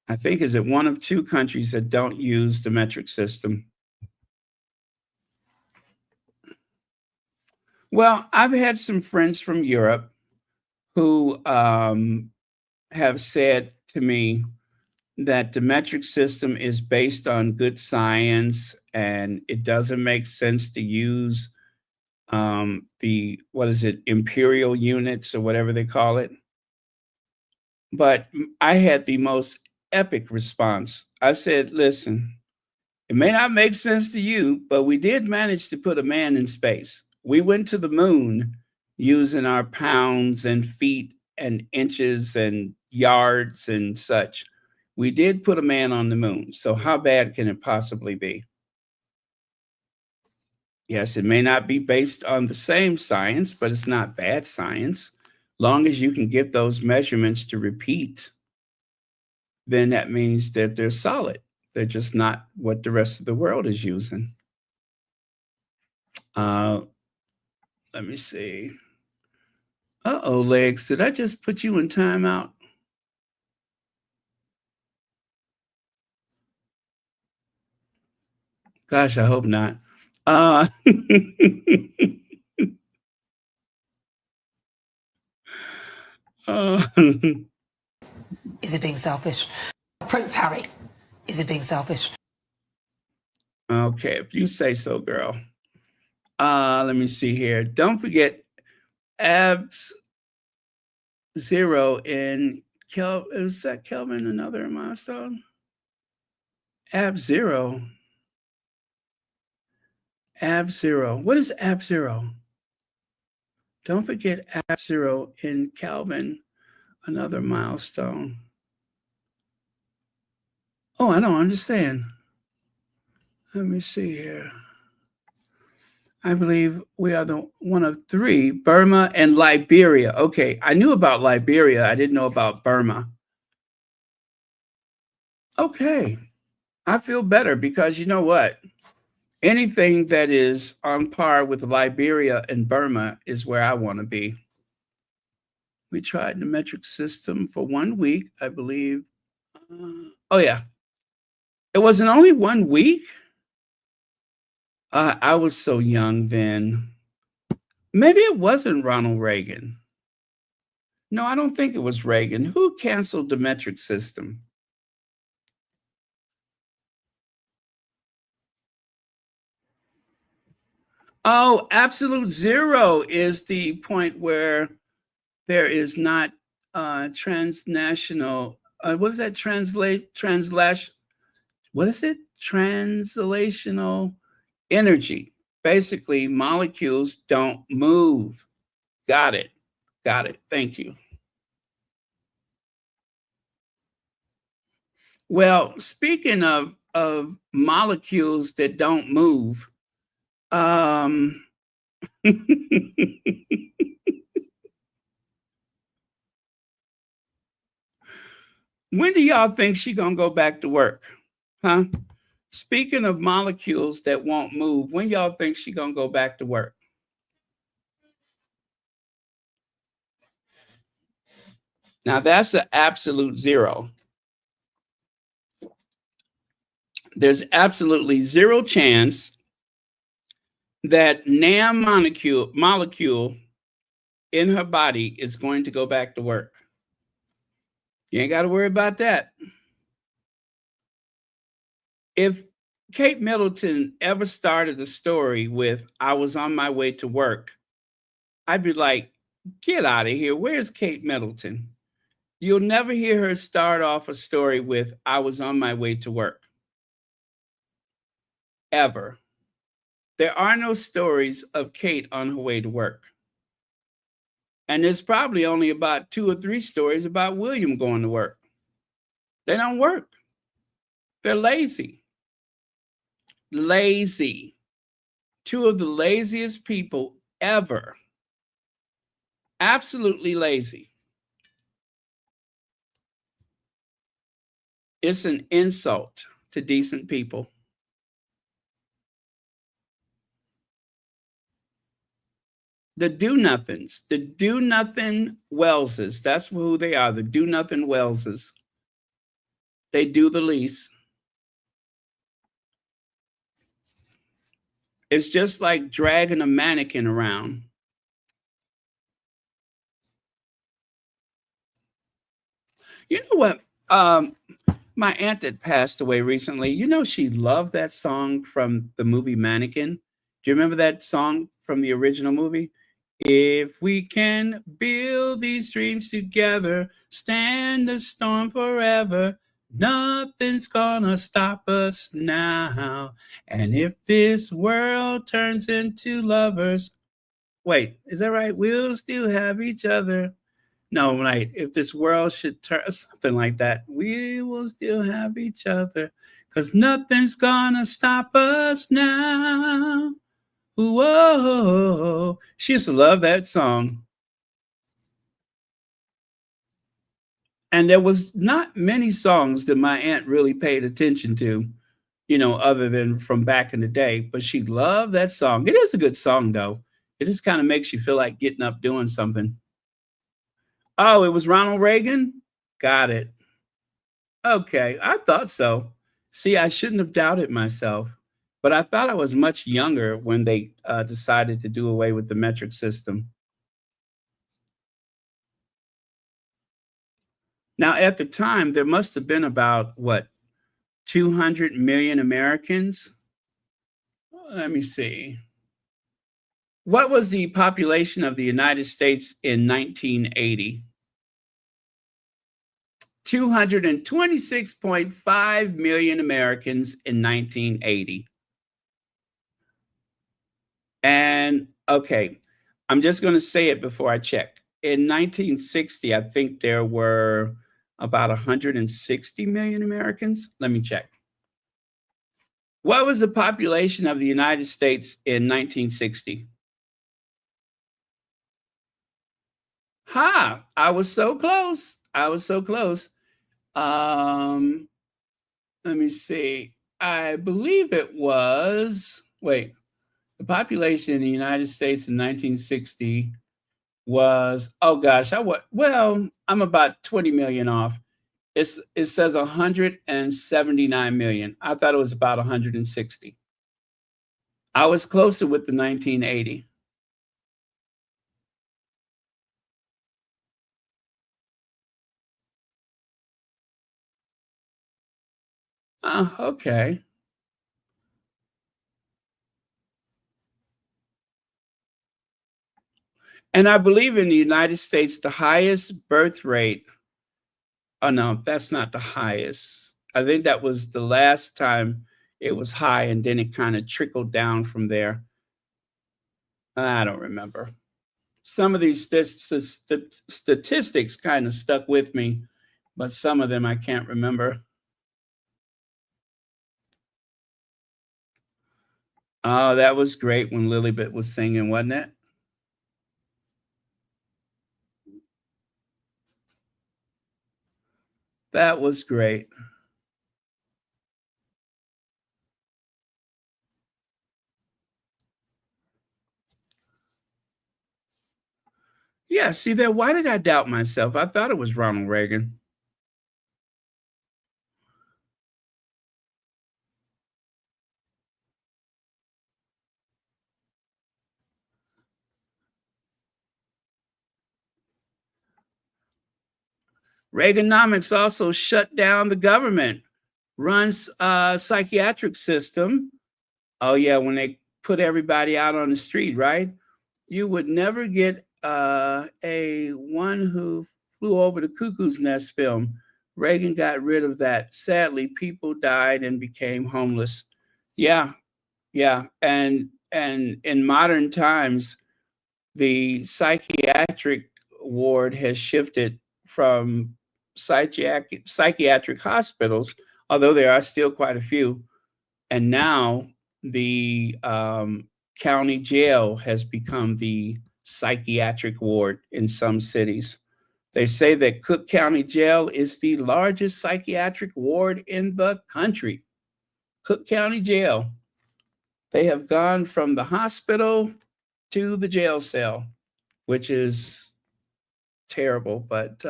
I think is it one of two countries that don't use the metric system. Well, I've had some friends from Europe who have said to me that the metric system is based on good science and it doesn't make sense to use imperial units or whatever they call it. But I had the most epic response. I said, listen, it may not make sense to you, but we did manage to put a man in space. We went to the moon using our pounds and feet and inches and yards and such. We did put a man on the moon. So how bad can it possibly be? Yes, it may not be based on the same science, but it's not bad science. Long as you can get those measurements to repeat, then that means that they're solid. They're just not what the rest of the world is using. Let me see. Uh-oh, Legs, did I just put you in timeout? Gosh, I hope not. Is it being selfish? Prince Harry, is it being selfish? Okay, if you say so, girl. Let me see here. Don't forget abs zero in Kelvin. Is that Kelvin another milestone? Ab zero. Ab zero. What is ab zero? Don't forget ab zero in Kelvin, another milestone. Oh, I don't understand. Let me see here. I believe we are the one of three, Burma and Liberia. Okay, I knew about Liberia. I didn't know about Burma. Okay, I feel better because you know what? Anything that is on par with Liberia and Burma is where I want to be. We tried the metric system for 1 week, I believe. Oh, yeah. It wasn't only 1 week. I was so young then. Maybe it wasn't Ronald Reagan. No, I don't think it was Reagan. Who canceled the metric system? Oh, absolute zero is the point where there is not transnational. What is that what is it? Translational energy. Basically, molecules don't move. Got it. Got it. Thank you. Well, speaking of molecules that don't move, when do y'all think she gonna go back to work? Huh? Speaking of molecules that won't move, when y'all think she gonna go back to work? Now that's an absolute zero. There's absolutely zero chance that NAM molecule in her body is going to go back to work. You ain't got to worry about that. If Kate Middleton ever started a story with, I was on my way to work, I'd be like, get out of here. Where's Kate Middleton? You'll never hear her start off a story with, I was on my way to work. Ever. There are no stories of Kate on her way to work. And there's probably only about 2 or 3 stories about William going to work. They don't work. They're lazy. Lazy. 2 of the laziest people ever. Absolutely lazy. It's an insult to decent people. The do-nothings, the do-nothing Welleses, that's who they are, the do-nothing Welleses. They do the least. It's just like dragging a mannequin around. You know what? My aunt that passed away recently, you know, she loved that song from the movie Mannequin. Do you remember that song from the original movie? If we can build these dreams together, stand the storm forever, nothing's gonna stop us now. And if this world turns into lovers, wait, is that right? We'll still have each other. No, right. If this world should turn, something like that, we will still have each other because nothing's gonna stop us now. Whoa. She used to love that song. And there was not many songs that my aunt really paid attention to, you know, other than from back in the day, but she loved that song. It is a good song, though. It just kind of makes you feel like getting up doing something. Oh, it was Ronald Reagan? Got it. Okay, I thought so. See, I shouldn't have doubted myself, but I thought I was much younger when they decided to do away with the metric system. Now, at the time, there must have been about, 200 million Americans? Let me see. What was the population of the United States in 1980? 226.5 million Americans in 1980. And okay, I'm just going to say it before I check. In 1960, I think there were about 160 million Americans. Let me check. What was the population of the United States in 1960? Ha! I was so close. I was so close. Let me see. I believe it was, the population in the United States in 1960 was, oh gosh, I'm about 20 million off. It says 179 million. I thought it was about 160. I was closer with the 1980. Oh, okay. And I believe in the United States, the highest birth rate. Oh, no, that's not the highest. I think that was the last time it was high, and then it kind of trickled down from there. I don't remember. Some of these statistics kind of stuck with me, but some of them I can't remember. Oh, that was great when Lilibet was singing, wasn't it? That was great. Yeah, see there, why did I doubt myself? I thought it was Ronald Reagan. Reaganomics also shut down the government, runs a psychiatric system. Oh yeah, when they put everybody out on the street, right? You would never get a one who Flew Over the Cuckoo's Nest film. Reagan got rid of that. Sadly, people died and became homeless. Yeah, yeah. And in modern times, the psychiatric ward has shifted from psychiatric hospitals, although there are still quite a few. And now the county jail has become the psychiatric ward in some cities. They say that Cook County Jail is the largest psychiatric ward in the country. Cook County Jail. They have gone from the hospital to the jail cell, which is terrible. But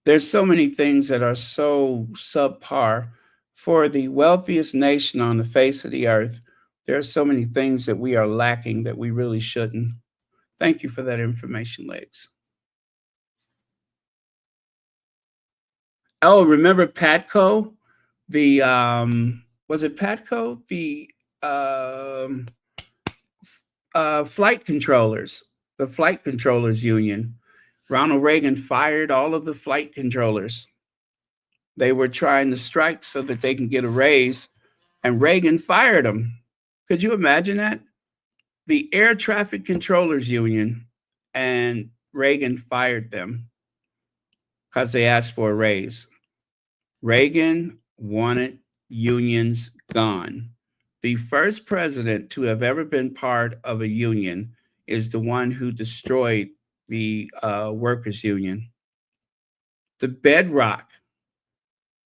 there's so many things that are so subpar for the wealthiest nation on the face of the earth. There are so many things that we are lacking that we really shouldn't. Thank you for that information, Legs. Oh, remember Patco? The was it Patco? The flight controllers, the flight controllers union. Ronald Reagan fired all of the flight controllers. They were trying to strike so that they can get a raise, and Reagan fired them. Could you imagine that? The air traffic controllers union, and Reagan fired them because they asked for a raise. Reagan wanted unions gone. The first president to have ever been part of a union is the one who destroyed the workers' union. The bedrock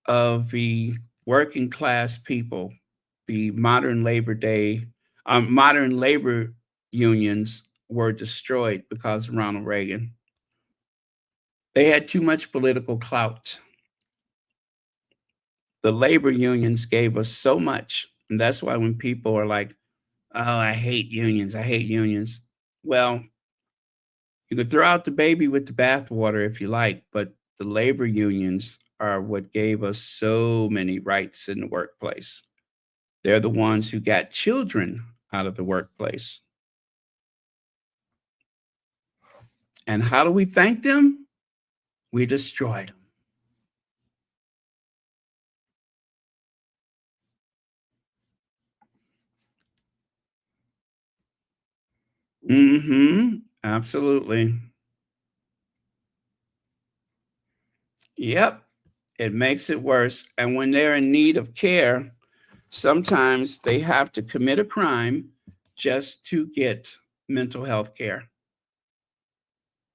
of the working class people, the modern labor unions were destroyed because of Ronald Reagan. They had too much political clout. The labor unions gave us so much. And that's why when people are like, oh, I hate unions, well, you could throw out the baby with the bathwater if you like, but the labor unions are what gave us so many rights in the workplace. They're the ones who got children out of the workplace. And how do we thank them? We destroyed them. Absolutely. Yep. It makes it worse. And when they're in need of care, sometimes they have to commit a crime just to get mental health care.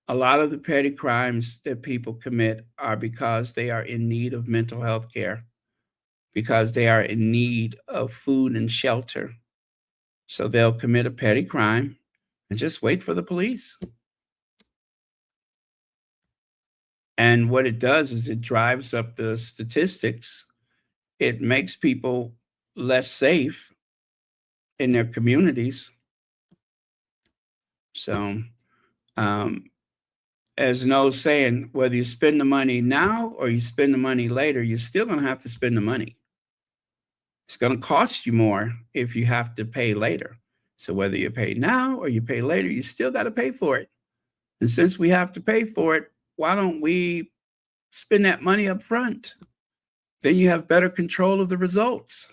A lot of the petty crimes that people commit are because they are in need of mental health care, because they are in need of food and shelter. So they'll commit a petty crime and just wait for the police. And what it does is it drives up the statistics. It makes people less safe in their communities. So, as Noel's saying, whether you spend the money now or you spend the money later, you're still going to have to spend the money. It's going to cost you more if you have to pay later. So whether you pay now or you pay later, you still got to pay for it. And since we have to pay for it, why don't we spend that money up front? Then you have better control of the results.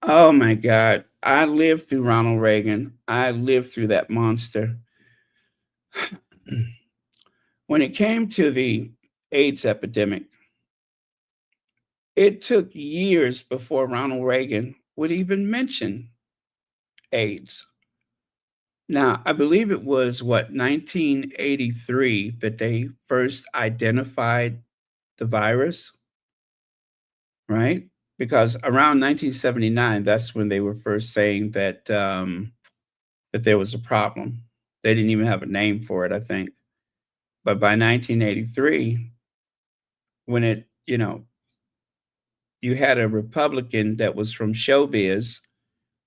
Oh my God. I lived through Ronald Reagan. I lived through that monster. When it came to the AIDS epidemic, it took years before Ronald Reagan would even mention AIDS. Now, I believe it was 1983 that they first identified the virus, right? Because around 1979, that's when they were first saying that that there was a problem. They didn't even have a name for it, I think. But by 1983, when it, you had a Republican that was from showbiz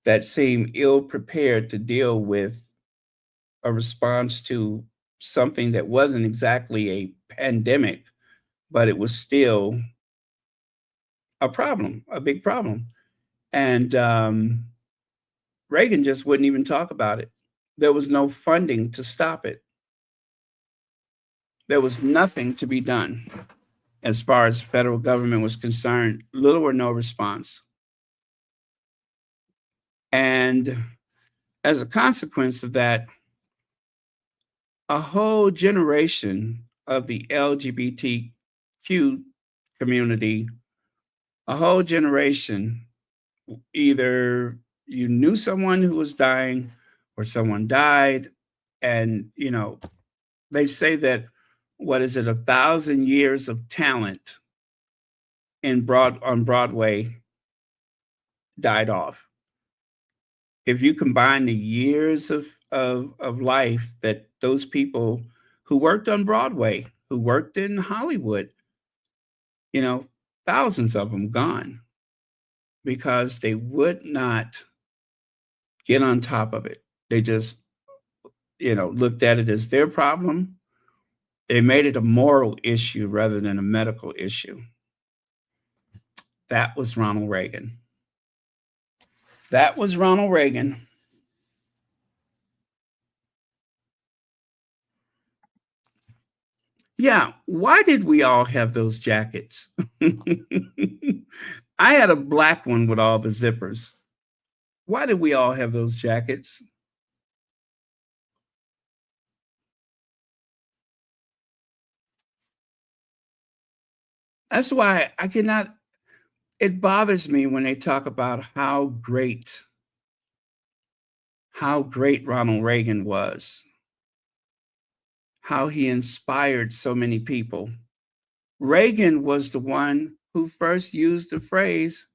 that seemed ill prepared to deal with a response to something that wasn't exactly a pandemic, but it was still a problem, a big problem. And Reagan just wouldn't even talk about it. There was no funding to stop it. There was nothing to be done as far as the federal government was concerned, little or no response. And as a consequence of that, a whole generation of the LGBTQ community, a whole generation, either you knew someone who was dying or someone died. And, you know, they say that, 1,000 years of talent on Broadway died off. If you combine the years of life that those people who worked on Broadway, who worked in Hollywood, you know, thousands of them gone because they would not get on top of it. They just, you know, looked at it as their problem. They made it a moral issue rather than a medical issue. That was Ronald Reagan. That was Ronald Reagan. Yeah, why did we all have those jackets? I had a black one with all the zippers. Why did we all have those jackets? That's why I cannot, it bothers me when they talk about how great Ronald Reagan was, how he inspired so many people. Reagan was the one who first used the phrase,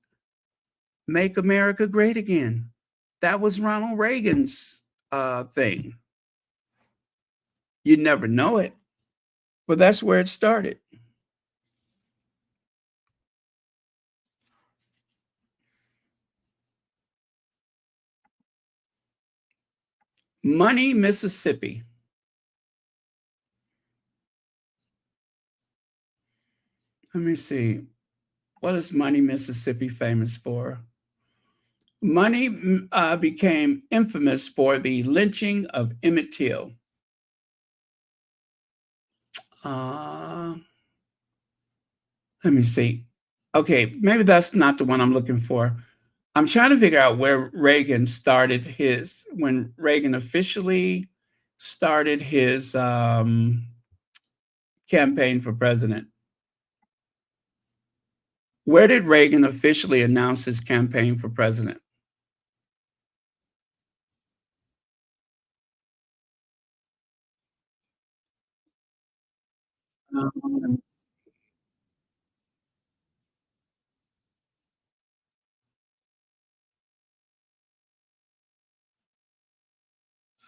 "Make America Great Again." That was Ronald Reagan's thing. You never know it, but that's where it started. Money, Mississippi. Let me see. What is Money, Mississippi famous for? Money became infamous for the lynching of Emmett Till. Let me see. Okay, maybe that's not the one I'm looking for. I'm trying to figure out where Reagan started when Reagan officially started his campaign for president. Where did Reagan officially announce his campaign for president?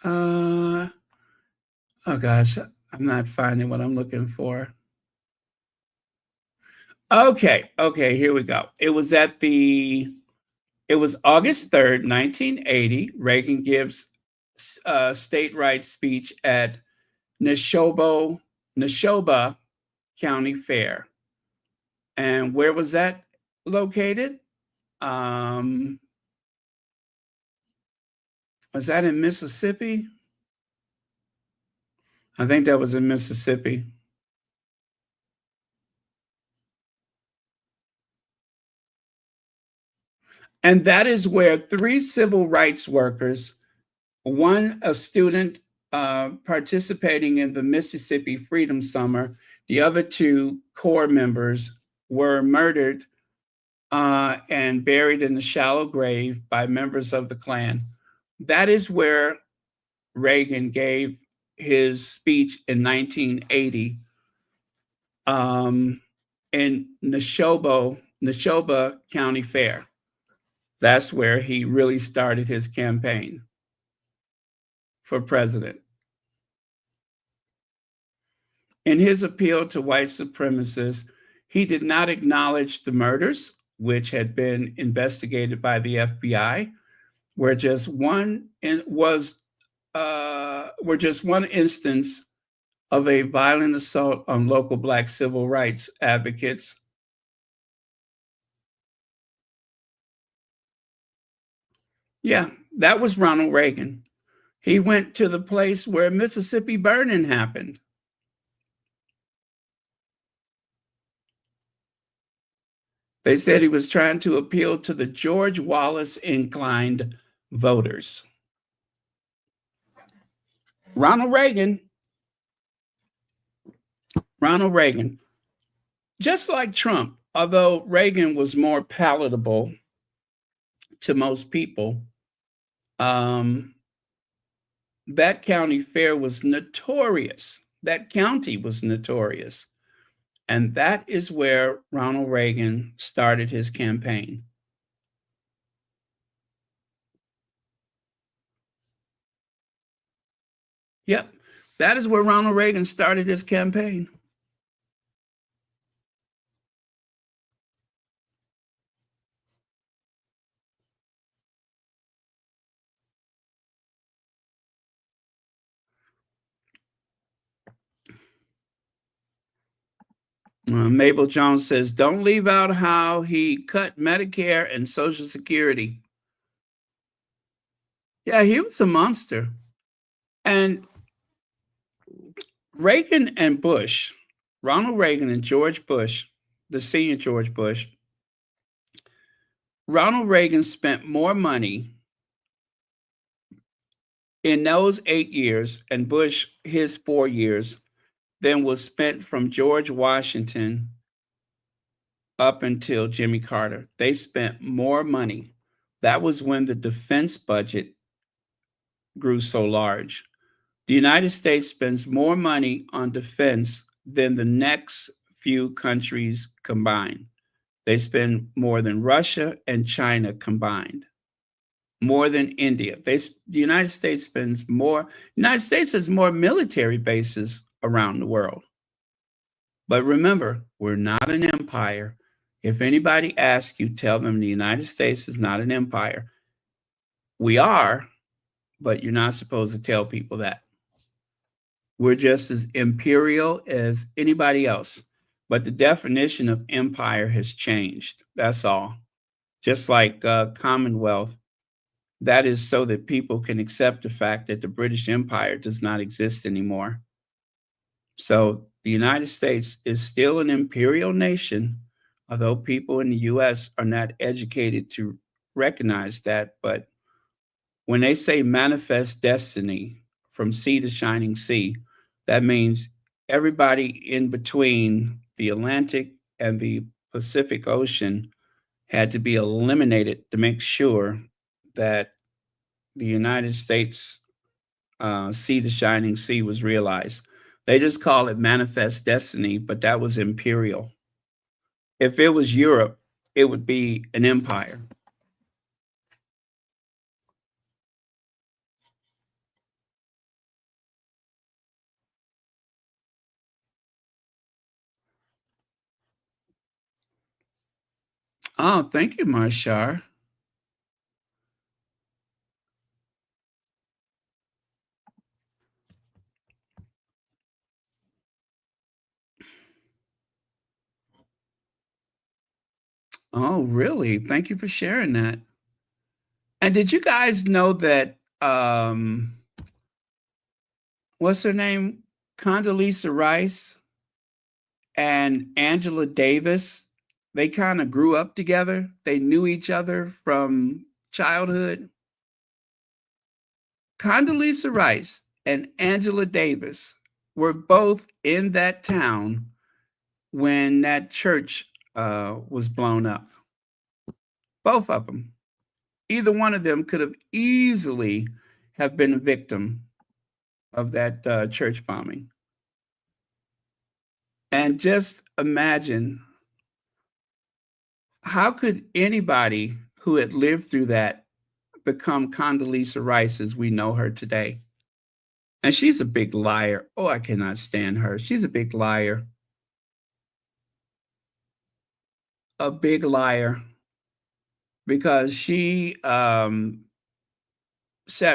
Um, oh gosh, I'm not finding what I'm looking for. Okay, here we go. It was August 3rd, 1980. Reagan gives a state rights speech at Neshoba County Fair. And where was that located? Was that in Mississippi? I think that was in Mississippi. And that is where 3 civil rights workers, one a student participating in the Mississippi Freedom Summer, the other 2 Corps members were murdered and buried in a shallow grave by members of the Klan. That is where Reagan gave his speech in 1980 in Neshoba County Fair. That's where he really started his campaign for president. In his appeal to white supremacists, he did not acknowledge the murders, which had been investigated by the FBI, were just one instance of a violent assault on local Black civil rights advocates Yeah, that was Ronald Reagan. He went to the place where Mississippi Burning happened. They said he was trying to appeal to the George Wallace inclined voters. Ronald Reagan, just like Trump, although Reagan was more palatable to most people, that county fair was notorious. That county was notorious. And that is where Ronald Reagan started his campaign. Yep, that is where Ronald Reagan started his campaign. Mabel Jones says, don't leave out how he cut Medicare and Social Security. Yeah, he was a monster. And Reagan and Bush, Ronald Reagan and George Bush, the senior George Bush, Ronald Reagan spent more money in those 8 years and Bush his 4 years than was spent from George Washington up until Jimmy Carter. They spent more money. That was when the defense budget grew so large. The United States spends more money on defense than the next few countries combined. They spend more than Russia and China combined, more than India. The United States spends more. The United States has more military bases around the world. But remember, we're not an empire. If anybody asks you, tell them the United States is not an empire. We are, but you're not supposed to tell people that. We're just as imperial as anybody else. But the definition of empire has changed. That's all. Just like Commonwealth, that is so that people can accept the fact that the British Empire does not exist anymore. So the United States is still an imperial nation, although people in the US are not educated to recognize that. But when they say manifest destiny from sea to shining sea, that means everybody in between the Atlantic and the Pacific Ocean had to be eliminated to make sure that the United States sea to shining sea was realized. They just call it manifest destiny, but that was imperial. If it was Europe, it would be an empire. Oh, thank you, Marshar. Oh, really? Thank you for sharing that. And did you guys know that what's her name? Condoleezza Rice and Angela Davis, they kind of grew up together. They knew each other from childhood. Condoleezza Rice and Angela Davis were both in that town when that church was blown up. Both of them. Either one of them could have easily have been a victim of that church bombing. And just imagine, how could anybody who had lived through that become Condoleezza Rice as we know her today? And she's a big liar. Oh, I cannot stand her. She's a big liar. A big liar. Because she sat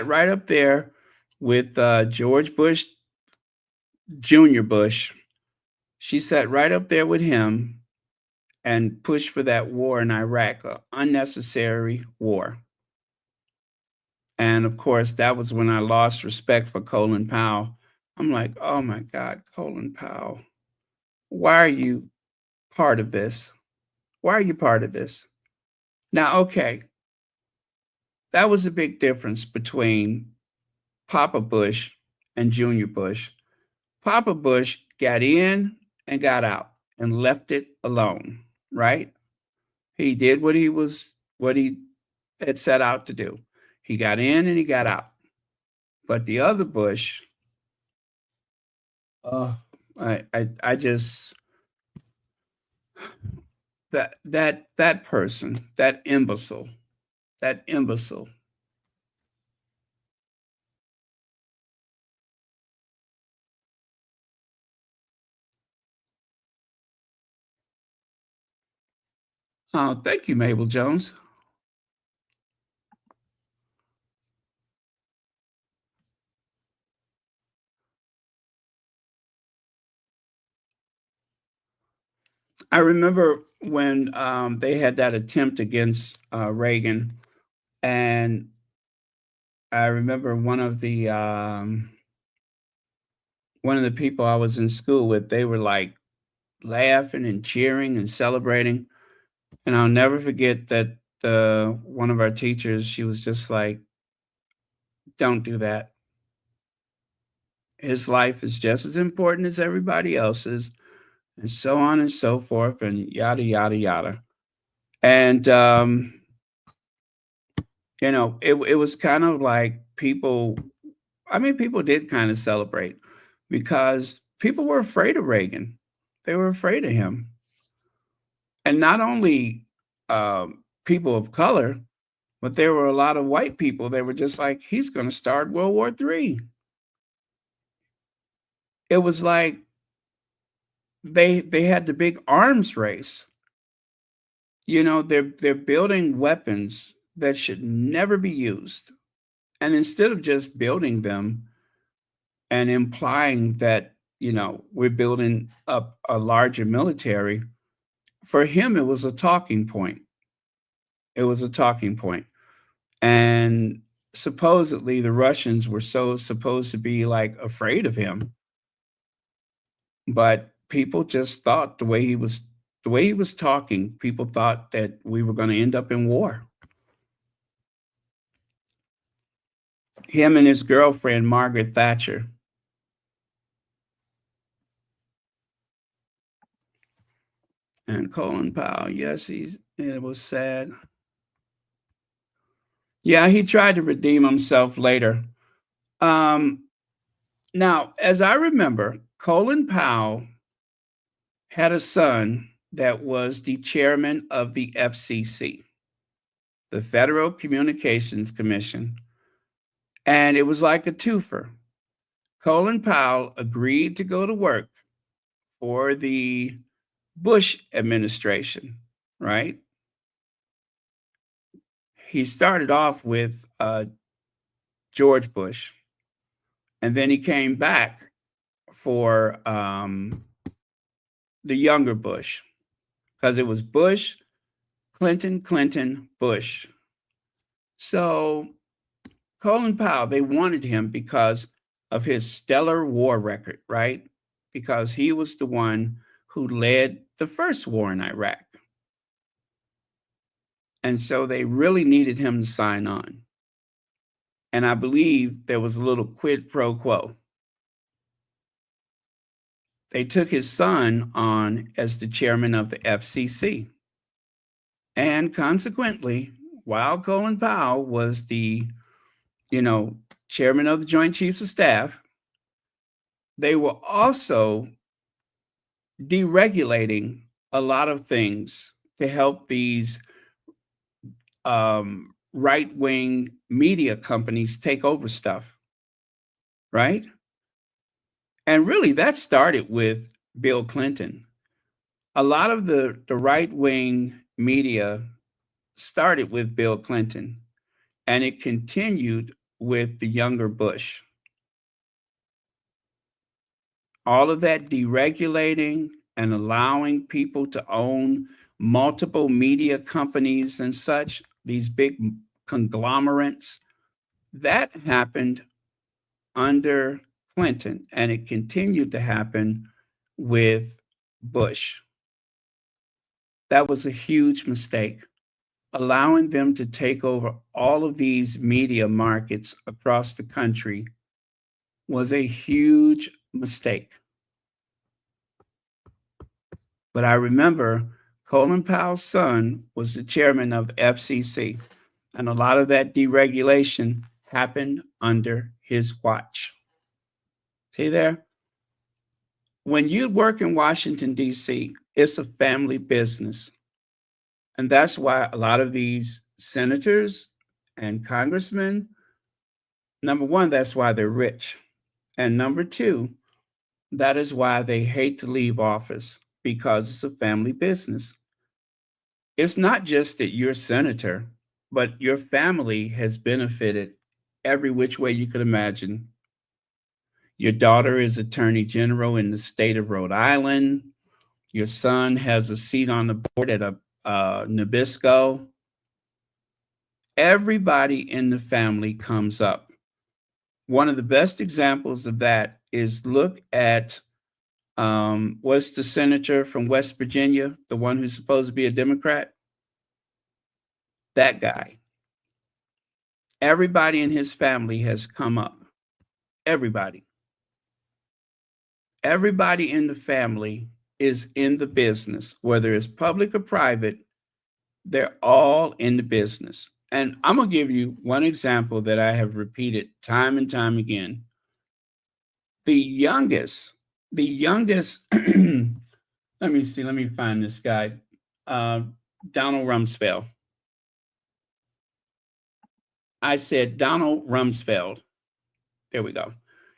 right up there with George Bush, Jr. Bush. She sat right up there with him and pushed for that war in Iraq, an unnecessary war. And of course, that was when I lost respect for Colin Powell. I'm like, oh my God, Colin Powell, why are you part of this? Why are you part of this? Now, okay, that was a big difference between Papa Bush and Junior Bush. Papa Bush got in and got out and left it alone, right? He did what he had set out to do. He got in and he got out. But the other Bush, I just that person, that imbecile. Oh, thank you, Mabel Jones. I remember when they had that attempt against Reagan, and I remember one of the people I was in school with. They were like laughing and cheering and celebrating, and I'll never forget that one of our teachers. She was just like, "Don't do that. His life is just as important as everybody else's," and so on and so forth, and yada yada yada. And it was kind of like people. I mean, people did kind of celebrate because people were afraid of Reagan. They were afraid of him, and not only people of color, but there were a lot of white people. They were just like, he's going to start World War III. It was like they had the big arms race. They're building weapons that should never be used. And instead of just building them and implying that, we're building up a larger military, for him, it was a talking point. It was a talking point. And supposedly the Russians were so supposed to be like afraid of him. But people just thought the way he was talking, people thought that we were going to end up in war. Him and his girlfriend, Margaret Thatcher. And Colin Powell, yes, it was sad. Yeah, he tried to redeem himself later. Now, as I remember, Colin Powell had a son that was the chairman of the FCC, the Federal Communications Commission, and it was like a twofer. Colin Powell agreed to go to work for the Bush administration, right? He started off with George Bush, and then he came back for the younger Bush, because it was Bush, Clinton, Bush. So Colin Powell, they wanted him because of his stellar war record, right? Because he was the one who led the first war in Iraq. And so they really needed him to sign on. And I believe there was a little quid pro quo. They took his son on as the chairman of the FCC. And consequently, while Colin Powell was the, chairman of the Joint Chiefs of Staff, they were also deregulating a lot of things to help these right-wing media companies take over stuff, right? And really, that started with Bill Clinton. A lot of the right-wing media started with Bill Clinton, and it continued with the younger Bush. All of that deregulating and allowing people to own multiple media companies and such, these big conglomerates, That happened under Clinton, and it continued to happen with Bush. That was a huge mistake. Allowing them to take over all of these media markets across the country was a huge mistake. But I remember Colin Powell's son was the chairman of the FCC, and a lot of that deregulation happened under his watch. See there? When you work in Washington, D.C., it's a family business. And that's why a lot of these senators and congressmen, number one, that's why they're rich. And number two, that is why they hate to leave office, because it's a family business. It's not just that you're a senator, but your family has benefited every which way you could imagine. Your daughter is Attorney General in the state of Rhode Island. Your son has a seat on the board at a Nabisco. Everybody in the family comes up. One of the best examples of that is look at what's the senator from West Virginia, the one who's supposed to be a Democrat? That guy. Everybody in his family has come up. Everybody. Everybody in the family is in the business, whether it's public or private, they're all in the business. And I'm going to give you one example that I have repeated time and time again. The youngest, let me see, let me find this guy, Donald Rumsfeld. I said Donald Rumsfeld. There we go.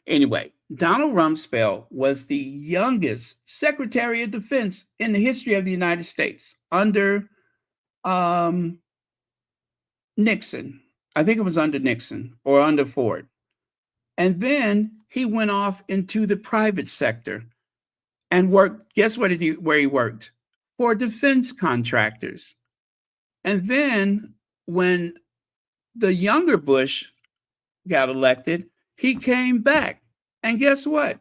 Anyway, Donald Rumsfeld was the youngest Secretary of Defense in the history of the United States under Nixon. I think it was under Nixon or under Ford. And then he went off into the private sector and worked, guess what where he worked? For defense contractors. And then when the younger Bush got elected, he came back. And guess what?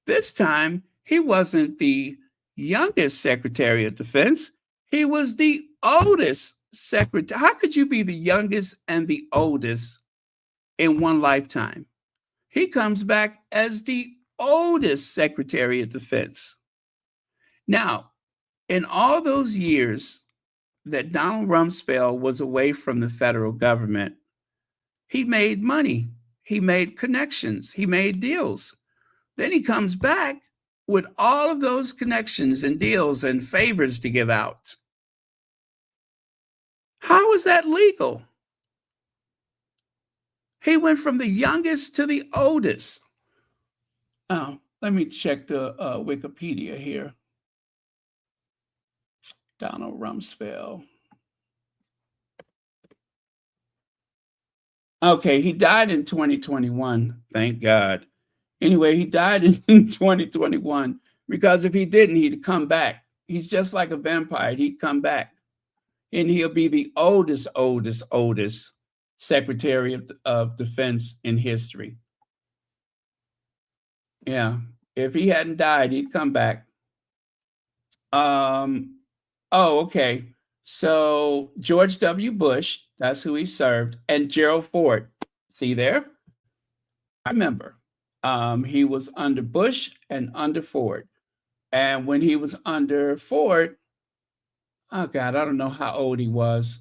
This time, he wasn't the youngest Secretary of Defense. He was the oldest secretary. How could you be the youngest and the oldest in one lifetime? He comes back as the oldest Secretary of Defense. Now, in all those years that Donald Rumsfeld was away from the federal government, he made money. He made connections. He made deals. Then he comes back with all of those connections and deals and favors to give out. How is that legal? He went from the youngest to the oldest. Oh, let me check the Wikipedia here. Donald Rumsfeld. Okay, he died in 2021. Thank God. Anyway, he died in 2021 because if he didn't, he'd come back. He's just like a vampire. He'd come back. And he'll be the oldest Secretary of Defense in history. Yeah. If he hadn't died, he'd come back. Okay. So George W. Bush, that's who he served, and Gerald Ford. See there? I remember. He was under Bush and under Ford. And when he was under Ford, oh God, I don't know how old he was,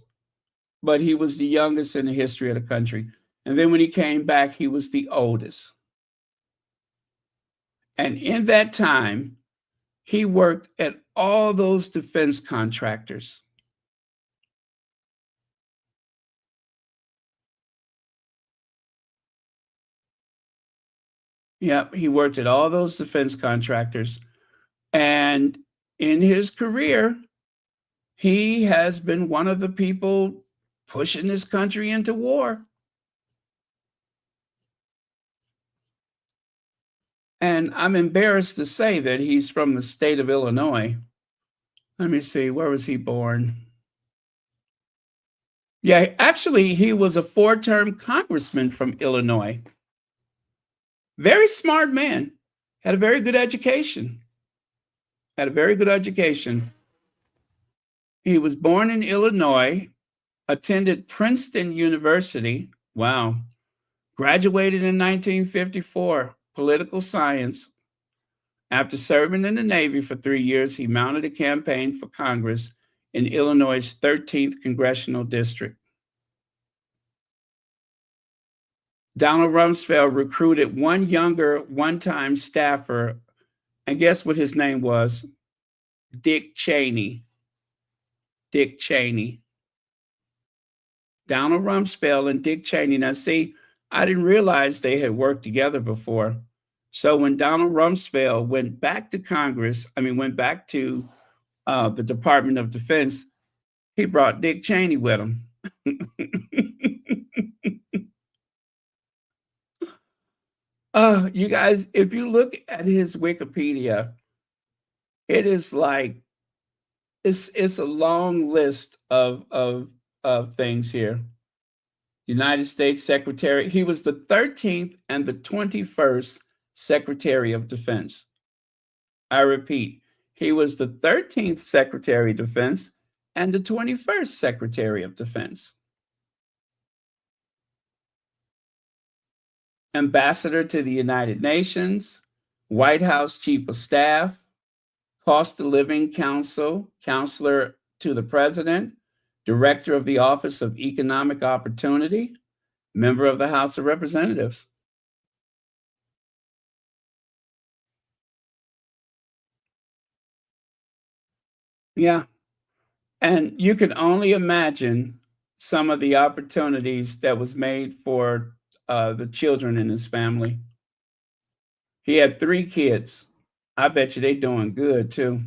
but he was the youngest in the history of the country. And then when he came back, he was the oldest. And in that time, he worked at all those defense contractors. Yep, he worked at all those defense contractors. And in his career, he has been one of the people pushing this country into war. And I'm embarrassed to say that he's from the state of Illinois. Let me see, where was he born? Yeah, actually, he was a 4-term congressman from Illinois. Very smart man. Had a very good education. Had a very good education. He was born in Illinois, attended Princeton University. Wow. Graduated in 1954, political science. After serving in the Navy for 3 years, he mounted a campaign for Congress in Illinois' 13th congressional district. Donald Rumsfeld recruited one younger, one-time staffer, and guess what his name was? Dick Cheney. Dick Cheney. Donald Rumsfeld and Dick Cheney. Now, see, I didn't realize they had worked together before. So when Donald Rumsfeld went back to went back to the Department of Defense, he brought Dick Cheney with him. You guys, if you look at his Wikipedia, it is like it's a long list of things here. United States Secretary. He was the 13th and the 21st Secretary of Defense. I repeat, he was the 13th Secretary of Defense and the 21st Secretary of Defense. Ambassador to the United Nations, White House Chief of Staff, Cost of Living Counselor to the President, Director of the Office of Economic Opportunity, member of the House of Representatives. Yeah. And you can only imagine some of the opportunities that was made for the children in his family. He had 3 kids. I bet you they doing good too.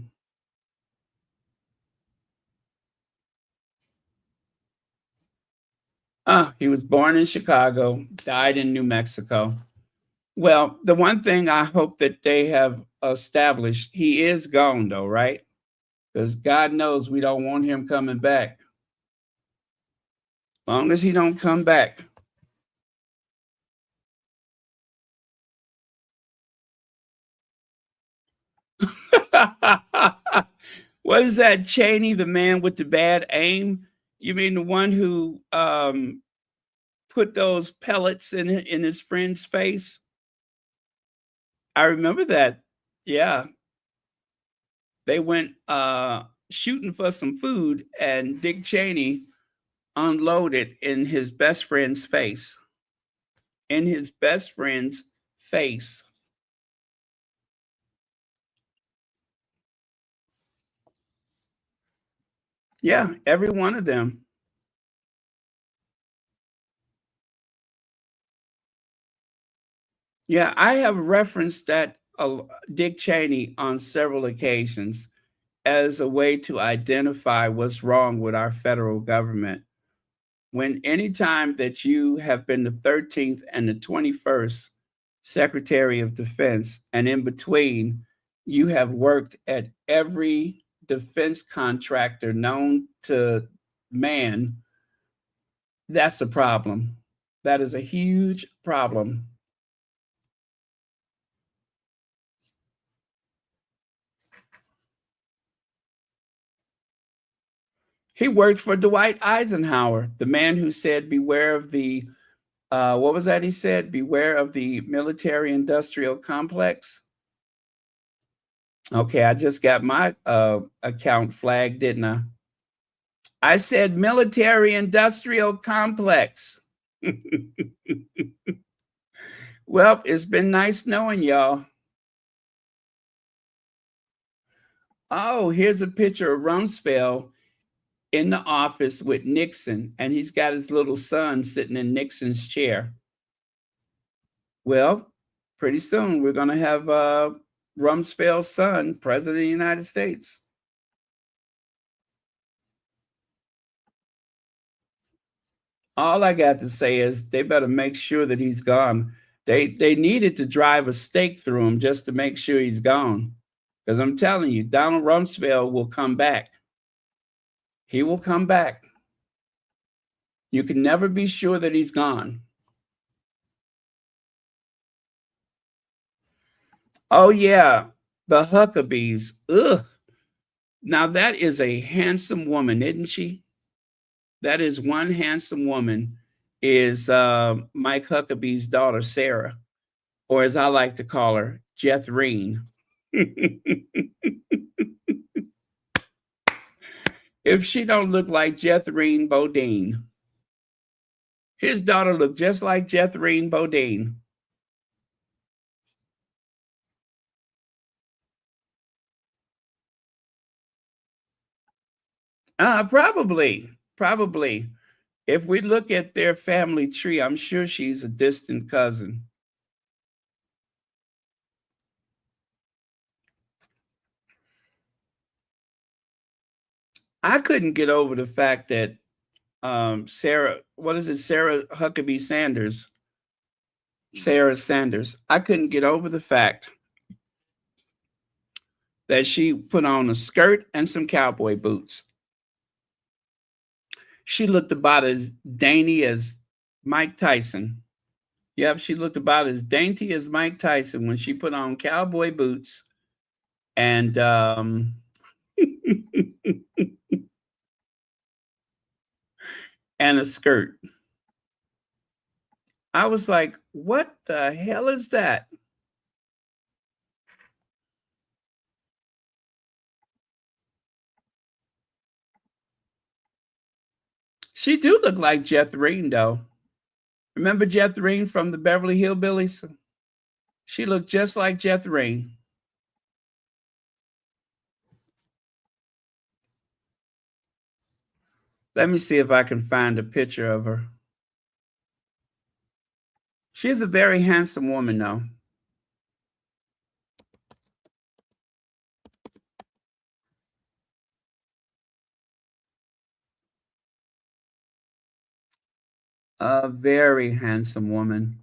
He was born in Chicago, died in New Mexico. Well, the one thing I hope that they have established, he is gone though, right? Because God knows we don't want him coming back. Long as he don't come back. What is that, Cheney, the man with the bad aim? You mean the one who put those pellets in his friend's face? I remember that. Yeah. They went shooting for some food, and Dick Cheney unloaded in his best friend's face. In his best friend's face. Yeah, every one of them. Yeah, I have referenced that Dick Cheney on several occasions as a way to identify what's wrong with our federal government. When anytime that you have been the 13th and the 21st Secretary of Defense, and in between, you have worked at every defense contractor known to man, that's a problem. That is a huge problem. He worked for Dwight Eisenhower, the man who said, beware of the, what was that he said? Beware of the military-industrial complex. Okay, I just got my account flagged, didn't I? I said military-industrial complex. Well, it's been nice knowing y'all. Oh, here's a picture of Rumsfeld in the office with Nixon, and he's got his little son sitting in Nixon's chair. Well, pretty soon we're going to have Rumsfeld's son, President of the United States. All I got to say is they better make sure that he's gone. They needed to drive a stake through him just to make sure he's gone. Because I'm telling you, Donald Rumsfeld will come back. He will come back. You can never be sure that he's gone. Oh, yeah, the Huckabees. Ugh. Now, that is a handsome woman, isn't she? That is one handsome woman, is Mike Huckabee's daughter, Sarah, or as I like to call her, Jethreen. If she don't look like Jethreen Bodine. His daughter looked just like Jethreen Bodine. Probably. If we look at their family tree, I'm sure she's a distant cousin. I couldn't get over the fact that Sarah Huckabee Sanders, Sarah Sanders, I couldn't get over the fact that she put on a skirt and some cowboy boots. She looked about as dainty as Mike Tyson. Yep, she looked about as dainty as Mike Tyson when she put on cowboy boots and and a skirt. I was like, what the hell is that? She do look like Jethreen, though. Remember Jethreen from the Beverly Hillbillies? She looked just like Jethreen. Let me see if I can find a picture of her. She's a very handsome woman, though. A very handsome woman.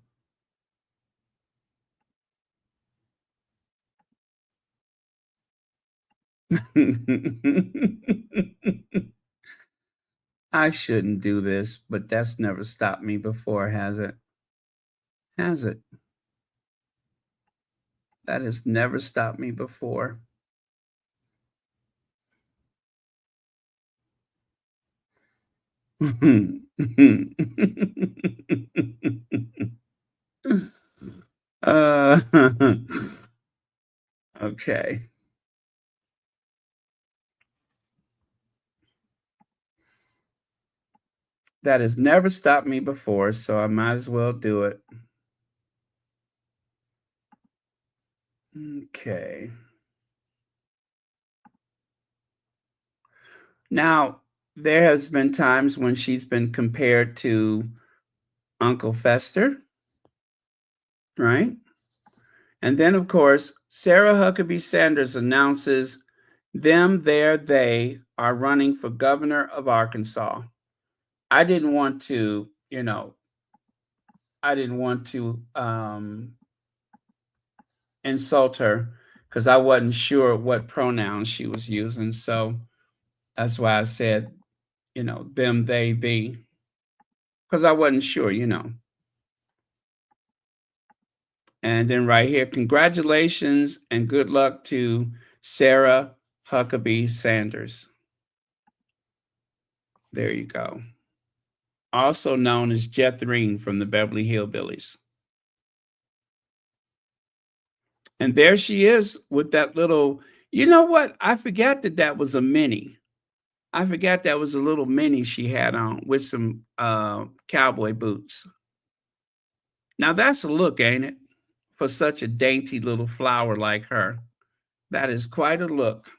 I shouldn't do this, but that's never stopped me before, has it? Has it? That has never stopped me before. Okay. That has never stopped me before, so I might as well do it. Okay. Now, there has been times when she's been compared to Uncle Fester, right? And then, of course, Sarah Huckabee Sanders announces they are running for governor of Arkansas. I didn't want to, insult her because I wasn't sure what pronouns she was using. So that's why I said, them, they, be, because I wasn't sure, And then right here, congratulations and good luck to Sarah Huckabee Sanders. There you go. Also known as Jethreen from the Beverly Hillbillies. And there she is with that little, you know what? I forgot that was a mini. I forgot that was a little mini she had on with some cowboy boots. Now that's a look, ain't it? For such a dainty little flower like her. That is quite a look.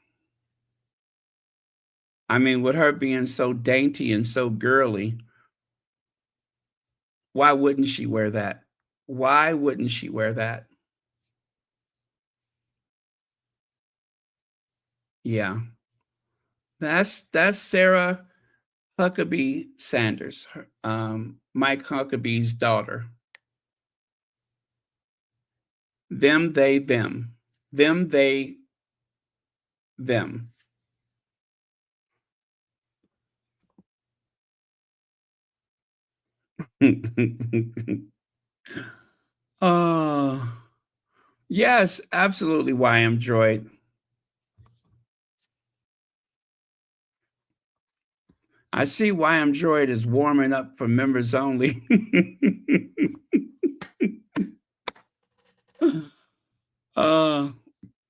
I mean, with her being so dainty and so girly, why wouldn't she wear that? Why wouldn't she wear that? Yeah. That's Sarah Huckabee Sanders, Mike Huckabee's daughter. Them, they, them. Them, they, them. Yes, absolutely, YM Droid. I see YM Droid is warming up for members only.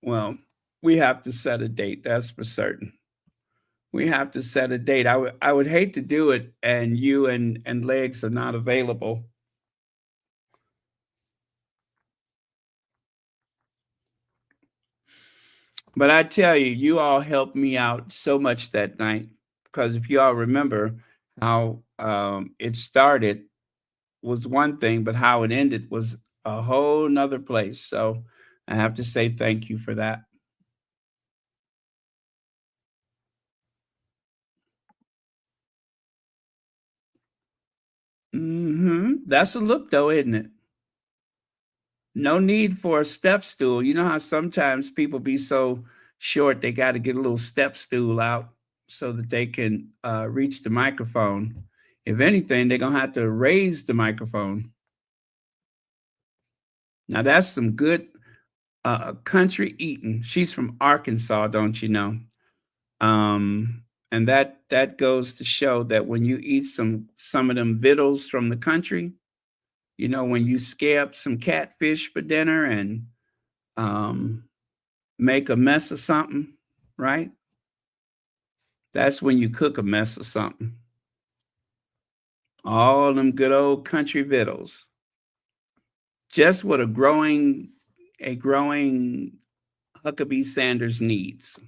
Well, we have to set a date, that's for certain. We have to set a date. I would hate to do it and you and Legs are not available. But I tell you, you all helped me out so much that night, because if you all remember how it started was one thing, but how it ended was a whole nother place. So I have to say thank you for that. That's a look though, isn't it? No need for a step stool. You know how sometimes people be so short they got to get a little step stool out so that they can reach the microphone. If anything, they're gonna have to raise the microphone. Now that's some good country eating. She's from Arkansas, don't you know? And that goes to show that when you eat some of them victuals from the country, you know, when you scare up some catfish for dinner and make a mess of something, right? That's when you cook a mess of something. All them good old country victuals. Just what a growing Huckabee Sanders needs.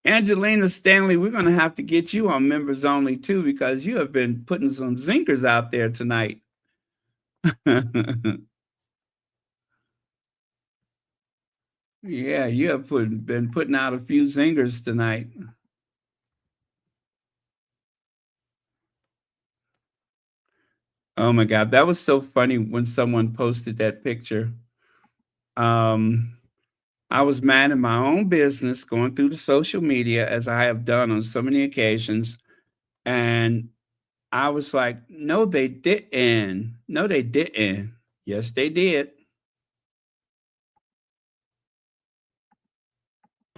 Angelina Stanley, we're going to have to get you on members only too, because you have been putting some zingers out there tonight. Yeah, you have been putting out a few zingers tonight. Oh my God, that was so funny when someone posted that picture. I was mad in my own business going through the social media, as I have done on so many occasions. And I was like, no, they didn't. No, they didn't. Yes, they did.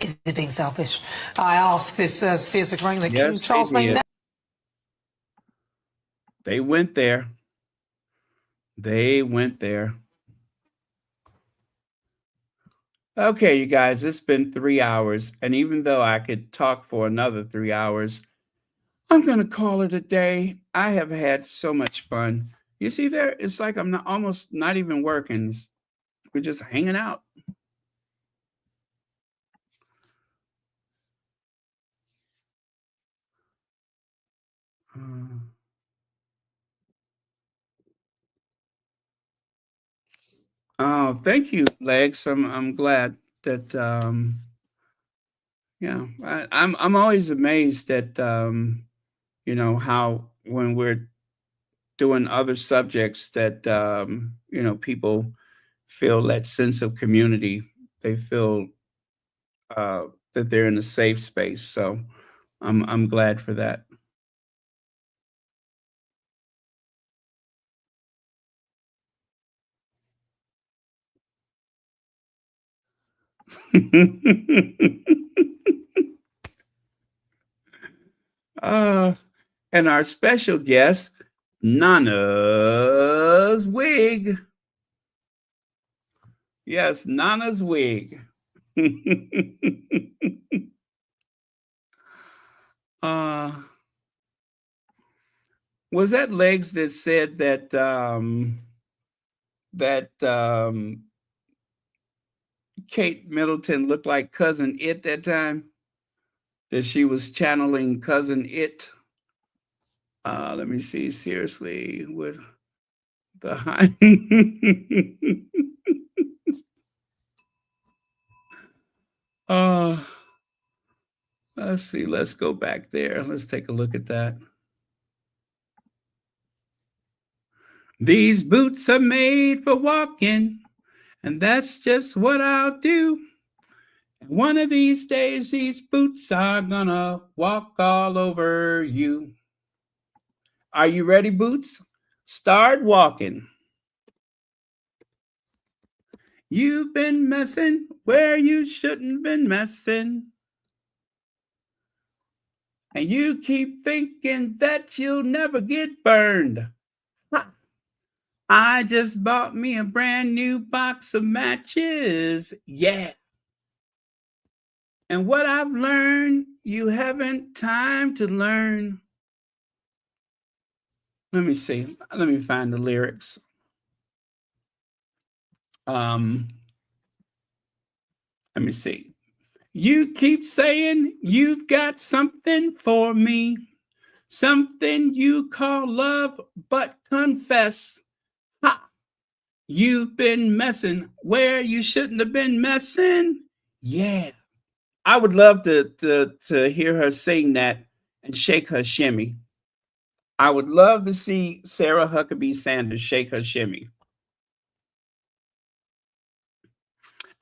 Is it being selfish? I ask this as fierce agreeing that Yes, King Charles may never. They went there. They went there. Okay, you guys, it's been 3 hours. And even though I could talk for another 3 hours, I'm going to call it a day. I have had so much fun. You see there, it's like I'm almost not even working. We're just hanging out. Oh, thank you, Legs. I'm glad that yeah. I'm always amazed at you know, how when we're doing other subjects that you know, people feel that sense of community. They feel that they're in a safe space. So I'm glad for that. And our special guest, Nana's wig. Yes, Nana's wig. Was that Legs that said that Kate Middleton looked like Cousin It that time? That she was channeling Cousin It? Let me see. Seriously, with the high. Let's see. Let's go back there. Let's take a look at that. These boots are made for walking, and that's just what I'll do. One of these days, these boots are gonna walk all over you. Are you ready, boots? Start walking. You've been messing where you shouldn't been messing. And you keep thinking that you'll never get burned. I just bought me a brand new box of matches. Yeah. And what I've learned, you haven't time to learn. Let me see. Let me find the lyrics. Let me see. You keep saying you've got something for me, something you call love, but confess, ha, you've been messing where you shouldn't have been messing. Yeah. I would love to hear her sing that and shake her shimmy. I would love to see Sarah Huckabee Sanders shake her shimmy.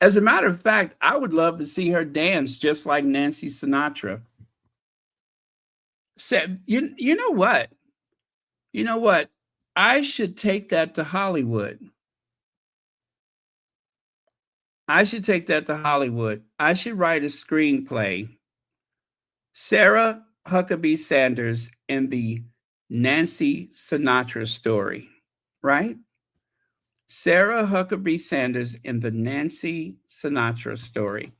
As a matter of fact, I would love to see her dance just like Nancy Sinatra. Said, you know what? You know what? I should take that to Hollywood. I should take that to Hollywood. I should write a screenplay. Sarah Huckabee Sanders in the Nancy Sinatra story, right? Sarah Huckabee Sanders in the Nancy Sinatra story,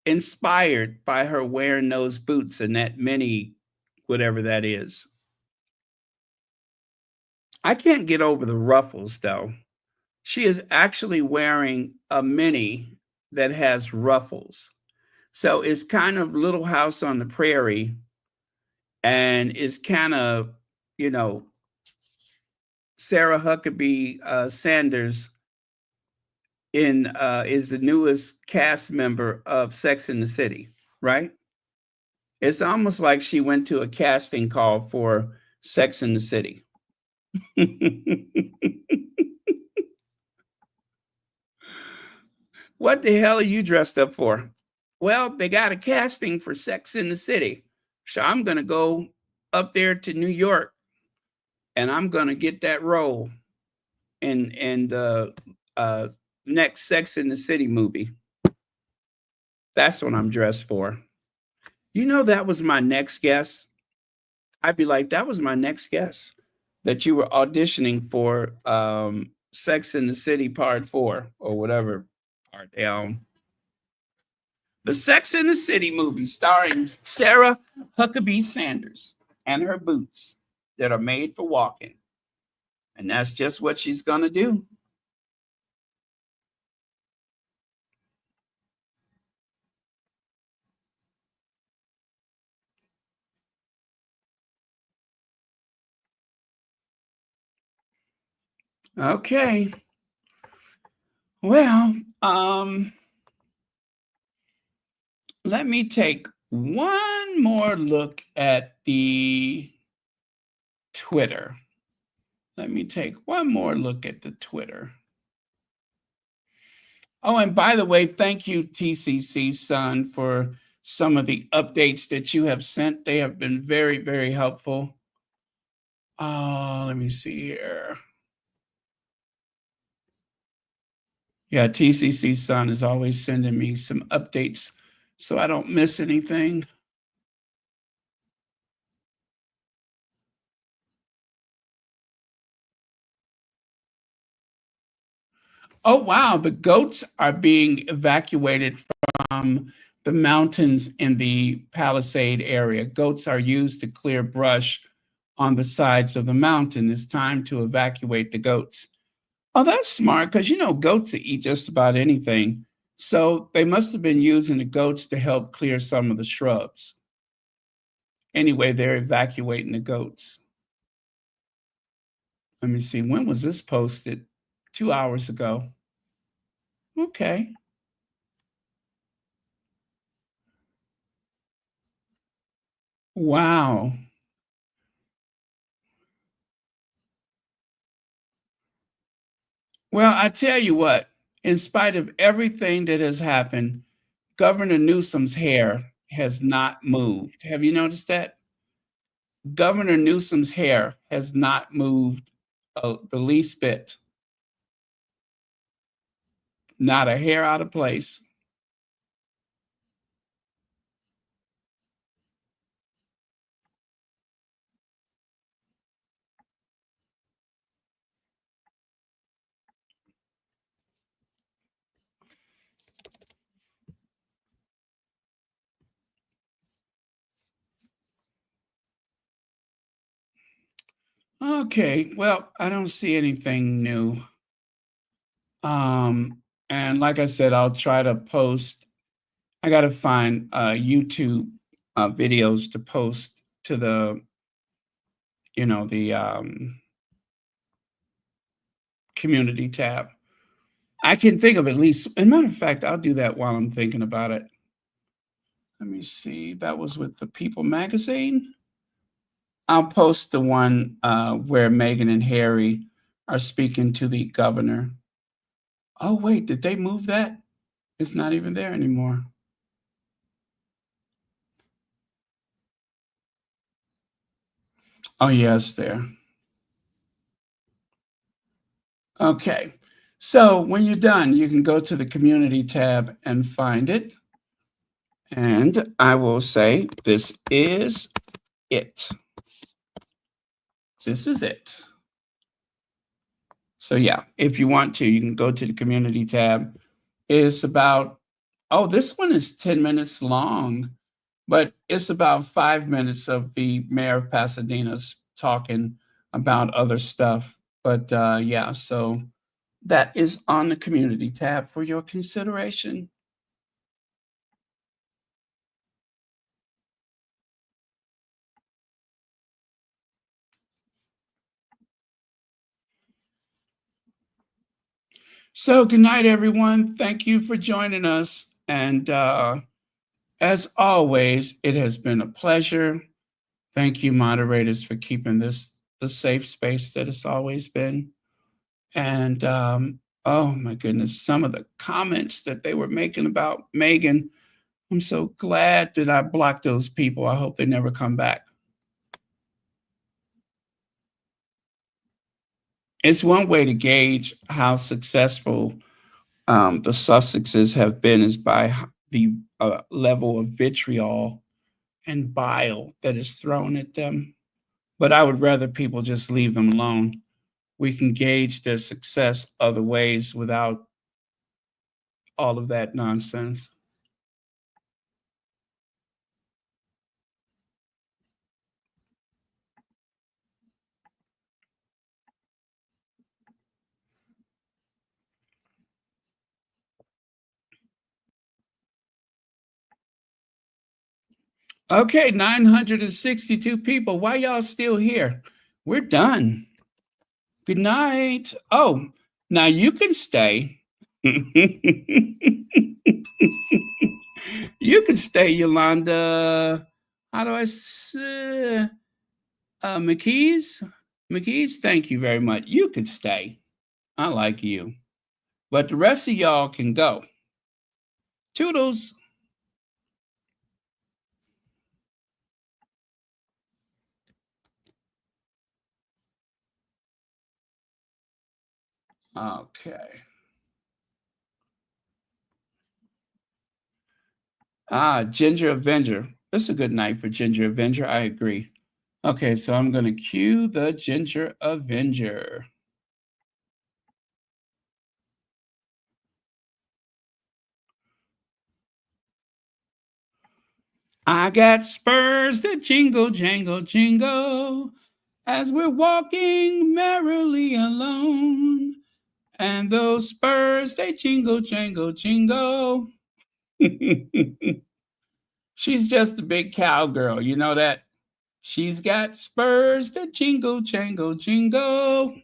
inspired by her wearing those boots and that mini, whatever that is. I can't get over the ruffles, though. She is actually wearing a mini that has ruffles. So it's kind of Little House on the Prairie, and it's kind of, you know, Sarah Huckabee Sanders is the newest cast member of Sex and the City, right? It's almost like she went to a casting call for Sex and the City. What the hell are you dressed up for? Well, they got a casting for Sex in the City. So I'm going to go up there to New York and I'm going to get that role in the next Sex in the City movie. That's what I'm dressed for. You know, that was my next guess. I'd be like, that was my next guess, that you were auditioning for Sex in the City Part 4 or whatever part they on. The Sex in the City movie starring Sarah Huckabee Sanders and her boots that are made for walking. And that's just what she's going to do. Okay. Well, let me take one more look at the Twitter. Let me take one more look at the Twitter. Oh, and by the way, thank you, TCC Son, for some of the updates that you have sent. They have been very, very helpful. Let me see here. Yeah, TCC Son is always sending me some updates so I don't miss anything. Oh, wow. The goats are being evacuated from the mountains in the Palisade area. Goats are used to clear brush on the sides of the mountain. It's time to evacuate the goats. Oh, that's smart because, you know, goats eat just about anything. So they must have been using the goats to help clear some of the shrubs. Anyway, they're evacuating the goats. Let me see. When was this posted? 2 hours ago. Okay. Wow. Well, I tell you what, in spite of everything that has happened, Governor Newsom's hair has not moved. Have you noticed that? Governor Newsom's hair has not moved the least bit. Not a hair out of place. Okay, well, I don't see anything new. And like I said, I'll try to post. I got to find YouTube videos to post to the, the community tab. I can think of at least, as a matter of fact, I'll do that while I'm thinking about it. Let me see. That was with the People magazine. I'll post the one where Meghan and Harry are speaking to the governor. Oh, wait, did they move that? It's not even there anymore. Oh, yeah, it's there. Okay. So when you're done, you can go to the community tab and find it. And I will say, this is it. This is it. So yeah, if you want to, you can go to the community tab. It's about, oh, this one is 10 minutes long, but it's about 5 minutes of the mayor of Pasadena's talking about other stuff. But yeah, so that is on the community tab for your consideration. So good night, everyone. Thank you for joining us. And as always, it has been a pleasure. Thank you, moderators, for keeping this the safe space that it's always been. And oh my goodness, some of the comments that they were making about Meghan, I'm so glad that I blocked those people. I hope they never come back. It's one way to gauge how successful the Sussexes have been is by the level of vitriol and bile that is thrown at them. But I would rather people just leave them alone. We can gauge their success other ways without all of that nonsense. Okay, 962 people. Why y'all still here? We're done. Good night. Oh, now you can stay. You can stay, Yolanda. How do I say? McKees? McKees, thank you very much. You can stay. I like you. But the rest of y'all can go. Toodles. Okay. Ginger Avenger. It's a good night for Ginger Avenger. I agree. Okay, so I'm going to cue the Ginger Avenger. I got spurs that jingle, jangle, jingle as we're walking merrily alone. And those spurs, they jingle, jangle, jingle. She's just a big cowgirl. You know that? She's got spurs that jingle, jangle, jingle.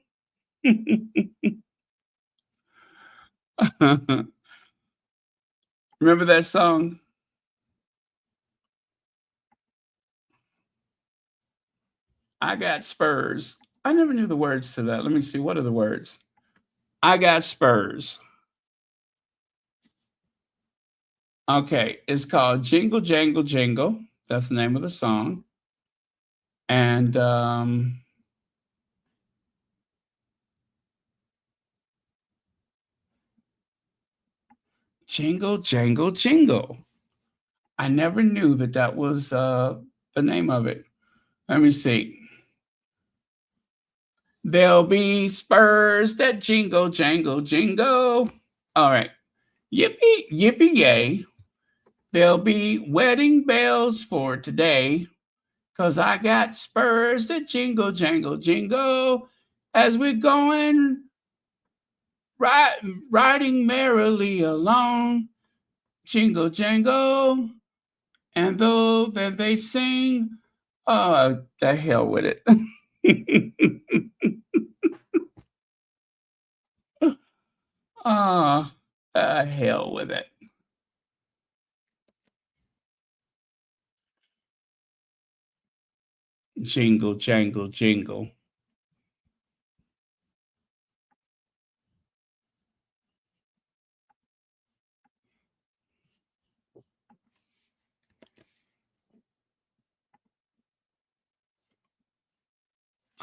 Remember that song? I got spurs. I never knew the words to that. Let me see. What are the words? I got spurs. Okay, it's called Jingle Jangle Jingle. That's the name of the song. And Jingle Jangle Jingle. I never knew that that was the name of it. Let me see. There'll be spurs that jingle, jangle, jingle. All right. Yippee, yippee, yay. There'll be wedding bells for today, 'cause I got spurs that jingle, jangle, jingle as we're going riding merrily along. Jingle, jangle. And though that they sing, oh, the hell with it. Oh, hell with it. Jingle, jangle, jingle.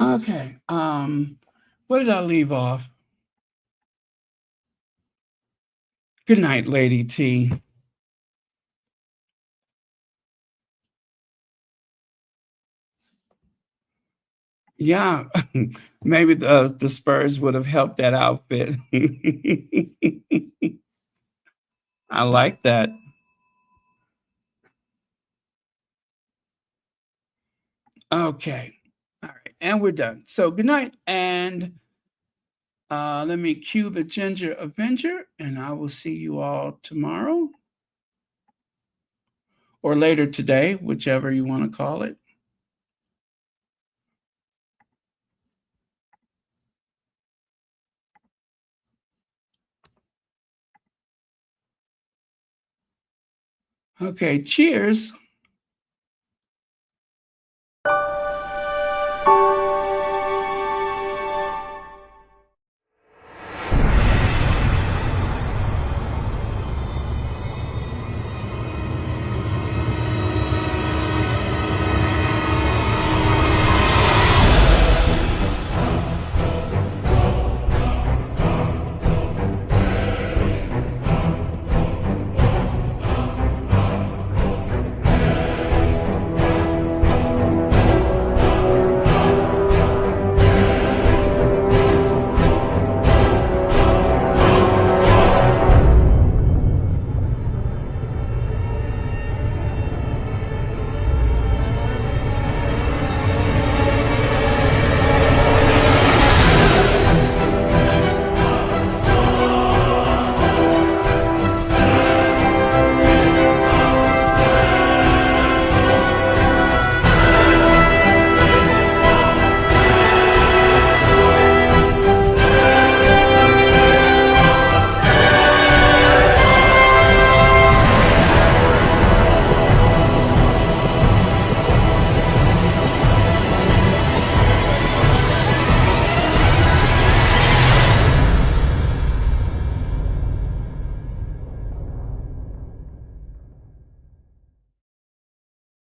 Okay. What did I leave off? Good night, Lady T. Yeah, maybe the Spurs would have helped that outfit. I like that. Okay. All right. And we're done. So good night. And let me cue the Ginger Avenger, and I will see you all tomorrow or later today, whichever you want to call it. Okay. Cheers.